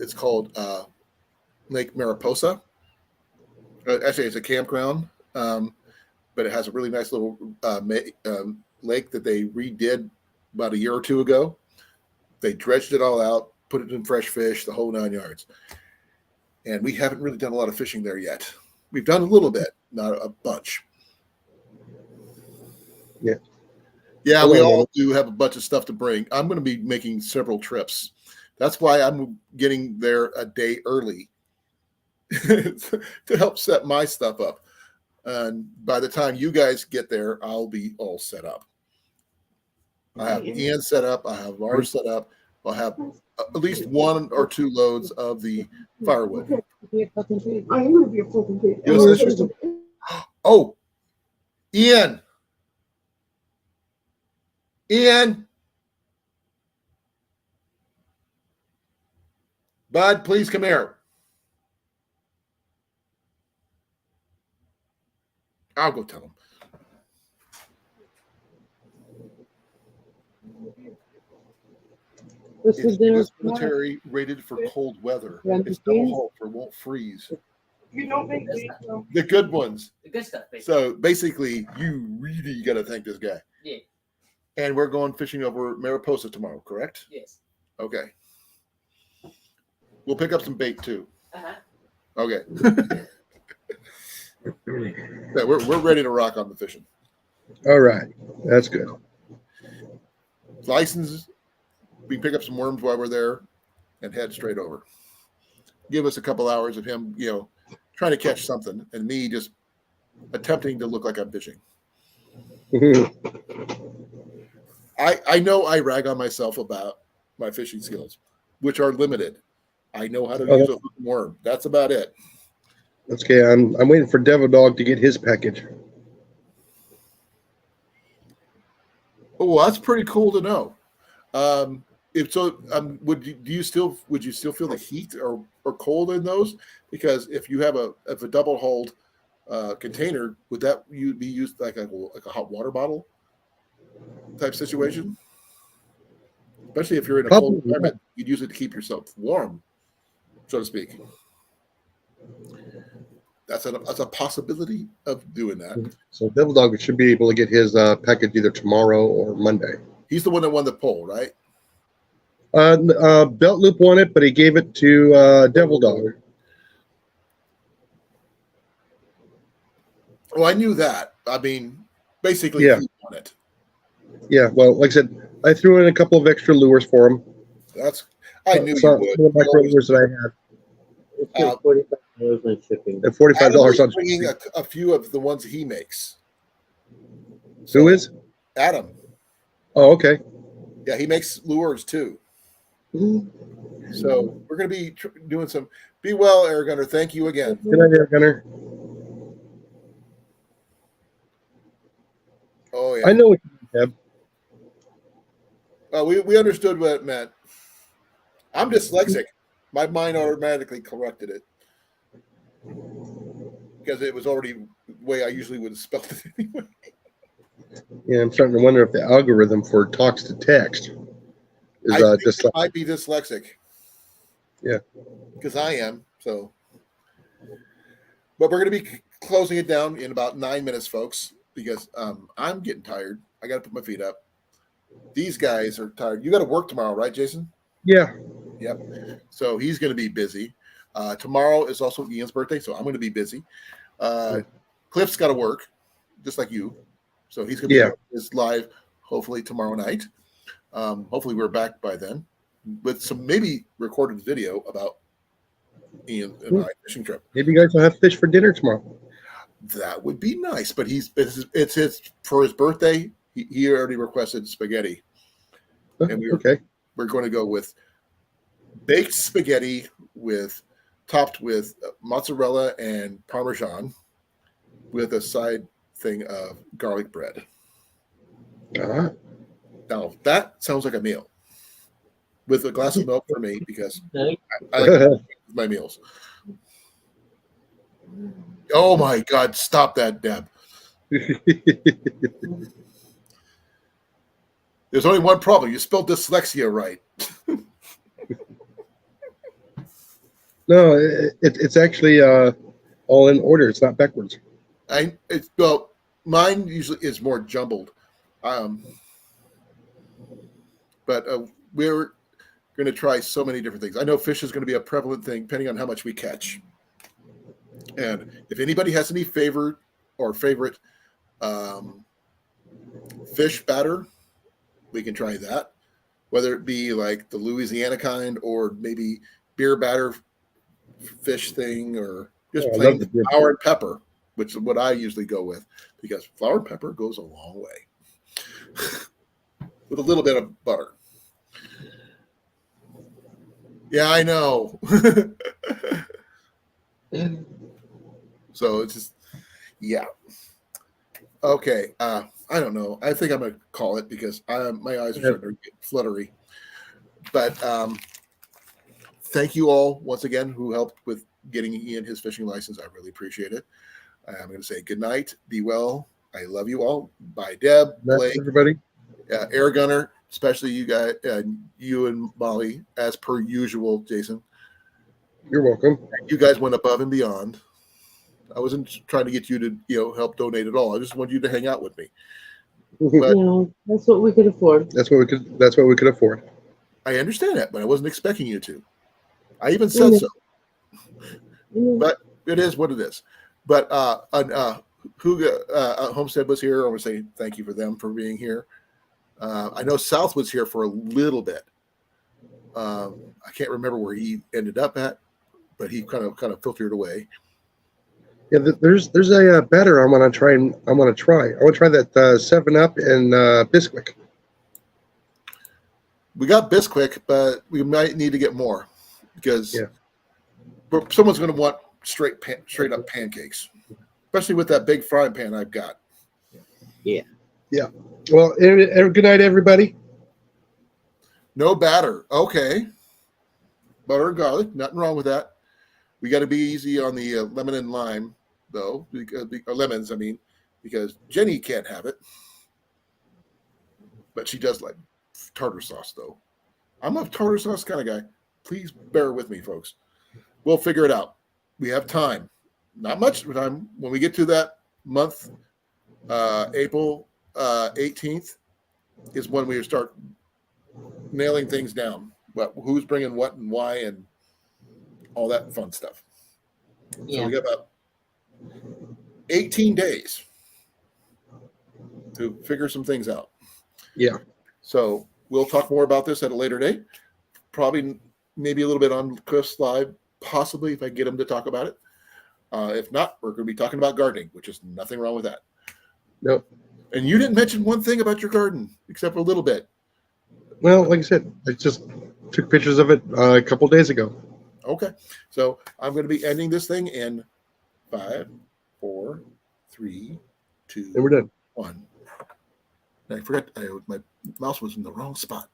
It's called Lake Mariposa. Actually, it's a campground, but it has a really nice little lake that they redid about a year or two ago. They dredged it all out, put it in fresh fish, the whole 9 yards. And we haven't really done a lot of fishing there yet. We've done a little bit, not a bunch. Yeah. Yeah, we all do have a bunch of stuff to bring. I'm going to be making several trips. That's why I'm getting there a day early to help set my stuff up. And by the time you guys get there, I'll be all set up. I have Ian set up. I have Lars set up. I'll have at least 1 or 2 loads of the firewood. I am going to be a fucking pig. Yes, oh, Ian. Bud, please come here. I'll go tell him. What's for dinner? This military rated for cold weather. It's double hull for won't freeze. You don't make me. So. The good ones. The good stuff, basically. So basically, you really got to thank this guy. Yeah. And we're going fishing over Mariposa tomorrow, correct? Yes. Okay. We'll pick up some bait too. Uh-huh. Okay. Yeah, we're ready to rock on the fishing. All right. That's good. Licenses. We can pick up some worms while we're there and head straight over. Give us a couple hours of him, trying to catch something and me just attempting to look like I'm fishing. I know I rag on myself about my fishing skills, which are limited. I know how to use a hook and worm. That's about it. That's okay. I'm waiting for Devil Dog to get his package. Oh, well, that's pretty cool to know. Would you still feel the heat or cold in those? Because if you have a double hulled container, would that be used like a hot water bottle type situation? Especially if you're in a cold environment, you'd use it to keep yourself warm, so to speak. That's a possibility of doing that. So Devil Dog should be able to get his package either tomorrow or Monday. He's the one that won the poll, right? Belt Loop won it, but he gave it to Devil Dog. Oh, I knew that. I mean, basically, Yeah. he won it. Yeah. Well, like I said, I threw in a couple of extra lures for him. I knew you Some would. of the You micro always- lures that I had. It's been $45 on shipping. And $45 Adam was on bringing shipping. a few of the ones he makes. Who So, is? Adam? Oh, okay. Yeah, he makes lures too. So we're going to be doing some. Be well, Air Gunner. Thank you again. Good idea, Gunner. Oh yeah. I know what you mean, Deb. We understood what it meant. I'm dyslexic. My mind automatically corrected it because it was already the way I usually would have spelled it anyway. Yeah, I'm starting to wonder if the algorithm for talks to text is I think just it might be dyslexic. Yeah. Because I am. So, but we're going to be closing it down in about 9 minutes, folks, because I'm getting tired. I got to put my feet up. These guys are tired. You got to work tomorrow, right, Jason? Yeah. Yep. So he's going to be busy. Tomorrow is also Ian's birthday, so I'm going to be busy. Cliff's got to work, just like you. So he's going to be on his live, hopefully tomorrow night. Hopefully we're back by then with some maybe recorded video about Ian and my fishing trip. Maybe you guys will have fish for dinner tomorrow. That would be nice, but it's his for his birthday. He already requested spaghetti, and we're going to go with baked spaghetti topped with mozzarella and Parmesan with a side thing of garlic bread. Uh-huh. Now that sounds like a meal with a glass of milk for me because I like my meals. Oh my God! Stop that, Deb. There's only one problem. You spelled dyslexia right. No, it's actually all in order. It's not backwards. Mine usually is more jumbled, but we're going to try so many different things. I know fish is going to be a prevalent thing, depending on how much we catch. And if anybody has any favorite fish batter, we can try that. Whether it be like the Louisiana kind or maybe beer batter fish thing or just plain flour and pepper, which is what I usually go with because flour and pepper goes a long way with a little bit of butter. Yeah, I know. So it's just, yeah. Okay. I don't know. I think I'm going to call it because my eyes are starting to get fluttery. But thank you all once again who helped with getting Ian his fishing license. I really appreciate it. I'm going to say good night. Be well. I love you all. Bye, Deb, Blake, everybody. Air Gunner, especially you guys, you and Molly, as per usual, Jason. You're welcome. You guys went above and beyond. I wasn't trying to get you to, help donate at all. I just wanted you to hang out with me. But that's what we could afford. That's what we could afford. I understand that, but I wasn't expecting you to. I even said so. But it is what it is. But Huga Homestead was here. I want to say thank you for them for being here. I know South was here for a little bit. I can't remember where he ended up at, but he kind of filtered away. Yeah, there's a batter I want to try. I want to try that 7-Up and Bisquick. We got Bisquick, but we might need to get more because someone's going to want straight up pancakes, especially with that big frying pan I've got. Yeah. Yeah. Well, good night, everybody. No batter. Okay. Butter and garlic. Nothing wrong with that. We got to be easy on the lemon and lime, though. Or lemons, I mean, because Jenny can't have it. But she does like tartar sauce, though. I'm a tartar sauce kind of guy. Please bear with me, folks. We'll figure it out. We have time. Not much time. When we get to that month, April 18th, is when we start nailing things down. Who's bringing what and why and all that fun stuff. Yeah. So we got about 18 days to figure some things out. Yeah. So we'll talk more about this at a later date. Probably maybe a little bit on Chris Live, possibly if I get him to talk about it. If not, we're going to be talking about gardening, which is nothing wrong with that. Nope. And you didn't mention one thing about your garden, except a little bit. Well, like I said, I just took pictures of it a couple days ago. Okay. So I'm going to be ending this thing in 5, 4, 3, 2, And we're done. 1. And I forgot my mouse was in the wrong spot.